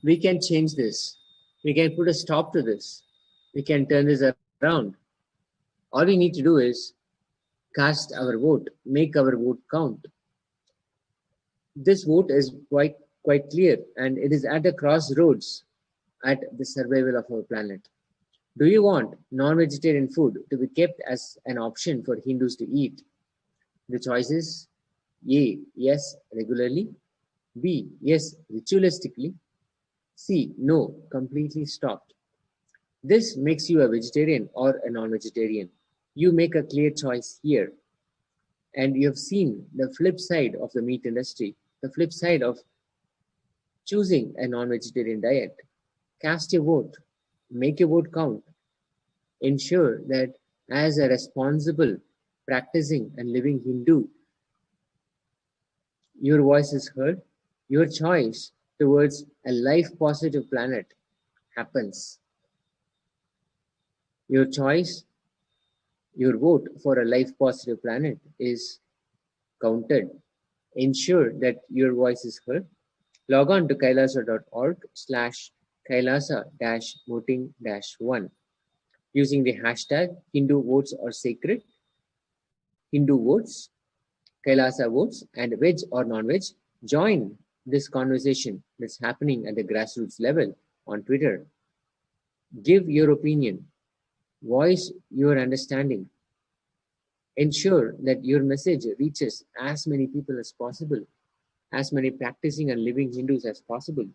We can change this. We can put a stop to this. We can turn this around. All we need to do is cast our vote, make our vote count. This vote is quite clear, and it is at a crossroads at the survival of our planet. Do you want non-vegetarian food to be kept as an option for Hindus to eat? The choices: A. Yes, regularly. B. Yes, ritualistically. C. No, completely stopped. This makes you a vegetarian or a non-vegetarian. You make a clear choice here. And you have seen the flip side of the meat industry, the flip side of choosing a non-vegetarian diet. Cast your vote, make your vote count. Ensure that as a responsible, practicing and living Hindu, your voice is heard, your choice towards a life-positive planet happens. Your choice, your vote for a life-positive planet is counted. Ensure that your voice is heard. Log on to kailasa.org/kailasa-voting-1 using the hashtag Hindu votes are sacred, Hindu votes, Kailasa votes, and veg or non-veg. Join this conversation that's happening at the grassroots level on Twitter. Give your opinion, voice your understanding. Ensure that your message reaches as many people as possible, as many practicing and living Hindus as possible,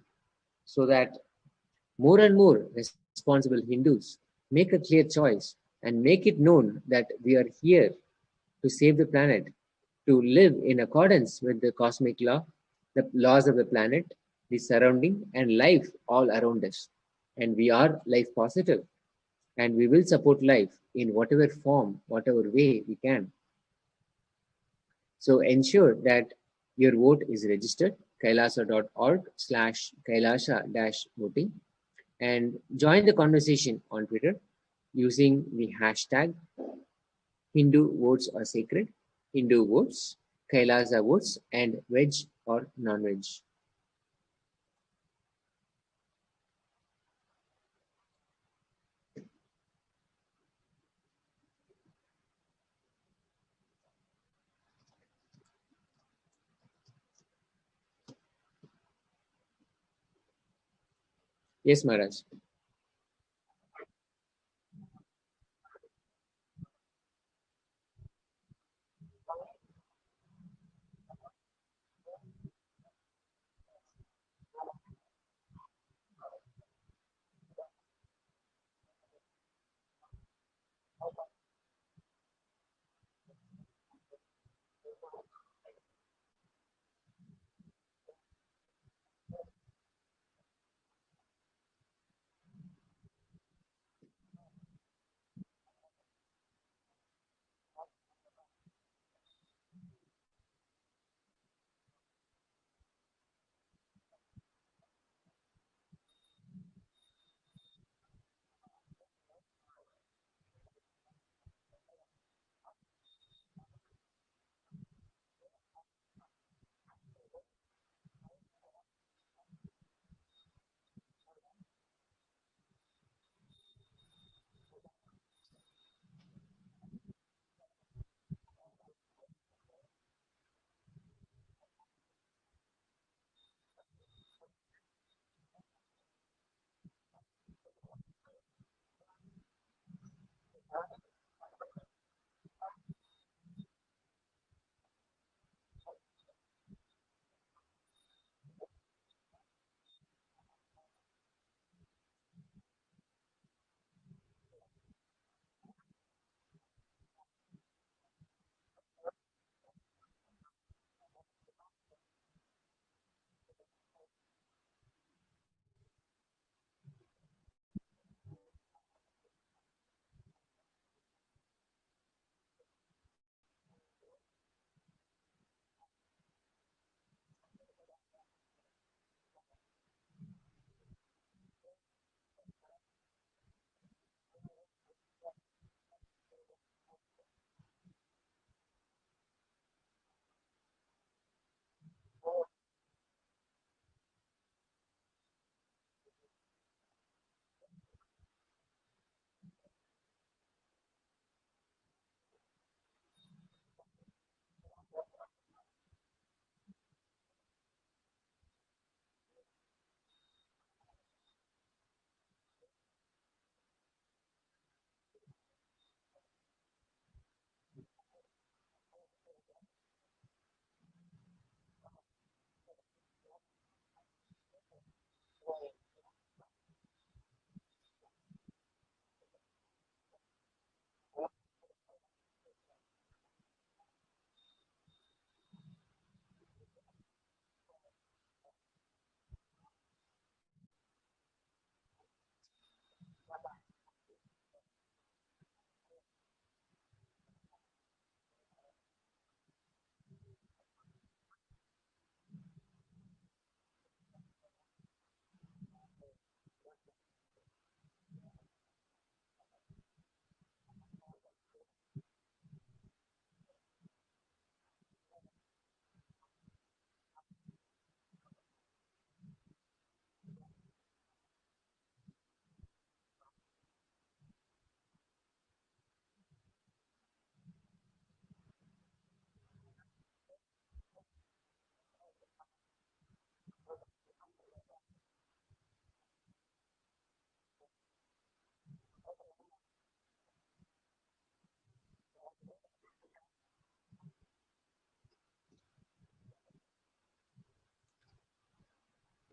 so that more and more responsible Hindus make a clear choice and make it known that we are here to save the planet, to live in accordance with the cosmic law, the laws of the planet, the surrounding, and life all around us. And we are life positive, and we will support life in whatever form, whatever way we can. So ensure that your vote is registered, kailasa.org/kailasa-voting, and join the conversation on Twitter using the hashtag Hindu votes are sacred, Hindu votes, Kailasa votes, and veg or non-veg. Yes, Maharaj.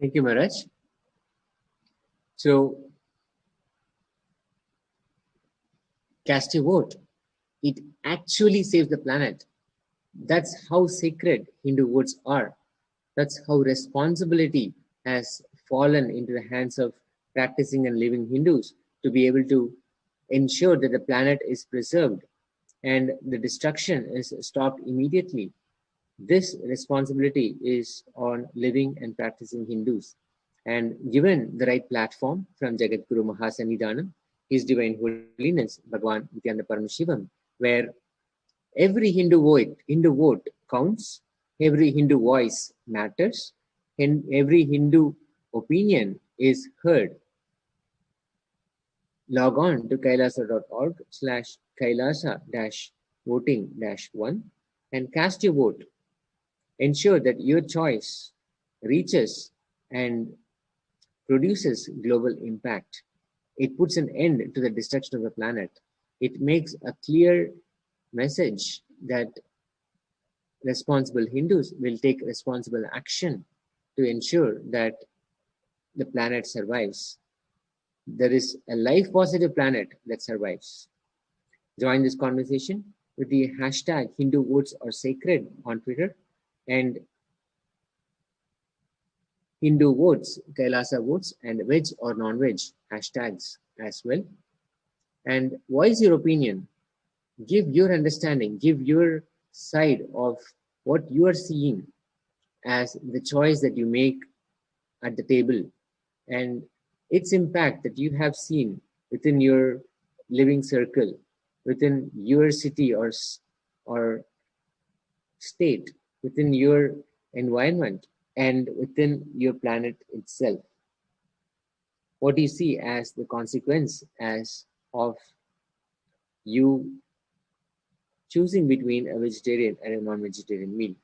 Thank you, Maharaj. So, cast your vote. It actually saves the planet. That's how sacred Hindu votes are. That's how responsibility has fallen into the hands of practicing and living Hindus to be able to ensure that the planet is preserved and the destruction is stopped immediately. This responsibility is on living and practicing Hindus. And given the right platform from Jagat Guru Mahasannidhanam, His Divine Holiness Bhagavan Nithyananda Paramashivam, where every Hindu vote counts, every Hindu voice matters, and every Hindu opinion is heard. Log on to kailasa.org/kailasa-voting-1 and cast your vote. Ensure that your choice reaches and produces global impact. It puts an end to the destruction of the planet. It makes a clear message that responsible Hindus will take responsible action to ensure that the planet survives. There is a life positive planet that survives. Join this conversation with the hashtag Hindu votes are sacred on Twitter and Hindu votes, Kailasa votes, and veg or non-veg hashtags as well. And voice your opinion. Give your understanding, give your side of what you are seeing as the choice that you make at the table and its impact that you have seen within your living circle, within your city or state, within your environment, and within your planet itself. What do you see as the consequence of you choosing between a vegetarian and a non-vegetarian meal?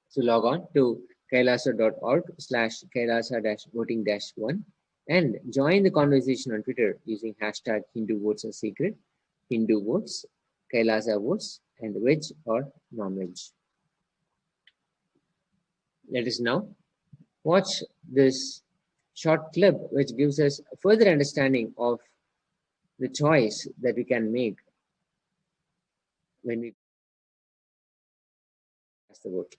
So log on to kailasa.org/kailasa-voting-1 and join the conversation on Twitter using hashtag Hindu votes are sacred, Hindu votes, Kailasa votes, and veg or non-veg. Let us now watch this short clip which gives us a further understanding of the choice that we can make when we cast the vote.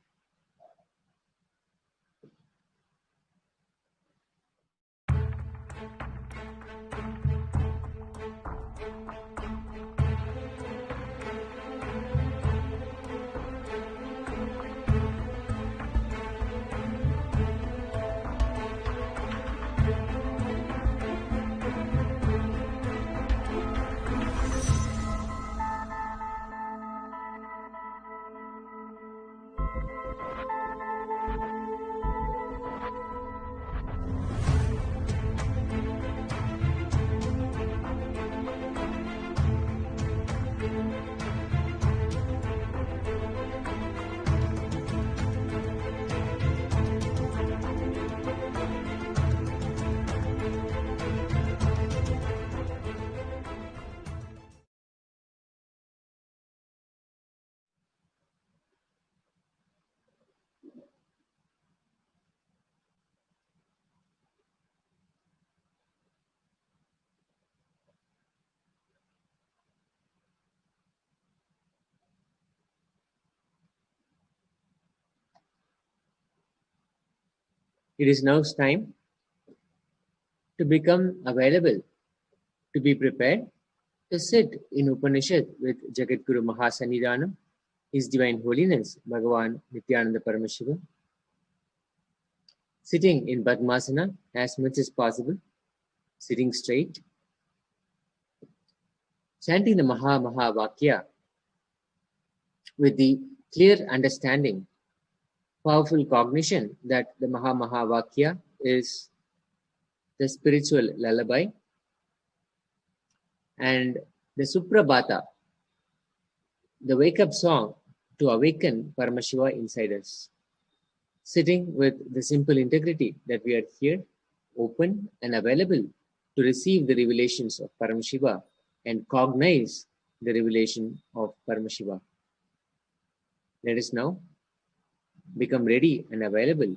It is now time to become available, to be prepared, to sit in Upanishad with Jagat Guru Mahasannidhanam, His Divine Holiness Bhagavan Nithyananda Paramashivam, sitting in Padmasana as much as possible, sitting straight, chanting the Maha Maha Vakya with the clear understanding, powerful cognition that the Maha Maha Vakya is the spiritual lullaby and the Suprabhata, the wake-up song to awaken Paramashiva inside us. Sitting with the simple integrity that we are here, open and available to receive the revelations of Paramashiva and cognize the revelation of Paramashiva. Let us now become ready and available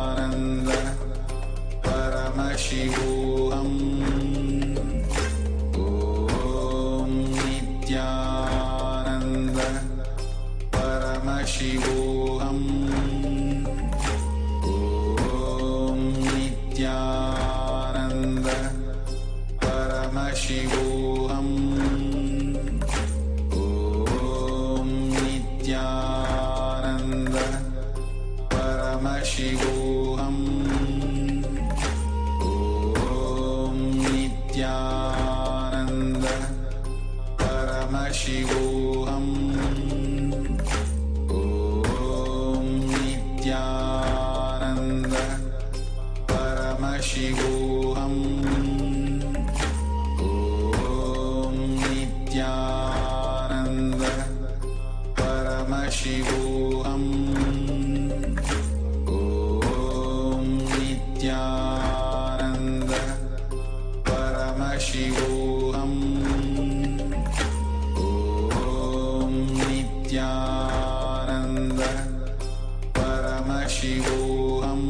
Nithyananda Paramashivoham. Om Nithyananda Paramashivoham. Om Nithyananda Paramashivoham. Om Nithyananda Paramashivoham. Om Nithyananda Paramashivoham. Om Nithyananda Paramashivoham. Om Nithyananda Paramashivoham. Om Nithyananda Paramashivoham. Om Nithyananda Paramashivoham.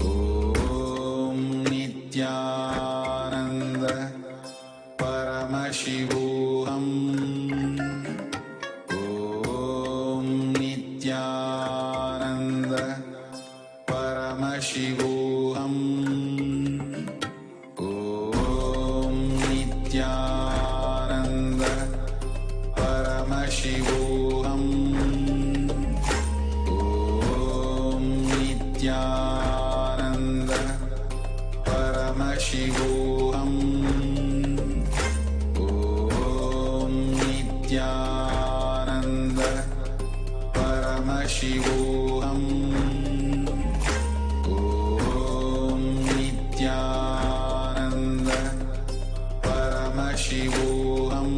Om Nithyananda Paramashivoham. Om Nithyananda Paramashivoham. Om Nithyananda Paramashivoham. Om Nithyananda Paramashivoham. Om Nithyananda Paramashivoham.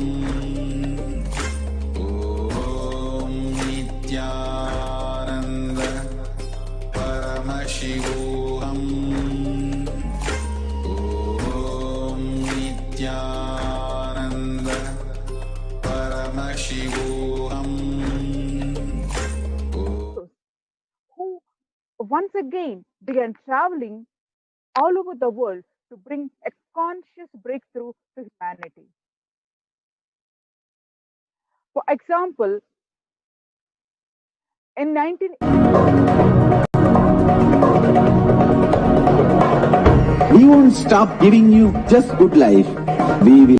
Om Nithyananda Paramashivoham. Om Nithyananda Paramashivoham. Who once again began traveling all over the world to bring a conscious breakthrough to humanity. For example, in 19 We won't stop giving you just good life. We will